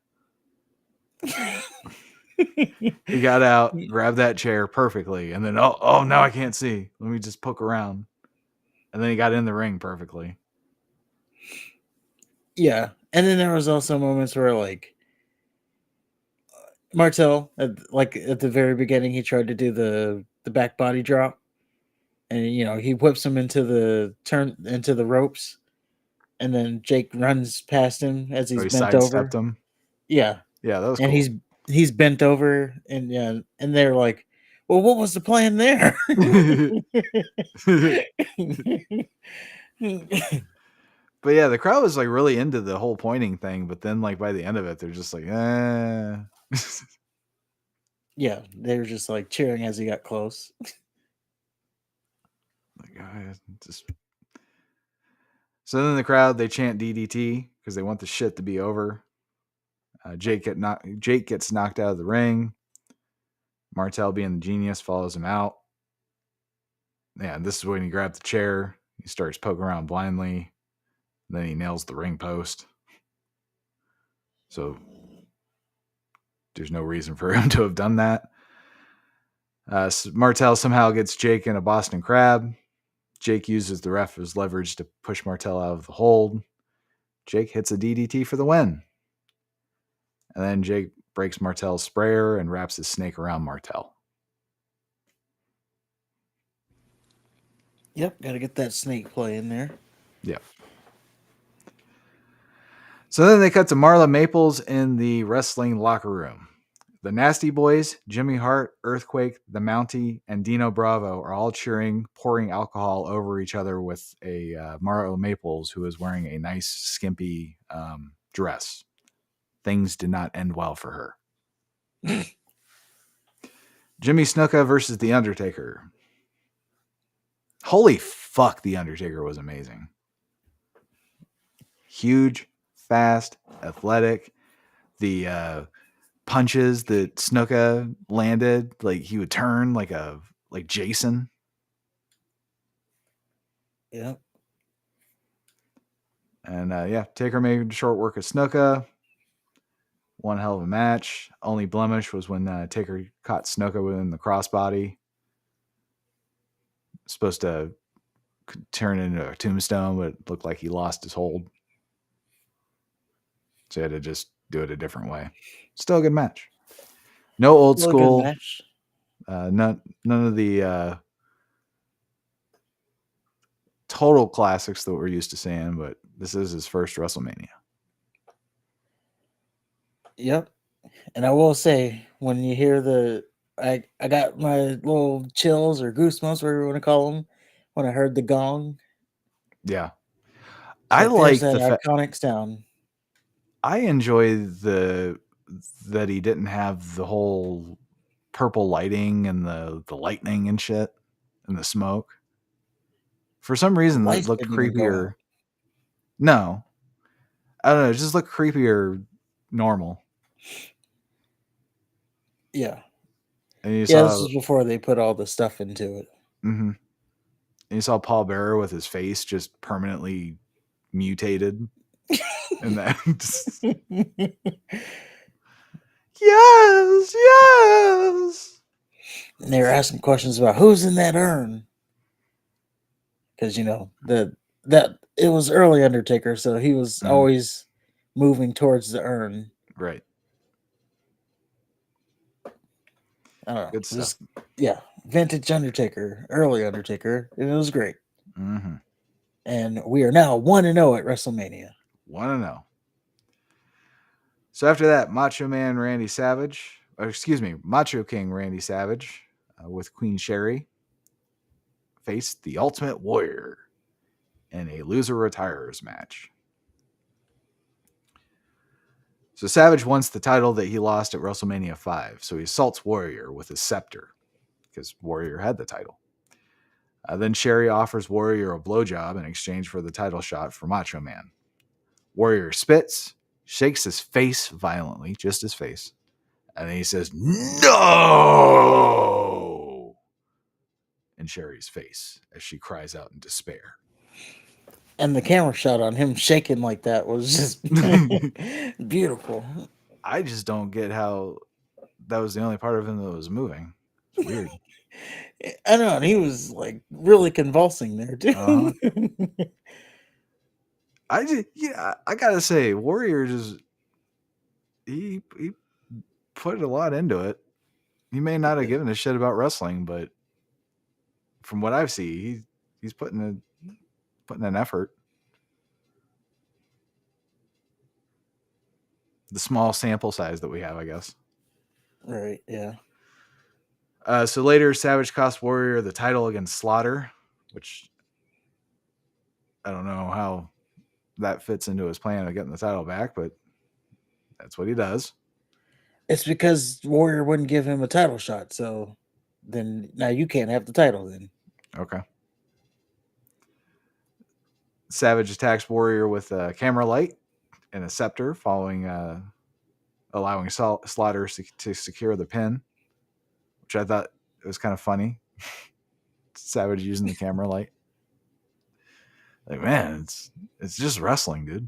He got out, grabbed that chair perfectly, and then oh now I can't see. Let me just poke around. And then he got in the ring perfectly. Yeah, and then there was also moments where like Martel, at the very beginning, he tried to do the back body drop, and he whips him into the ropes, and then Jake runs past him as So he's he bent sidestepped over. him. Yeah, Yeah, that was and cool. he's bent over, and yeah, and they're like, "Well, what was the plan there?" But yeah, the crowd was like really into the whole pointing thing, but then like by the end of it, they're just like, eh. Yeah, they were just like cheering as he got close. Like, just... So then the crowd, they chant DDT because they want the shit to be over. Jake gets knocked out of the ring. Martel, being the genius, follows him out. Yeah, this is when he grabs the chair. He starts poking around blindly. Then he nails the ring post. So there's no reason for him to have done that. Martel somehow gets Jake in a Boston Crab. Jake uses the ref as leverage to push Martel out of the hold. Jake hits a DDT for the win. And then Jake breaks Martel's sprayer and wraps his snake around Martel. Yep, got to get that snake play in there. Yep. So then they cut to Marla Maples in the wrestling locker room. The Nasty Boys, Jimmy Hart, Earthquake, the Mountie, and Dino Bravo are all cheering, pouring alcohol over each other with a Marla Maples who is wearing a nice, skimpy dress. Things did not end well for her. Jimmy Snuka versus The Undertaker. Holy fuck, The Undertaker was amazing. Huge, fast, athletic. The punches that Snuka landed, like he would turn like Jason. Yep. And Taker made short work of Snuka. One hell of a match. Only blemish was when Taker caught Snuka within the crossbody. Supposed to turn into a tombstone, but it looked like he lost his hold. So he had to just do it a different way. Still a good match. No old Still school. a good match. None of the total classics that we're used to seeing, but this is his first WrestleMania. Yep. And I will say, when you hear I got my little chills or goosebumps, whatever you want to call them, when I heard the gong. Yeah. I like that the iconic sound. I enjoy that he didn't have the whole purple lighting and the lightning and shit and the smoke. For some reason, that Lights looked didn't even go out. creepier. No, I don't know. It just looked creepier, normal. Yeah. And you Yeah, saw, this was before they put all the stuff into it. mm-hmm. And you saw Paul Bearer with his face just permanently mutated, and that. Yes. And they were asking questions about who's in that urn, because that it was early Undertaker, so he was always moving towards the urn. Right. I don't know. Good stuff. Yeah, vintage Undertaker, early Undertaker, and it was great. Mm-hmm. And we are now 1-0 at WrestleMania. 1-0. So after that, Macho King Randy Savage with Queen Sherry faced the Ultimate Warrior in a loser retires match. So Savage wants the title that he lost at WrestleMania 5, so he assaults Warrior with his scepter because Warrior had the title. Then Sherry offers Warrior a blowjob in exchange for the title shot for Macho Man. Warrior spits, shakes his face violently, just his face, and then he says, "No!" in Sherry's face as she cries out in despair. And the camera shot on him shaking like that was just beautiful. I just don't get how that was the only part of him that was moving. It's weird. I know, and he was like really convulsing there too. Uh-huh. I gotta say, Warrior just he put a lot into it. He may not have given a shit about wrestling, but from what I've seen, he's putting an effort. The small sample size that we have, I guess. Right, yeah. So later, Savage cost Warrior the title against Slaughter, which I don't know how that fits into his plan of getting the title back, but that's what he does. It's because Warrior wouldn't give him a title shot, so then now you can't have the title then. Okay. Savage attacks Warrior with a camera light and a scepter, allowing Slaughter to secure the pin, which I thought it was kind of funny. Savage using the camera light. Like, man, it's just wrestling, dude.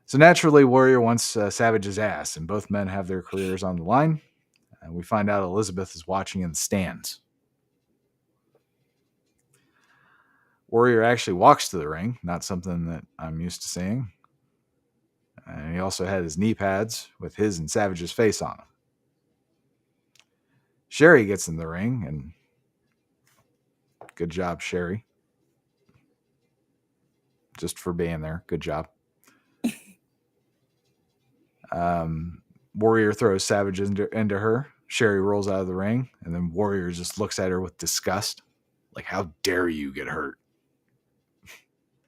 So naturally, Warrior wants Savage's ass, and both men have their careers on the line. And we find out Elizabeth is watching in the stands. Warrior actually walks to the ring, not something that I'm used to seeing. And he also had his knee pads with his and Savage's face on them. Sherry gets in the ring, and good job, Sherry. Just for being there. Good job. Warrior throws Savage into her. Sherry rolls out of the ring, and then Warrior just looks at her with disgust. Like, how dare you get hurt?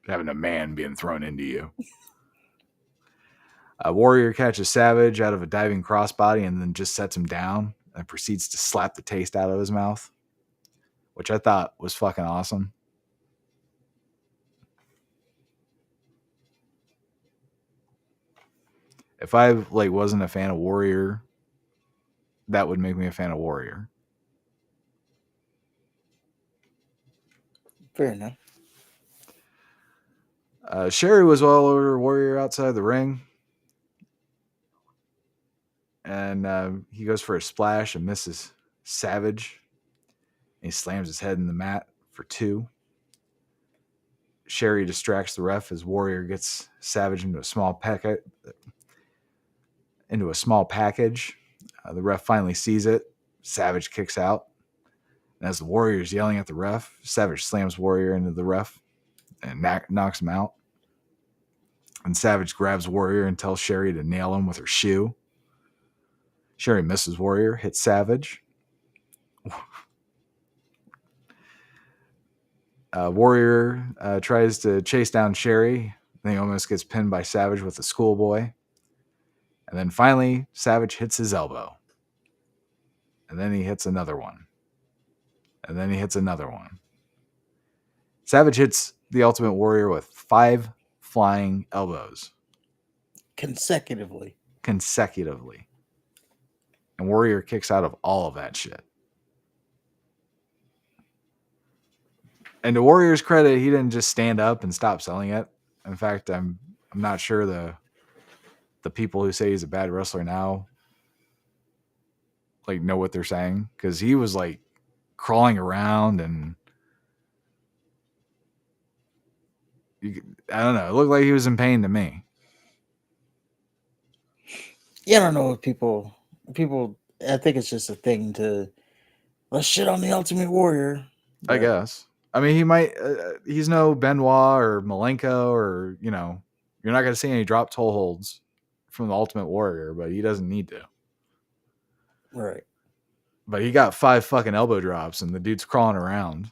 Having a man being thrown into you. Warrior catches Savage out of a diving crossbody and then just sets him down and proceeds to slap the taste out of his mouth, which I thought was fucking awesome. If I wasn't a fan of Warrior, that would make me a fan of Warrior. Fair enough. Sherry was all over Warrior outside the ring. And he goes for a splash and misses Savage. And he slams his head in the mat for 2. Sherry distracts the ref as Warrior gets Savage into a small package. The ref finally sees it. Savage kicks out. And as the Warrior is yelling at the ref, Savage slams Warrior into the ref and knocks him out. And Savage grabs Warrior and tells Sherry to nail him with her shoe. Sherry misses Warrior, hits Savage. Warrior tries to chase down Sherry. Then he almost gets pinned by Savage with a schoolboy. And then finally, Savage hits his elbow. And then he hits another one. And then he hits another one. Savage hits the Ultimate Warrior with 5 flying elbows. Consecutively. And Warrior kicks out of all of that shit. And to Warrior's credit, he didn't just stand up and stop selling it. In fact, I'm not sure the people who say he's a bad wrestler now know what they're saying, because he was crawling around and I don't know. It looked like he was in pain to me. Yeah, I don't know if people. I think it's just a thing to let's shit on the Ultimate Warrior. I guess. I mean, he might. He's no Benoit or Malenko, or you're not going to see any drop toe holds from the Ultimate Warrior, but he doesn't need to. Right. But he got 5 fucking elbow drops, and the dude's crawling around.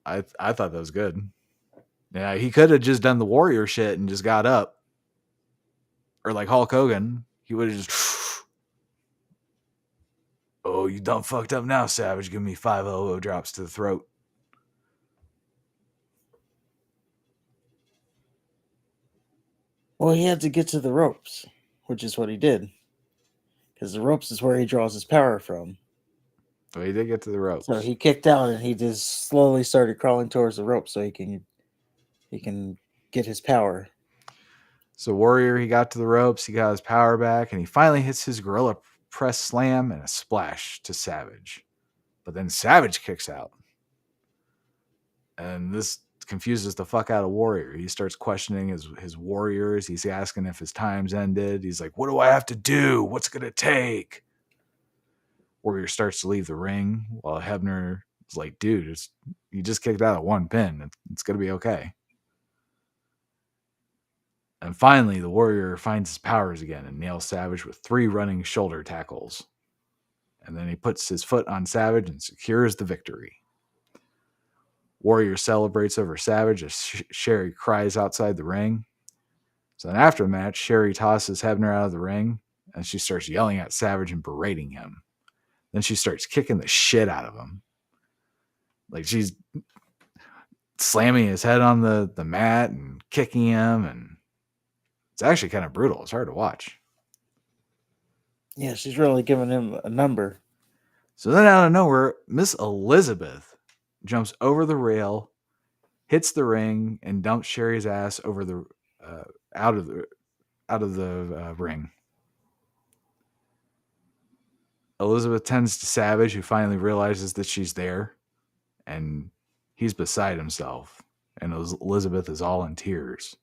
I thought that was good. Yeah, he could have just done the Warrior shit and just got up, or like Hulk Hogan, he would have just. Oh, you done fucked up now, Savage. Give me 5 elbow drops to the throat. Well, he had to get to the ropes, which is what he did. Because the ropes is where he draws his power from. But he did get to the So ropes. he kicked out and he just slowly started crawling towards the rope so he can get his power. So Warrior, he got to the ropes, he got his power back, and he finally hits his gorilla press slam and a splash to Savage. But then Savage kicks out. And this confuses the fuck out of Warrior. He starts questioning his warriors. He's asking if his time's ended. He's like, what do I have to do? What's it going to take? Warrior starts to leave the ring while Hebner is like, dude, you just kicked out at one pin. It's going to be okay. And finally, the Warrior finds his powers again and nails Savage with 3 running shoulder tackles. And then he puts his foot on Savage and secures the victory. Warrior celebrates over Savage as Sherry cries outside the ring. So then after the match, Sherry tosses Hebner out of the ring and she starts yelling at Savage and berating him. Then she starts kicking the shit out of him. Like she's slamming his head on the mat and kicking him, and it's actually kind of brutal. It's hard to watch. Yeah, she's really giving him a number. So then out of nowhere, Miss Elizabeth jumps over the rail, hits the ring, and dumps Sherry's ass over the out of the ring. Elizabeth tends to Savage, who finally realizes that she's there, and he's beside himself. And Elizabeth is all in tears.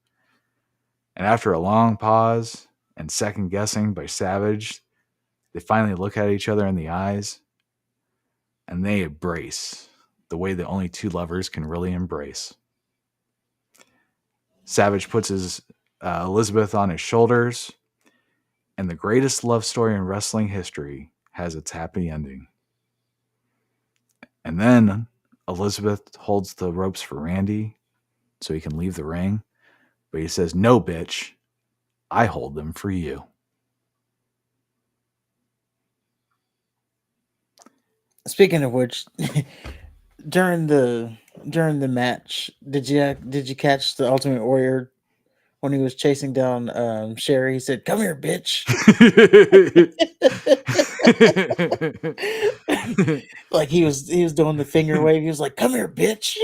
And after a long pause and second guessing by Savage, they finally look at each other in the eyes, and they embrace the way that only 2 lovers can really embrace. Savage puts his Elizabeth on his shoulders, and the greatest love story in wrestling history has its happy ending. And then Elizabeth holds the ropes for Randy so he can leave the ring, but he says, "No, bitch, I hold them for you." Speaking of which, during the match, did you catch the Ultimate Warrior when he was chasing down Sherry? He said, "Come here, bitch." Like he was doing the finger wave. He was like, "Come here, bitch."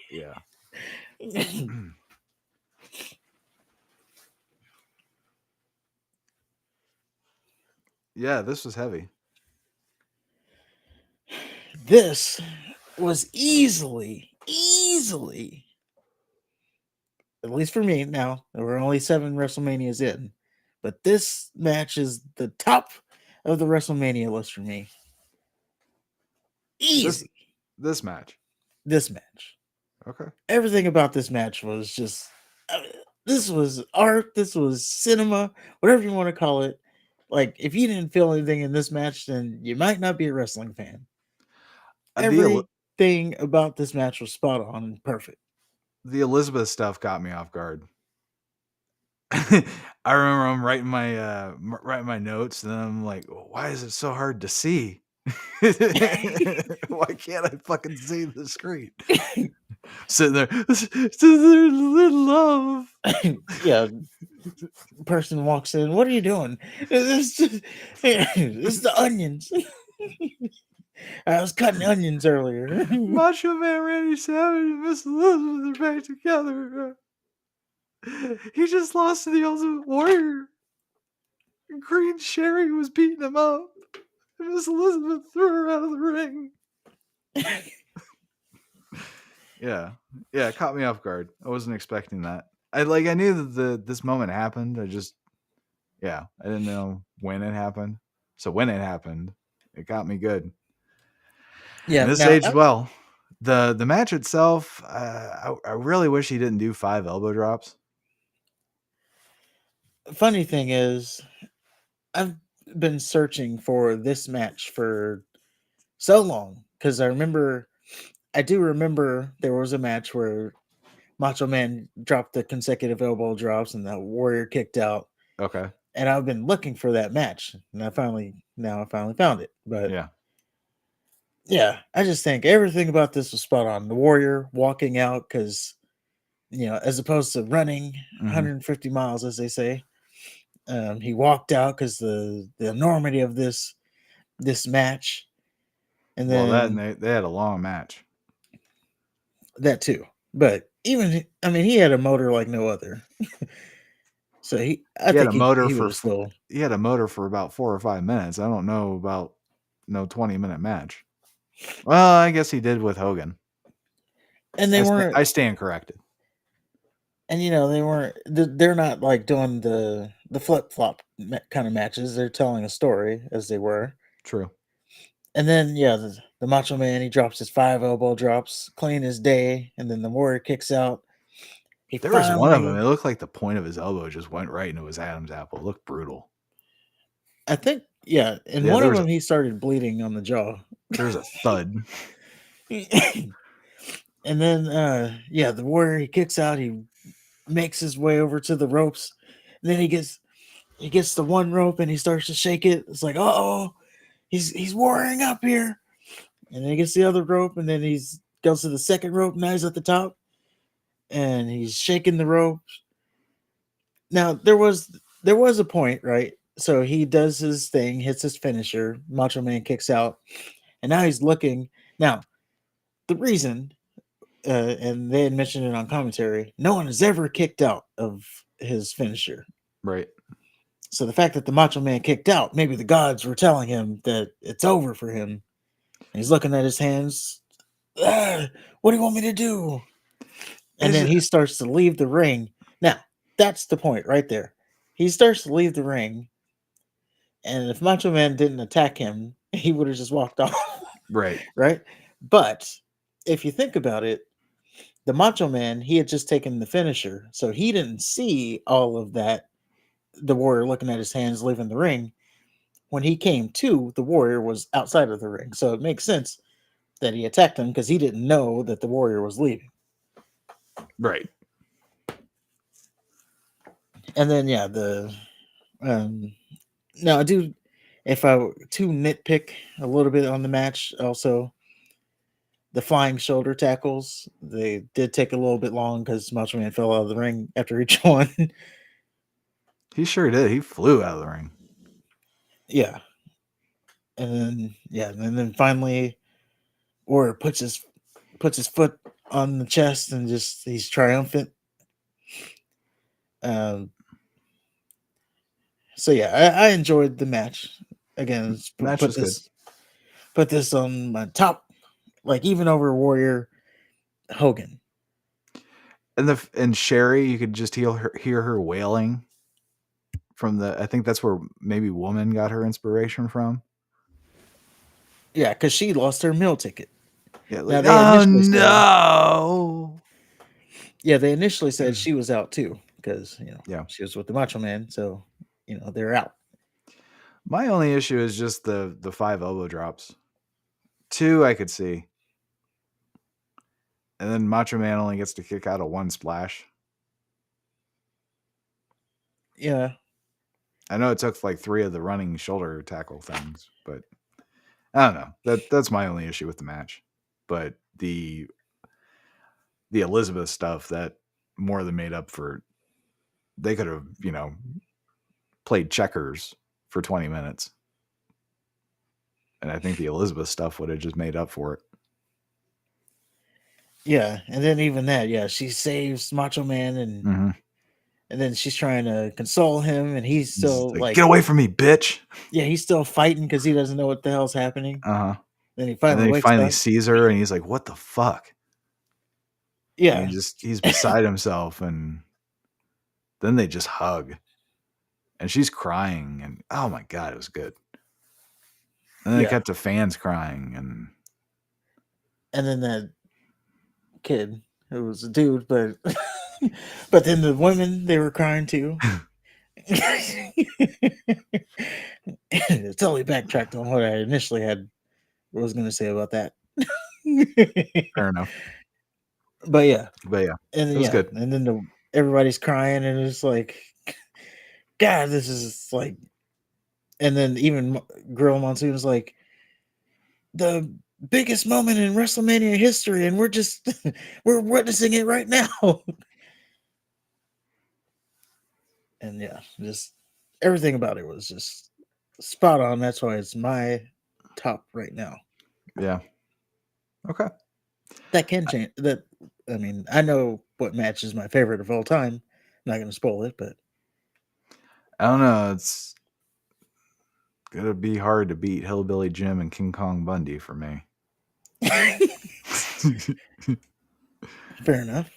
Yeah. Yeah, this was heavy. This was easily, at least for me. Now there were only 7 WrestleManias in, but this match is the top of the WrestleMania list for me. Easy. This match. This match. Okay. Everything about this match was just. This was art. This was cinema. Whatever you want to call it. Like if you didn't feel anything in this match, then you might not be a wrestling fan. Everything about this match was spot on and perfect. The Elizabeth stuff got me off guard. I remember I'm writing my notes, and then I'm like, why is it so hard to see? Why can't I fucking see the screen? Sitting there, love. Yeah. Person walks in. What are you doing? This is the onions. I was cutting onions earlier. Macho Man Randy Savage and Miss Elizabeth are back together. He just lost to the Ultimate Warrior. Green Sherry was beating him up. And Miss Elizabeth threw her out of the ring. Yeah, it caught me off guard. I wasn't expecting that. I knew that this moment happened. I didn't know when it happened. So when it happened, it got me good. Yeah, and this aged well. The match itself, I really wish he didn't do 5 elbow drops. Funny thing is, I've been searching for this match for so long because I do remember there was a match where Macho Man dropped the consecutive elbow drops and the Warrior kicked out. Okay. And I've been looking for that match, and I finally found it. But yeah, I just think everything about this was spot on. The Warrior walking out because, as opposed to running 150 miles, as they say, he walked out because the enormity of this match. And Well, that and then they had a long match. that too. But even, I mean, he had a motor like no other. So I He had think a motor he would for have still. he had a motor for about 4 or 5 minutes. I don't know about no 20-minute match. Well, I guess he did with Hogan. And they weren't, I stand corrected. and they weren't. They're not like doing the flip flop kind of matches. They're telling a story as they were. True. And then the Macho Man, he drops his 5 elbow drops, clean as day, and then the Warrior kicks out. He There was one of them. finally, It looked like the point of his elbow just went right into his Adam's apple. It looked brutal. I think, in Yeah, one of them he started bleeding on the jaw. there was a thud. And then the Warrior, he kicks out, he makes his way over to the ropes, and then he gets the one rope and he starts to shake it. It's like, oh, he's warring up here. And then he gets the other rope, and then he's goes to the second rope, now he's at the top, and he's shaking the ropes. Now there was a point, right? So he does his thing, hits his finisher, Macho Man kicks out, and now he's looking. Now, the reason, and they had mentioned it on commentary, no one has ever kicked out of his finisher. Right. So the fact that the Macho Man kicked out, maybe the gods were telling him that it's over for him. And he's looking at his hands. What do you want me to do? And then he starts to leave the ring. Now, that's the point right there. He starts to leave the ring. And if Macho Man didn't attack him, he would have just walked off. Right. Right? But if you think about it, the Macho Man, he had just taken the finisher. So he didn't see all of that. The Warrior looking at his hands leaving the ring. When he came to, the Warrior was outside of the ring. So it makes sense that he attacked him because he didn't know that the Warrior was leaving. Right. And then now I do, if I were to nitpick a little bit on the match, also the flying shoulder tackles, they did take a little bit long because Macho Man fell out of the ring after each one. He sure did. He flew out of the ring. Yeah. And then finally Warrior puts his foot on the chest and just he's triumphant. So I enjoyed the match. Again, Match was good. Put this on my top, like even over Warrior Hogan. And Sherry, you could just hear her wailing from I think that's where maybe Woman got her inspiration from. Yeah, because she lost her meal ticket. Yeah, Now like, they oh initially no. they initially said she was out too because she was with the Macho Man, so they're out. My only issue is just the 5 elbow drops. 2 I could see. And then Macho Man only gets to kick out a 1 splash. Yeah. I know it took like 3 of the running shoulder tackle things, but I don't know. That's my only issue with the match. But the Elizabeth stuff, that more than made up for. They could have, played checkers for 20 minutes. And I think the Elizabeth stuff would have just made up for it. Yeah, and then even that, she saves Macho Man, and then she's trying to console him, and he's still like, "Get away from me, bitch!" Yeah, he's still fighting because he doesn't know what the hell's happening. Then he finally finally sees her, and he's like, "What the fuck?" Yeah, and he's beside himself, and then they just hug, and she's crying, and oh my god, it was good. And then they cut to fans crying, and then that kid, it was a dude, but but then the women, they were crying too. Totally backtracked on what I initially was going to say about that. Fair enough. But yeah, and it was good. And then everybody's crying, and it's like, God, this is like. And then even Gorilla Monsoon is like, the biggest moment in WrestleMania history, and we're witnessing it right now. And just everything about it was just spot on. That's why it's my top right now. Yeah. Okay. That can change. That I mean, I know what match is my favorite of all time. I'm not going to spoil it, but I don't know. It's gonna be hard to beat Hillbilly Jim and King Kong Bundy for me. fair enough.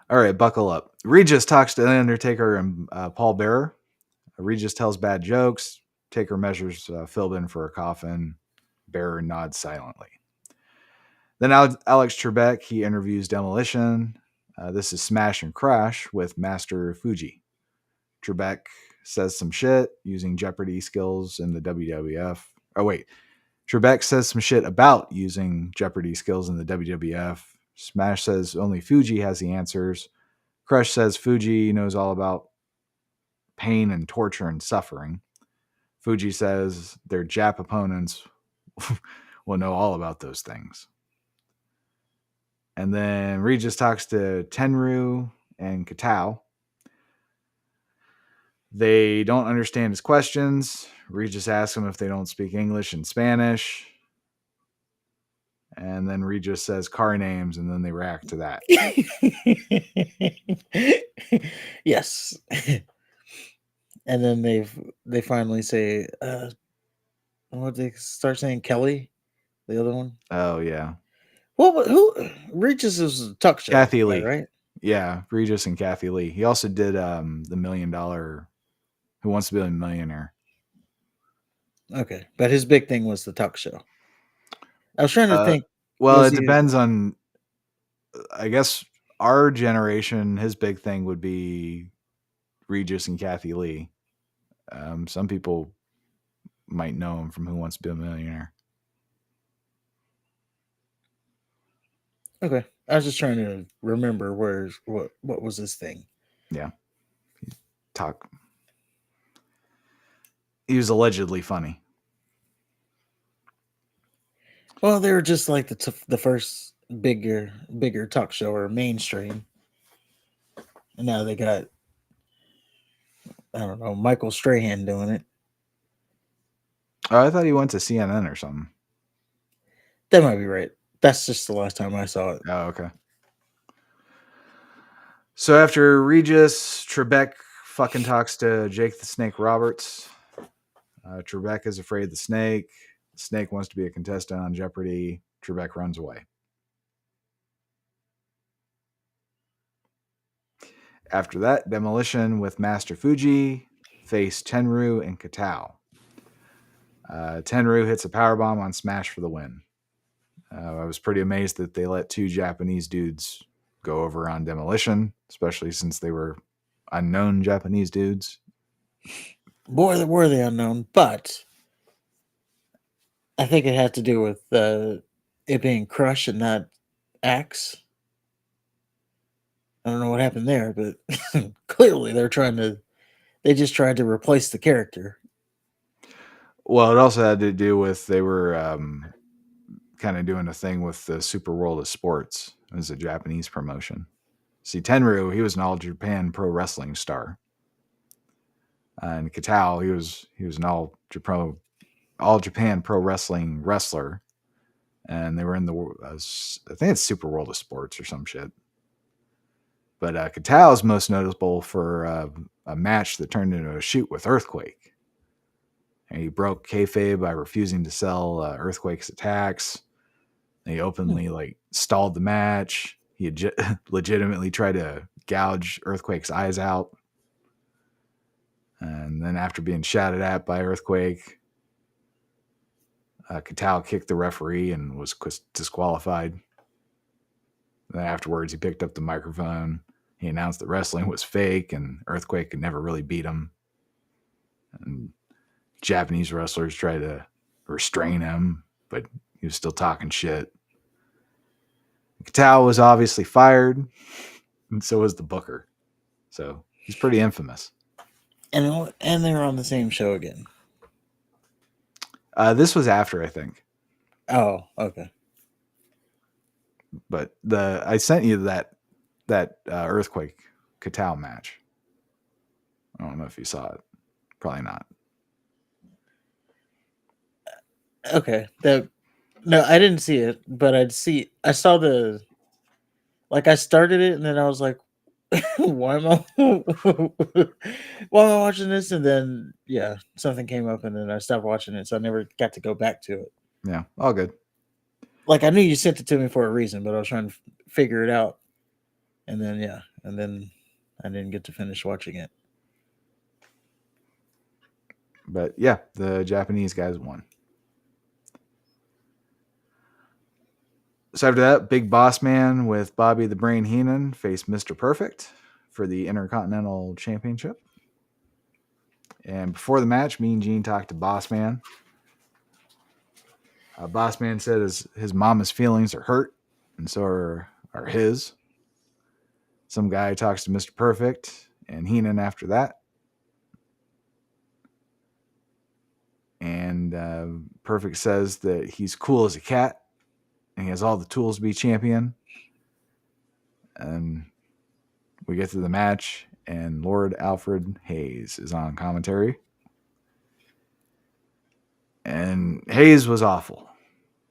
All right, buckle up. Regis talks to The Undertaker and Paul Bearer. Regis tells bad jokes. Taker measures Philbin for a coffin. Bearer nods silently. Then Alex Trebek, he interviews Demolition. This is Smash and Crash with Master Fuji. Trebek says some shit using Jeopardy skills in the WWF. Oh, wait. Trebek says some shit about using Jeopardy skills in the WWF. Smash says only Fuji has the answers. Crush says Fuji knows all about pain and torture and suffering. Fuji says their Jap opponents will know all about those things. And then Regis talks to Tenryu and Katao. They don't understand his questions. Regis asks them if they don't speak English and Spanish. And then Regis says car names, and then they react to that. Yes. And then they finally say, what they start saying? Kelly, the other one. Oh, yeah. Well, who Regis is a talk show Kathy guy, Lee. right? Yeah, Regis and Kathy Lee. He also did the $1 million Who Wants to Be a Millionaire. Okay, but his big thing was the talk show. I was trying to think. Well, Was it he? depends on, I guess, our generation. His big thing would be Regis and Kathy Lee. Some people might know him from Who Wants to Be a Millionaire. Okay, I was just trying to remember what was his thing. Yeah. Talk. He was allegedly funny. Well, they were just like the first bigger talk show or mainstream, and now they got I don't know Michael Strahan doing it. Oh, I thought he went to CNN or something. That might be right. That's just the last time I saw it. Oh, okay. So after Regis, Trebek fucking talks to Jake the Snake Roberts. Trebek is afraid of the snake. The snake wants to be a contestant on Jeopardy. Trebek runs away. After that, Demolition with Master Fuji face Tenryu and Katao. Tenryu hits a powerbomb on Smash for the win. I was pretty amazed that they let two Japanese dudes go over on Demolition, especially since they were unknown Japanese dudes. Boy, were they unknown, but I think it had to do with it being Crush and not Axe. I don't know what happened there, but clearly they just tried to replace the character. Well, it also had to do with they were kind of doing a thing with the Super World of Sports. It was a Japanese promotion. See, Tenryu, he was an All Japan Pro Wrestling star, and Katao, he was an All Japan Pro Wrestling wrestler, and they were in the I think it's Super World of Sports or some shit. But Katao is most notable for a match that turned into a shoot with Earthquake. And he broke kayfabe by refusing to sell Earthquake's attacks. And he openly stalled the match. He legitimately tried to gouge Earthquake's eyes out. And then after being shouted at by Earthquake, Katao kicked the referee and was disqualified. Then afterwards, he picked up the microphone. He announced that wrestling was fake and Earthquake could never really beat him. And Japanese wrestlers tried to restrain him, but he was still talking shit. Katao was obviously fired, and so was the booker. So he's pretty infamous. And they were on the same show again. This was after, I think. Oh, okay. But I sent you that Earthquake Katao match. I don't know if you saw it. Probably not. Okay, that no, I didn't see it, but I saw I started it and then I was like, why am I why am I watching this? And then yeah, something came up and then I stopped watching it, so I never got to go back to it. Yeah, all good. Like I knew you sent it to me for a reason, but I was trying to figure it out, and then yeah, and then I didn't get to finish watching it. But yeah, the Japanese guys won. So after that, Big Boss Man with Bobby the Brain Heenan faced Mr. Perfect for the Intercontinental Championship. And before the match, Mean Gene talked to Boss Man. Boss Man said his mama's feelings are hurt, and so are his. Some guy talks to Mr. Perfect and Heenan after that. And Perfect says that he's cool as a cat and he has all the tools to be champion. And we get to the match, and Lord Alfred Hayes is on commentary. And Hayes was awful.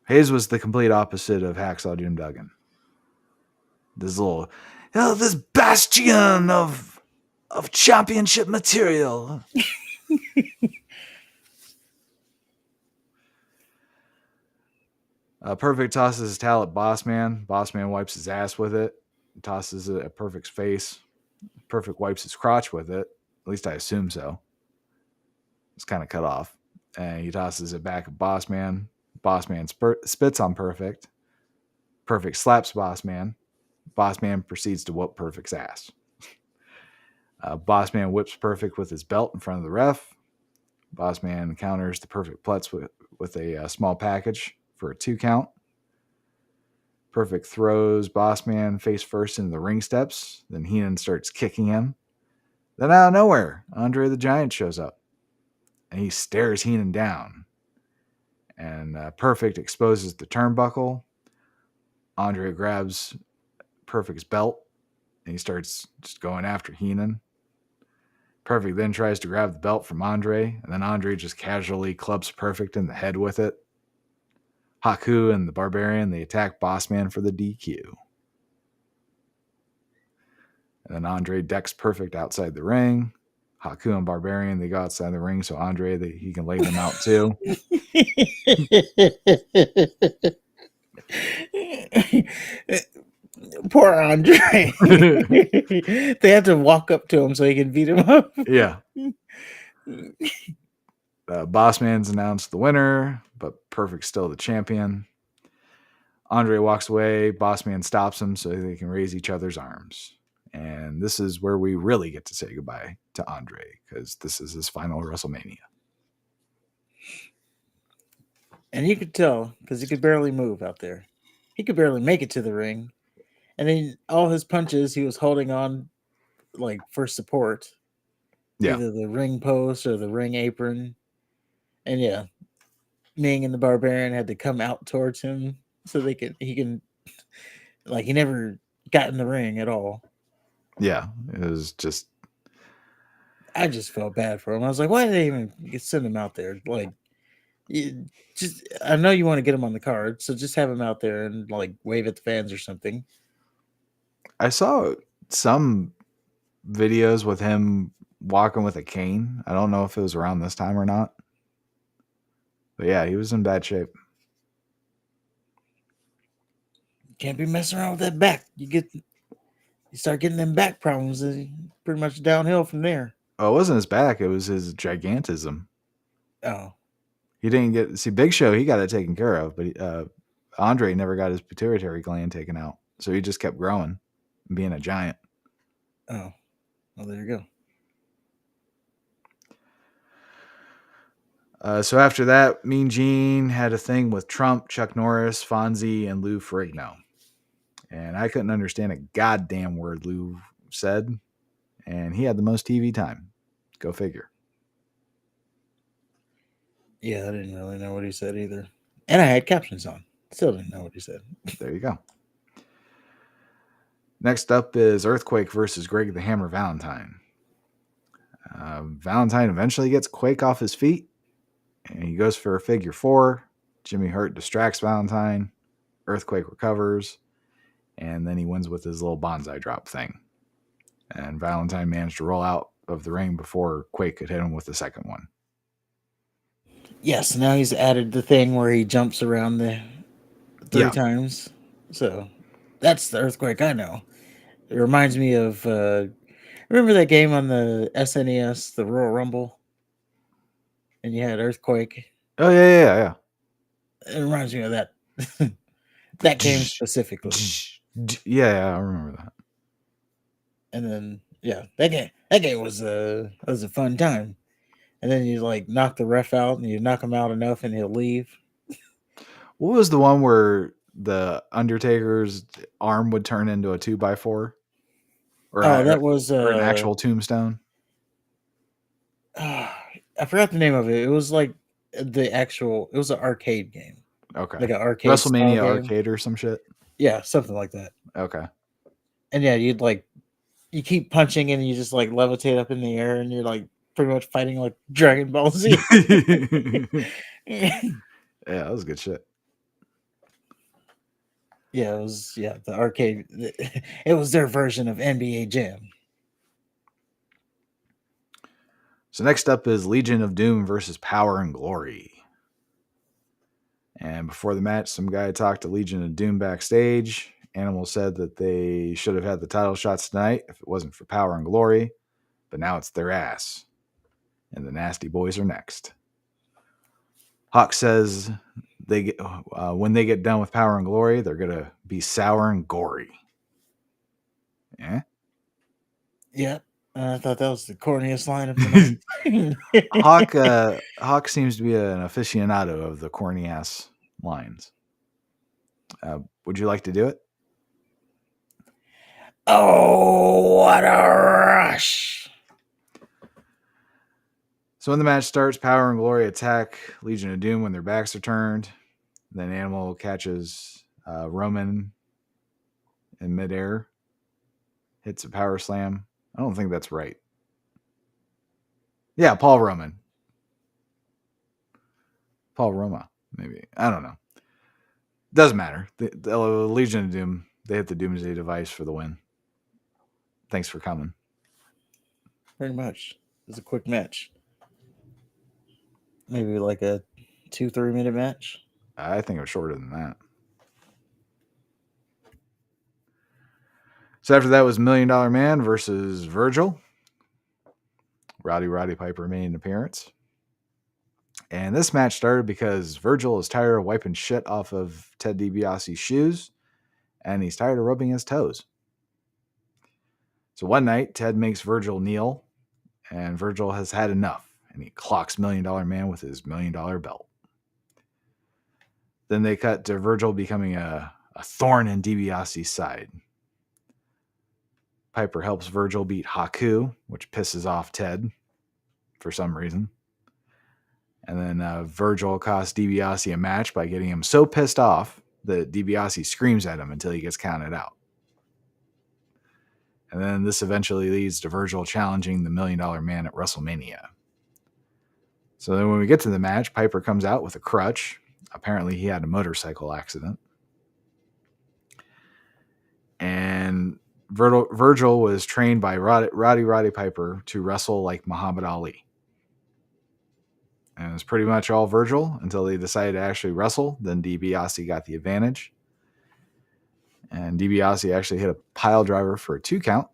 Hayes was the complete opposite of Hacksaw Jim Duggan. This bastion of championship material. Perfect tosses his towel at Boss Man. Boss Man wipes his ass with it, tosses it at Perfect's face. Perfect wipes his crotch with it. At least I assume so. It's kind of cut off. And he tosses it back at Boss Man. Boss Man spits on Perfect. Perfect slaps Boss Man. Boss Man proceeds to whoop Perfect's ass. Boss Man whips Perfect with his belt in front of the ref. Boss Man counters the Perfect Putz with a small package for a 2 count. Perfect throws Boss Man face first into the ring steps. Then Heenan starts kicking him. Then out of nowhere, Andre the Giant shows up. And he stares Heenan down. And Perfect exposes the turnbuckle. Andre grabs Perfect's belt. And he starts just going after Heenan. Perfect then tries to grab the belt from Andre. And then Andre just casually clubs Perfect in the head with it. Haku and the Barbarian, they attack Boss Man for the DQ. And then Andre decks Perfect outside the ring. Haku and Barbarian, they go outside the ring so Andre, he can lay them out too. Poor Andre. They had to walk up to him so he could beat him up. Yeah. Boss Man's announced the winner, but Perfect's still the champion. Andre walks away. Boss Man stops him so they can raise each other's arms. And this is where we really get to say goodbye to Andre, because this is his final WrestleMania. And you could tell because he could barely move out there. He could barely make it to the ring. And then all his punches, he was holding on like for support. Yeah. Either the ring post or the ring apron. And yeah, Ming and the Barbarian had to come out towards him so he can he never got in the ring at all. Yeah, it was just. I just felt bad for him. I was like, why did they even send him out there? I know you want to get him on the card, so just have him out there and wave at the fans or something. I saw some videos with him walking with a cane. I don't know if it was around this time or not. But yeah, he was in bad shape. Can't be messing around with that back. You start getting them back problems. Pretty much downhill from there. Oh, it wasn't his back. It was his gigantism. Oh. He didn't see Big Show. He got it taken care of, but Andre never got his pituitary gland taken out. So he just kept growing and being a giant. Oh. Well, there you go. So after that, Mean Gene had a thing with Trump, Chuck Norris, Fonzie, and Lou Ferrigno. And I couldn't understand a goddamn word Lou said. And he had the most TV time. Go figure. Yeah, I didn't really know what he said either. And I had captions on. Still didn't know what he said. There you go. Next up is Earthquake versus Greg the Hammer Valentine. Valentine eventually gets Quake off his feet. And he goes for a figure 4. Jimmy Hurt distracts Valentine. Earthquake recovers. And then he wins with his little bonsai drop thing. And Valentine managed to roll out of the ring before Quake could hit him with the second one. Yes, now he's added the thing where he jumps around the three times. So that's the Earthquake I know. It reminds me of remember that game on the SNES, the Royal Rumble, and you had Earthquake. Oh yeah. It reminds me of that that game specifically. Yeah, I remember that. And then that game was a fun time. And then you like knock the ref out, and you knock him out enough, and he'll leave. What was the one where the Undertaker's arm would turn into a 2x4? Or that was an actual tombstone? I forgot the name of it. It was like it was an arcade game. Okay. Like an arcade WrestleMania style game. arcade or some shit? Yeah, something like that. Okay. And yeah, you keep punching and you just like levitate up in the air, and you're like pretty much fighting like Dragon Ball Z. Yeah, that was good shit. Yeah, it was the arcade. It was their version of NBA Jam. So next up is Legion of Doom versus Power and Glory. And before the match, some guy talked to Legion of Doom backstage. Animal said that they should have had the title shots tonight if it wasn't for Power and Glory, but now it's their ass. And the Nasty Boys are next. Hawk says when they get done with Power and Glory, they're going to be sour and gory. Yeah? Yeah. I thought that was the corniest line of the night. Hawk seems to be an aficionado of the corny ass lines. Would you like to do it? Oh, what a rush! So when the match starts, Power and Glory attack Legion of Doom when their backs are turned. Then Animal catches Roman in midair, hits a power slam. I don't think that's right. Yeah, Paul Roman. Paul Roma, maybe. I don't know. Doesn't matter. The Legion of Doom, they hit the Doomsday Device for the win. Thanks for coming. Pretty much. It was a quick match. Maybe like a 2-3 minute match. I think it was shorter than that. So after that was $1 Million Man versus Virgil. Roddy Piper made an appearance. And this match started because Virgil is tired of wiping shit off of Ted DiBiase's shoes, and he's tired of rubbing his toes. So one night, Ted makes Virgil kneel, and Virgil has had enough, and he clocks $1 Million Man with his $1 Million belt. Then they cut to Virgil becoming a thorn in DiBiase's side. Piper helps Virgil beat Haku, which pisses off Ted for some reason. And then Virgil costs DiBiase a match by getting him so pissed off that DiBiase screams at him until he gets counted out. And then this eventually leads to Virgil challenging the $1 Million Man at WrestleMania. So then when we get to the match, Piper comes out with a crutch. Apparently he had a motorcycle accident. And Virgil was trained by Roddy Piper to wrestle like Muhammad Ali. And it was pretty much all Virgil until they decided to actually wrestle. Then DiBiase got the advantage. And DiBiase actually hit a pile driver for a 2 count.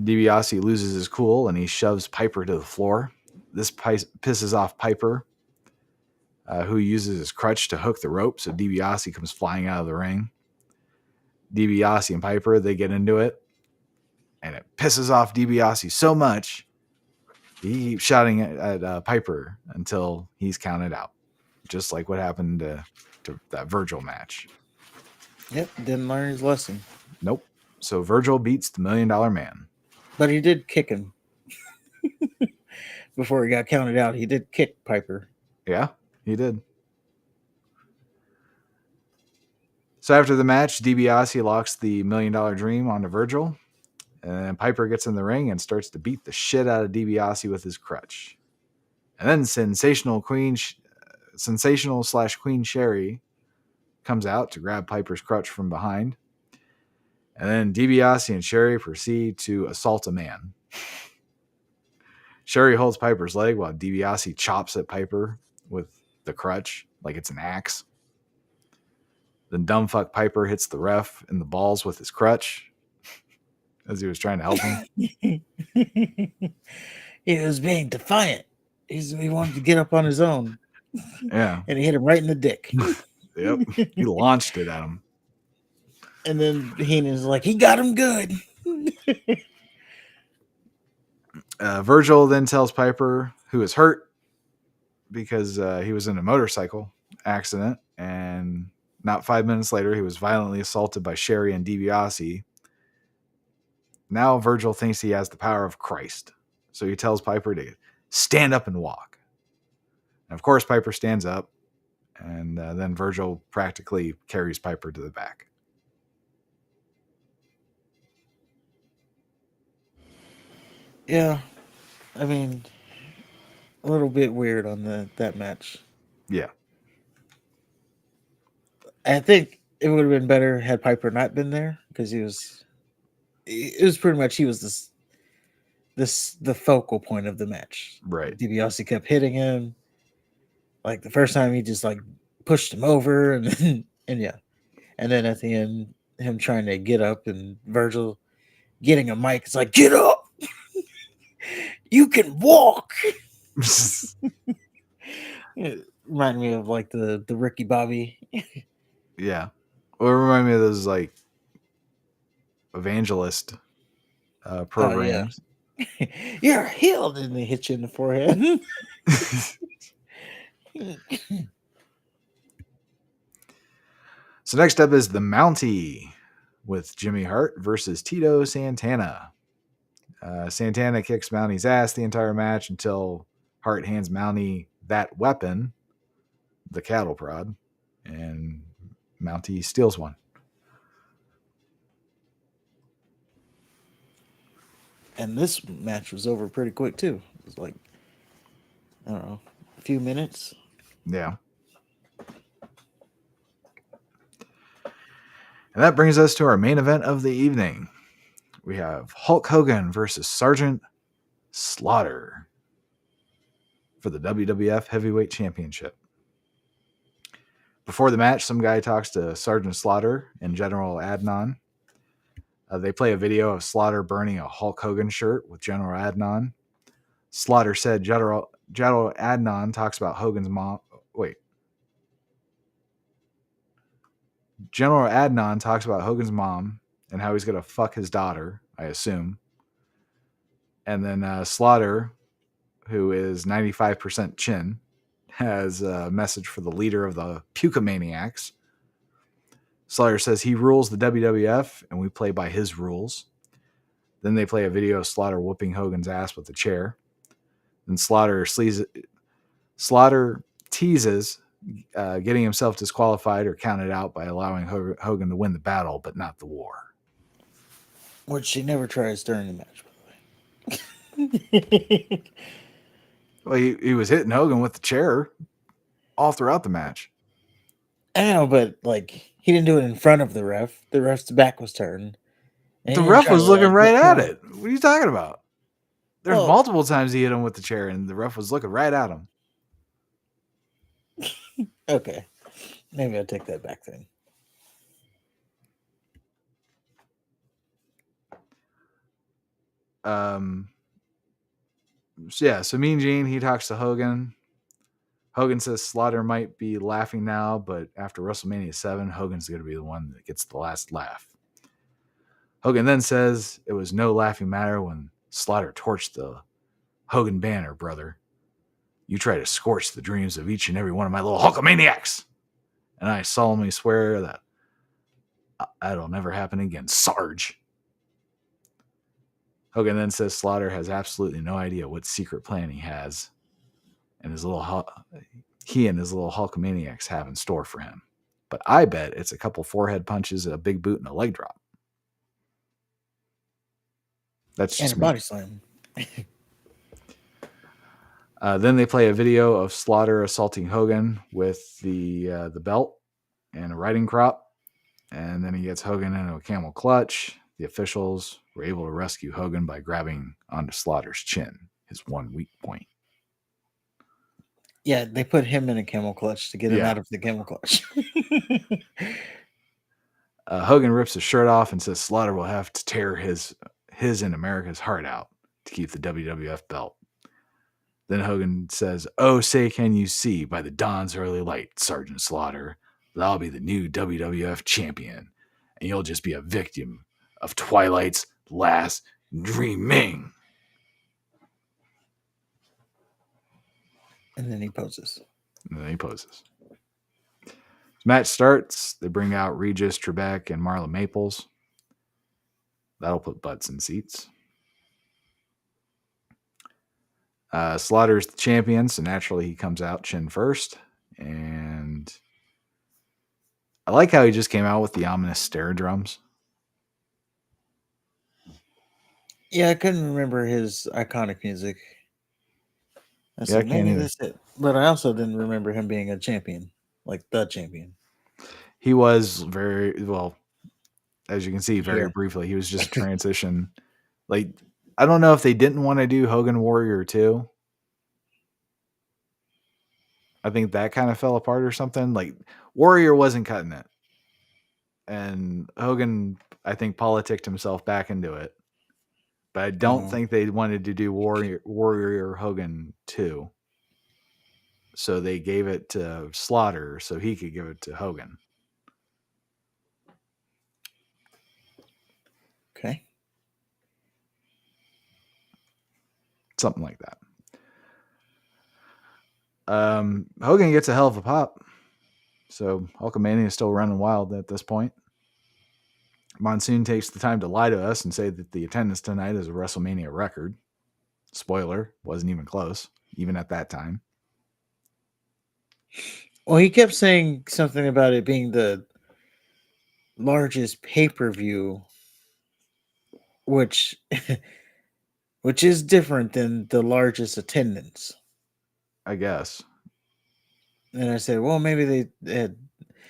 DiBiase loses his cool and he shoves Piper to the floor. This pisses off Piper, who uses his crutch to hook the rope. So DiBiase comes flying out of the ring. DiBiase and Piper, they get into it. And it pisses off DiBiase so much, he keeps shouting at Piper until he's counted out. Just like what happened to that Virgil match. Yep, didn't learn his lesson. Nope. So Virgil beats the $1 Million Man. But he did kick him. Before he got counted out, he did kick Piper. Yeah, he did. So after the match, DiBiase locks the $1 Million Dream onto Virgil. And Piper gets in the ring and starts to beat the shit out of DiBiase with his crutch. And then Sensational/Queen Sherry comes out to grab Piper's crutch from behind. And then DiBiase and Sherry proceed to assault a man. Sherry holds Piper's leg while DiBiase chops at Piper with the crutch like it's an axe. Then dumbfuck Piper hits the ref in the balls with his crutch as he was trying to help him. He was being defiant. He wanted to get up on his own. Yeah. And he hit him right in the dick. Yep. He launched it at him. And then Heenan's like, he got him good. Virgil then tells Piper, who is hurt because he was in a motorcycle accident, and not 5 minutes later, he was violently assaulted by Sherry and DiBiase. Now Virgil thinks he has the power of Christ, so he tells Piper to stand up and walk. And of course, Piper stands up, and then Virgil practically carries Piper to the back. Yeah, I mean, a little bit weird on that match. Yeah. I think it would have been better had Piper not been there, because it was pretty much he was the focal point of the match. Right. DiBiase kept hitting him. Like the first time he just like pushed him over, and yeah. And then at the end, him trying to get up and Virgil getting a mic. It's like, get up. You can walk. It reminded me of like the Ricky Bobby. Yeah. Well, it reminded me of those like evangelist programs. Oh, yeah. You're healed, and they hit you in the forehead. So next up is the Mountie with Jimmy Hart versus Tito Santana. Santana kicks Mountie's ass the entire match until Hart hands Mountie that weapon, the cattle prod, and Mountie steals one. And this match was over pretty quick too. It was like, I don't know, a few minutes. Yeah. And that brings us to our main event of the evening. We have Hulk Hogan versus Sergeant Slaughter for the WWF Heavyweight Championship. Before the match, some guy talks to Sergeant Slaughter and General Adnan. They play a video of Slaughter burning a Hulk Hogan shirt with General Adnan. Slaughter said General Adnan talks about Hogan's mom. Wait. General Adnan talks about Hogan's mom and how he's going to fuck his daughter, I assume. And then Slaughter, who is 95% chin, has a message for the leader of the Pukamaniacs. Slaughter says he rules the WWF and we play by his rules. Then they play a video of Slaughter whooping Hogan's ass with a chair. Then Slaughter teases getting himself disqualified or counted out by allowing Hogan to win the battle, but not the war. Which she never tries during the match, by the way. Well, he was hitting Hogan with the chair all throughout the match. I know, but like he didn't do it in front of the ref. The ref's back was turned. The ref was looking right at it. What are you talking about? There's multiple times he hit him with the chair, and the ref was looking right at him. Okay. Maybe I'll take that back then. So Mean Gene, he talks to Hogan. Hogan says Slaughter might be laughing now, but after WrestleMania 7, Hogan's going to be the one that gets the last laugh. Hogan then says it was no laughing matter when Slaughter torched the Hogan banner, brother. You try to scorch the dreams of each and every one of my little Hulkamaniacs. And I solemnly swear that that'll never happen again, Sarge. Hogan then says Slaughter has absolutely no idea what secret plan he has and he and his little Hulkamaniacs have in store for him. But I bet it's a couple forehead punches, a big boot, and a leg drop. That's just and a body slam. Then they play a video of Slaughter assaulting Hogan with the belt and a riding crop. And then he gets Hogan into a camel clutch. The officials were able to rescue Hogan by grabbing onto Slaughter's chin, his one weak point. Yeah, they put him in a camel clutch to get him out of the camel clutch. Hogan rips his shirt off and says Slaughter will have to tear his and America's heart out to keep the WWF belt. Then Hogan says, "Oh, say can you see by the dawn's early light, Sergeant Slaughter, that I'll be the new WWF champion, and you'll just be a victim of Twilight's last dreaming." And then he poses. Match starts. They bring out Regis Trebek and Marla Maples. That'll put butts in seats. Slaughter's the champion, so naturally he comes out chin first. And I like how he just came out with the ominous snare drums. Yeah, I couldn't remember his iconic music. I said, can't maybe either. that's it. But I also didn't remember him being a champion, like the champion. He was very, well, as you can see, very briefly. He was just a transition. Like, I don't know if they didn't want to do Hogan Warrior 2. I think that kind of fell apart or something. Like, Warrior wasn't cutting it. And Hogan, I think, politicked himself back into it. But I don't think they wanted to do Warrior Hogan 2. So they gave it to Slaughter so he could give it to Hogan. Okay. Something like that. Hogan gets a hell of a pop. So Hulkamania is still running wild at this point. Monsoon takes the time to lie to us and say that the attendance tonight is a WrestleMania record. Spoiler, wasn't even close, even at that time. Well, he kept saying something about it being the largest pay-per-view, which is different than the largest attendance, I guess. And I said, well, maybe they had,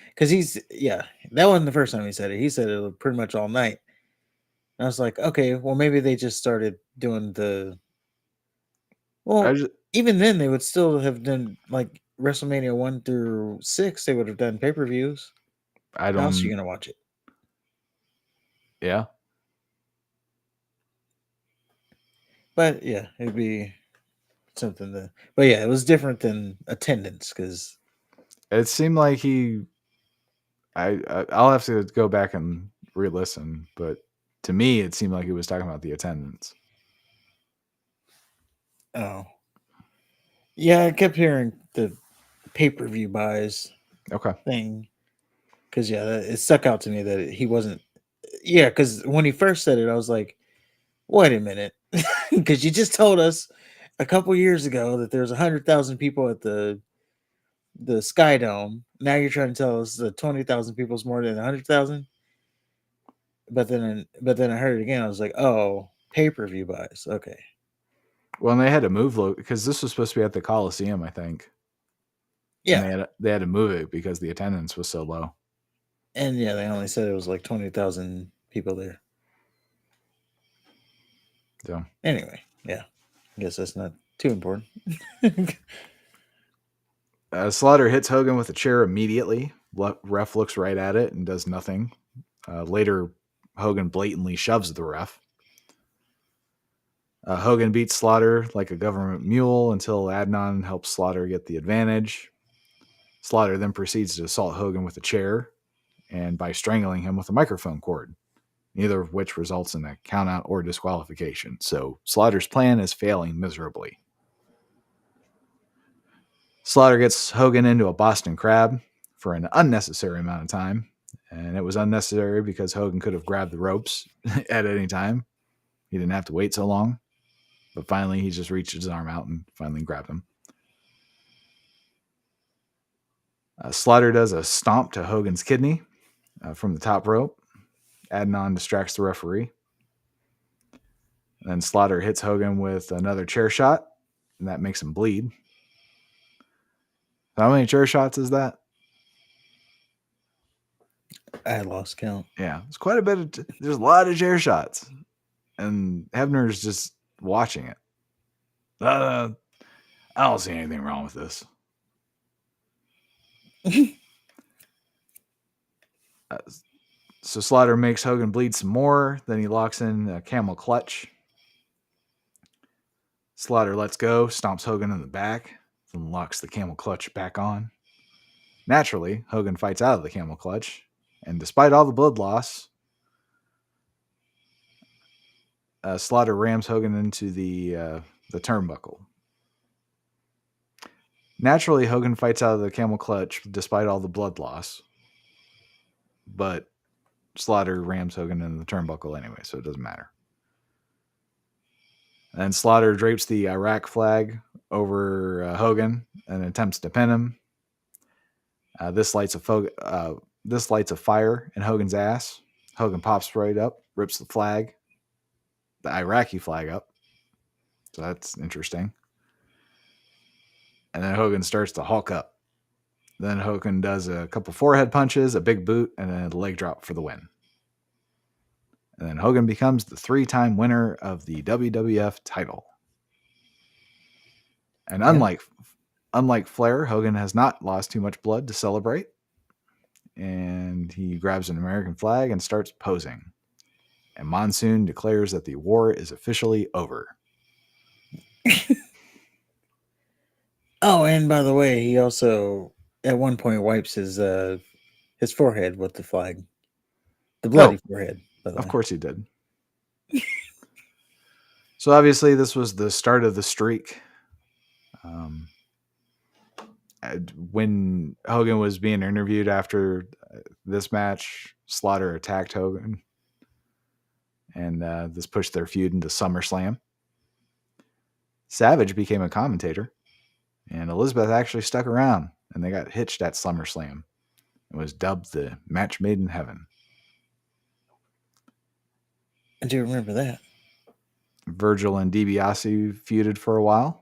because that wasn't the first time he said it. He said it was pretty much all night. And I was like, okay, well, maybe they just started doing even then they would still have done like WrestleMania 1 through 6. They would have done pay-per-views. How else are you gonna watch it? Yeah. But yeah, it'd be something but yeah, it was different than attendance because it seemed like I'll have to go back and re-listen, but to me it seemed like he was talking about the attendance. Oh. Yeah, I kept hearing the pay-per-view buys thing. Because it stuck out to me that he wasn't. Yeah, because when he first said it, I was like, "Wait a minute," because you just told us a couple years ago that there's 100,000 people at the Sky Dome. Now you're trying to tell us that 20,000 people is more than 100,000. But then I heard it again. I was like, "Oh, pay-per-view buys, okay." Well, and they had to move because this was supposed to be at the Coliseum, I think. Yeah, and they had to move it because the attendance was so low. And yeah, they only said it was like 20,000 people there. So anyway, yeah, I guess that's not too important. Slaughter hits Hogan with a chair immediately. Ref looks right at it and does nothing. Later, Hogan blatantly shoves the ref. Hogan beats Slaughter like a government mule until Adnan helps Slaughter get the advantage. Slaughter then proceeds to assault Hogan with a chair and by strangling him with a microphone cord, neither of which results in a countout or disqualification. So Slaughter's plan is failing miserably. Slaughter gets Hogan into a Boston Crab for an unnecessary amount of time, and it was unnecessary because Hogan could have grabbed the ropes at any time. He didn't have to wait so long, but finally he just reached his arm out and finally grabbed him. Slaughter does a stomp to Hogan's kidney from the top rope. Adnan distracts the referee. And then Slaughter hits Hogan with another chair shot. and that makes him bleed. How many chair shots is that? I lost count. Yeah, it's quite a bit. There's a lot of chair shots, and Hebner's just watching it. I don't see anything wrong with this. So Slaughter makes Hogan bleed some more. Then he locks in a camel clutch. Slaughter lets go, stomps Hogan in the back, then locks the camel clutch back on. Naturally, Hogan fights out of the camel clutch, and despite all the blood loss, Slaughter rams Hogan into the turnbuckle. Naturally, Hogan fights out of the camel clutch despite all the blood loss, but Slaughter rams Hogan into the turnbuckle anyway, so it doesn't matter. And Slaughter drapes the Iraq flag over Hogan and attempts to pin him. This lights a fire in Hogan's ass. Hogan pops right up, rips the flag, the Iraqi flag up. So that's interesting. And then Hogan starts to hulk up. Then Hogan does a couple forehead punches, a big boot, and then a leg drop for the win. And then Hogan becomes the 3-time winner of the WWF title. And unlike Flair, Hogan has not lost too much blood to celebrate. And he grabs an American flag and starts posing. And Monsoon declares that the war is officially over. Oh, and by the way, he also at one point wipes his forehead with the flag, the bloody forehead. By the way. Of course he did. So obviously this was the start of the streak. When Hogan was being interviewed after this match, Slaughter attacked Hogan, and this pushed their feud into SummerSlam. Savage became a commentator, and Elizabeth actually stuck around, and they got hitched at SummerSlam. It was dubbed the match made in heaven. I do remember that. Virgil and DiBiase feuded for a while.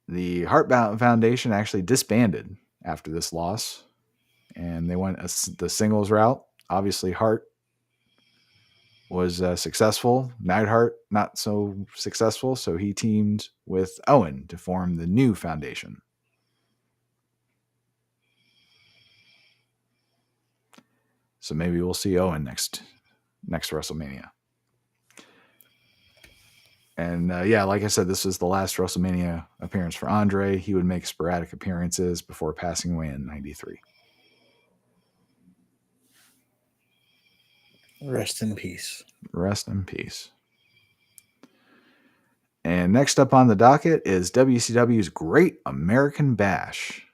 The Hart Foundation actually disbanded after this loss, and they went the singles route. Obviously, Hart was successful. Neidhart, not so successful, so he teamed with Owen to form the new foundation. So maybe we'll see Owen next WrestleMania. And like I said, this was the last WrestleMania appearance for Andre. He would make sporadic appearances before passing away in '93. Rest in peace. Rest in peace. And next up on the docket is WCW's Great American Bash.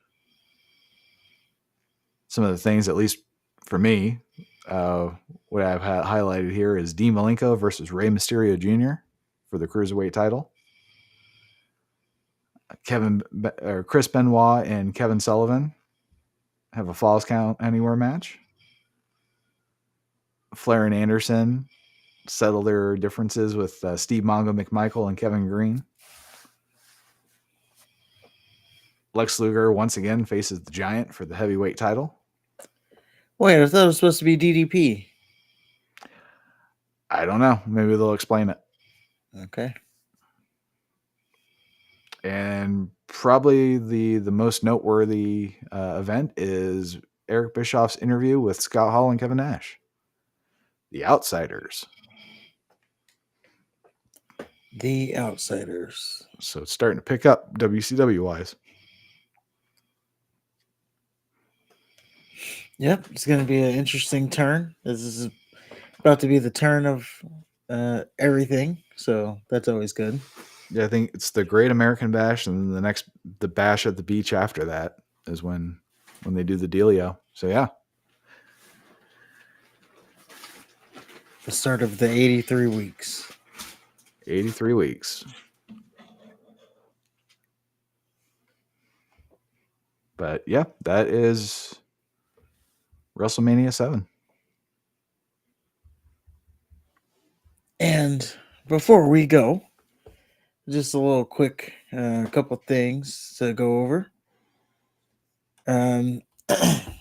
Some of the things, at least for me, what I've highlighted here is Dean Malenko versus Rey Mysterio Jr. for the Cruiserweight title. Chris Benoit and Kevin Sullivan have a Falls Count Anywhere match. Flair and Anderson settle their differences with Steve Mongo McMichael and Kevin Green. Lex Luger once again faces the Giant for the heavyweight title. Wait, I thought it was supposed to be DDP. I don't know. Maybe they'll explain it. Okay. And probably the most noteworthy event is Eric Bischoff's interview with Scott Hall and Kevin Nash. The Outsiders. The Outsiders. So it's starting to pick up WCW-wise. Yep, it's going to be an interesting turn. This is about to be the turn of everything, so that's always good. Yeah, I think it's the Great American Bash, and then the Bash at the Beach after that is when they do the dealio. So yeah. The start of the 83 weeks. 83 weeks. But yeah, that is WrestleMania 7. And before we go, just a little quick couple things to go over. Um,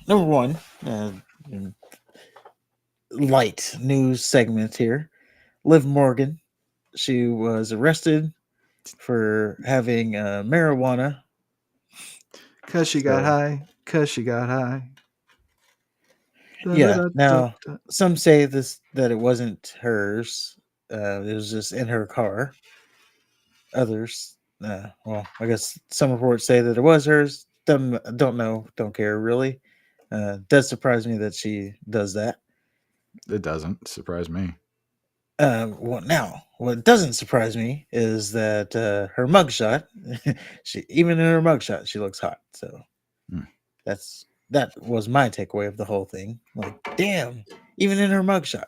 Number one, light news segment here. Liv Morgan, she was arrested for having marijuana. Cause she got high. Cause she got high. Yeah. Now, Da. some say that it wasn't hers. It was just in her car. Others, well, I guess some reports say that it was hers. Don't know, don't care really. Does surprise me that she does that. It doesn't surprise me. What doesn't surprise me is that her mugshot, she even in her mugshot, she looks hot. So Hmm. that was my takeaway of the whole thing. Like, damn, even in her mugshot.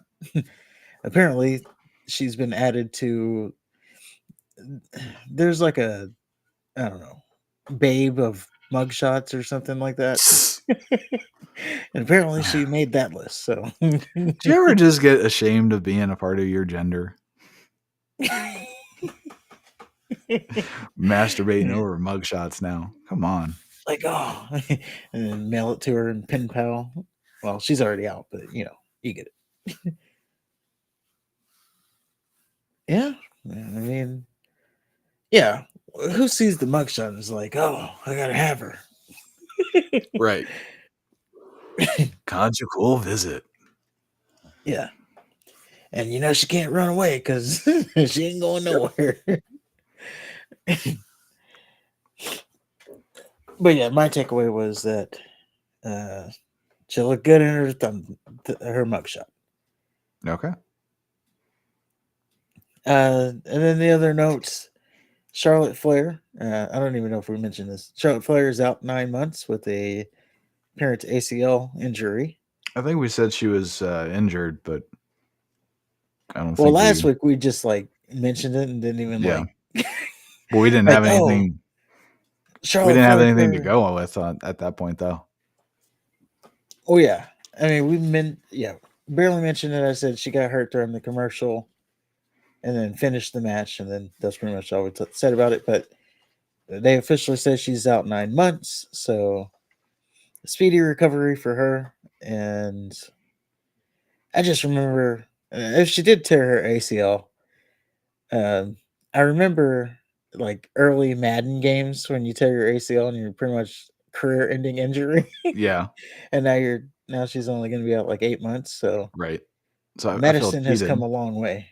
Apparently, she's been added to. There's like a, I don't know, babe of mugshots or something like that. And apparently, she made that list. So, Do you ever just get ashamed of being a part of your gender? Masturbating over mugshots now. Come on. like, oh, and then mail it to her in pen pal. Well, she's already out, but you get it. Yeah, I mean, yeah. Who sees the mugshot and is like, oh, I gotta have her? Right. Conjugal visit. Yeah, and she can't run away because she ain't going nowhere. But yeah, my takeaway was that she looked good in her mugshot. Okay. And then the other notes, Charlotte Flair. I don't even know if we mentioned this. Charlotte Flair is out 9 months with a apparent ACL injury. I think we said she was injured, but I don't Well, think last week we just mentioned it and didn't even Well, we didn't have anything. Charlotte We didn't have Flair anything to go with at that point, though. Oh yeah, I mean barely mentioned it. I said she got hurt during the commercial, and then finished the match, and then that's pretty much all we said about it. But they officially said she's out 9 months, so speedy recovery for her. And I just remember if she did tear her ACL, I remember early Madden games when you tear your ACL and you're pretty much career-ending injury. Yeah. And now she's only going to be out 8 months. So Right. So I feel medicine has cheated. come a long way.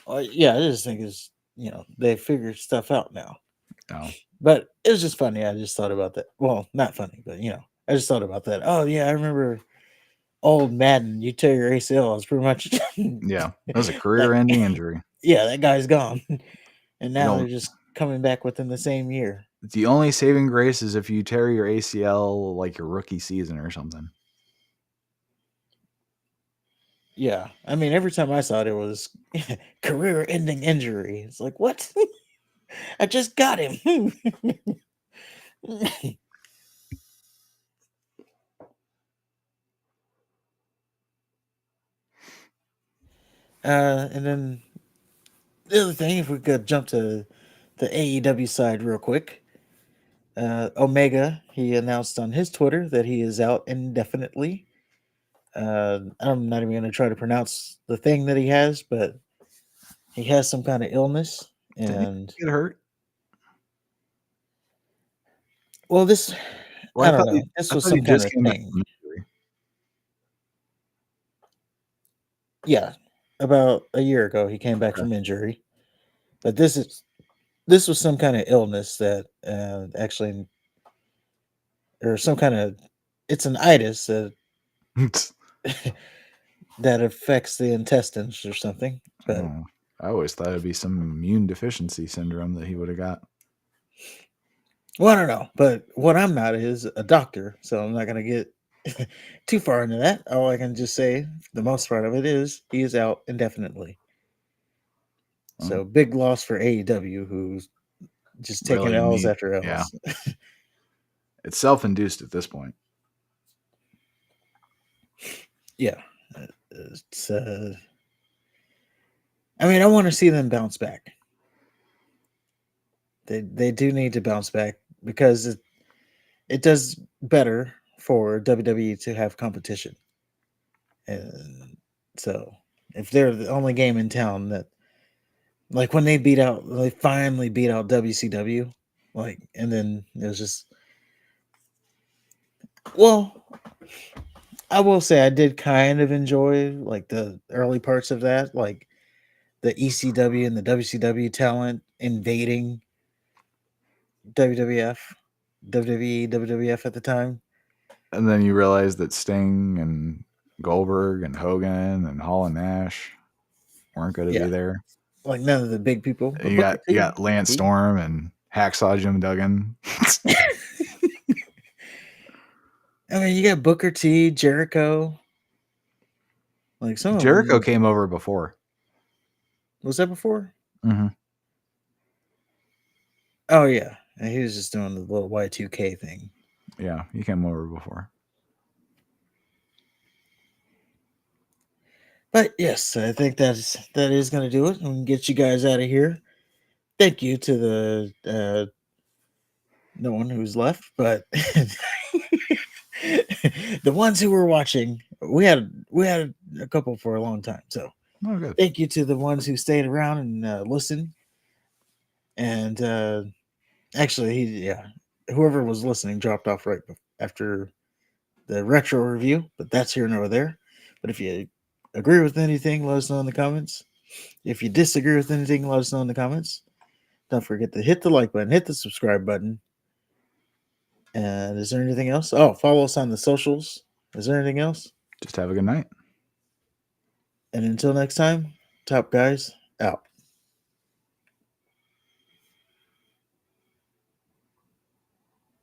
Yeah, I just think they figured stuff out now. No. But it was just funny. I just thought about that. Well, not funny, but I just thought about that. Oh yeah, I remember old Madden. You tear your ACL, it's pretty much Yeah, that was a career-ending injury. Yeah, that guy's gone, and now don't- they're just coming back within the same year. The only saving grace is if you tear your ACL your rookie season or something. Yeah, I mean, every time I saw it, it was career-ending injury. It's like, what? I just got him. And then the other thing, if we could jump to the AEW side real quick, Omega, he announced on his Twitter that he is out indefinitely. I'm not even going to try to pronounce the thing that he has, but he has some kind of illness. And get hurt. Well, I don't know. This was some kind of thing. Yeah, about a year ago, he came back from injury, but this was some kind of illness that actually, or some kind of, it's an itis that that affects the intestines or something. But I always thought it'd be some immune deficiency syndrome that he would have got. Well, I don't know, but what I'm not is a doctor, so I'm not going to get too far into that. All I can just say, the most part of it is he is out indefinitely. So big loss for AEW, who's just taking L's after L's. Yeah. It's self-induced at this point. Yeah. It's, I mean, I want to see them bounce back. They do need to bounce back because it does better for WWE to have competition. And so if they're the only game in town that, like when they finally beat out WCW, like, and then it was just, well, I will say I did kind of enjoy like the early parts of that, like the ECW and the WCW talent invading WWF, WWE, WWF at the time. And then you realize that Sting and Goldberg and Hogan and Hall and Nash weren't going to be Yeah, there. like none of the big people, And but Booker you T. got Lance He- Storm and Hacksaw Jim Duggan. I mean, you got Booker T, Jericho. Like some of Jericho them, came over before. was that before? Mm-hmm. Oh yeah, and he was just doing the little Y2K thing. Yeah, he came over before. But yes, I think that is going to do it. And get you guys out of here. Thank you to the no one who's left, but the ones who were watching. We had a couple for a long time, so Oh, good. thank you to the ones who stayed around and listened. And actually, whoever was listening dropped off right after the retro review, but that's here nor there. But if you agree with anything, let us know in the comments. If you disagree with anything, let us know in the comments. Don't forget to hit the like button, hit the subscribe button. And is there anything else? Oh, follow us on the socials. Is there anything else? Just have a good night. And until next time, Top Guys out.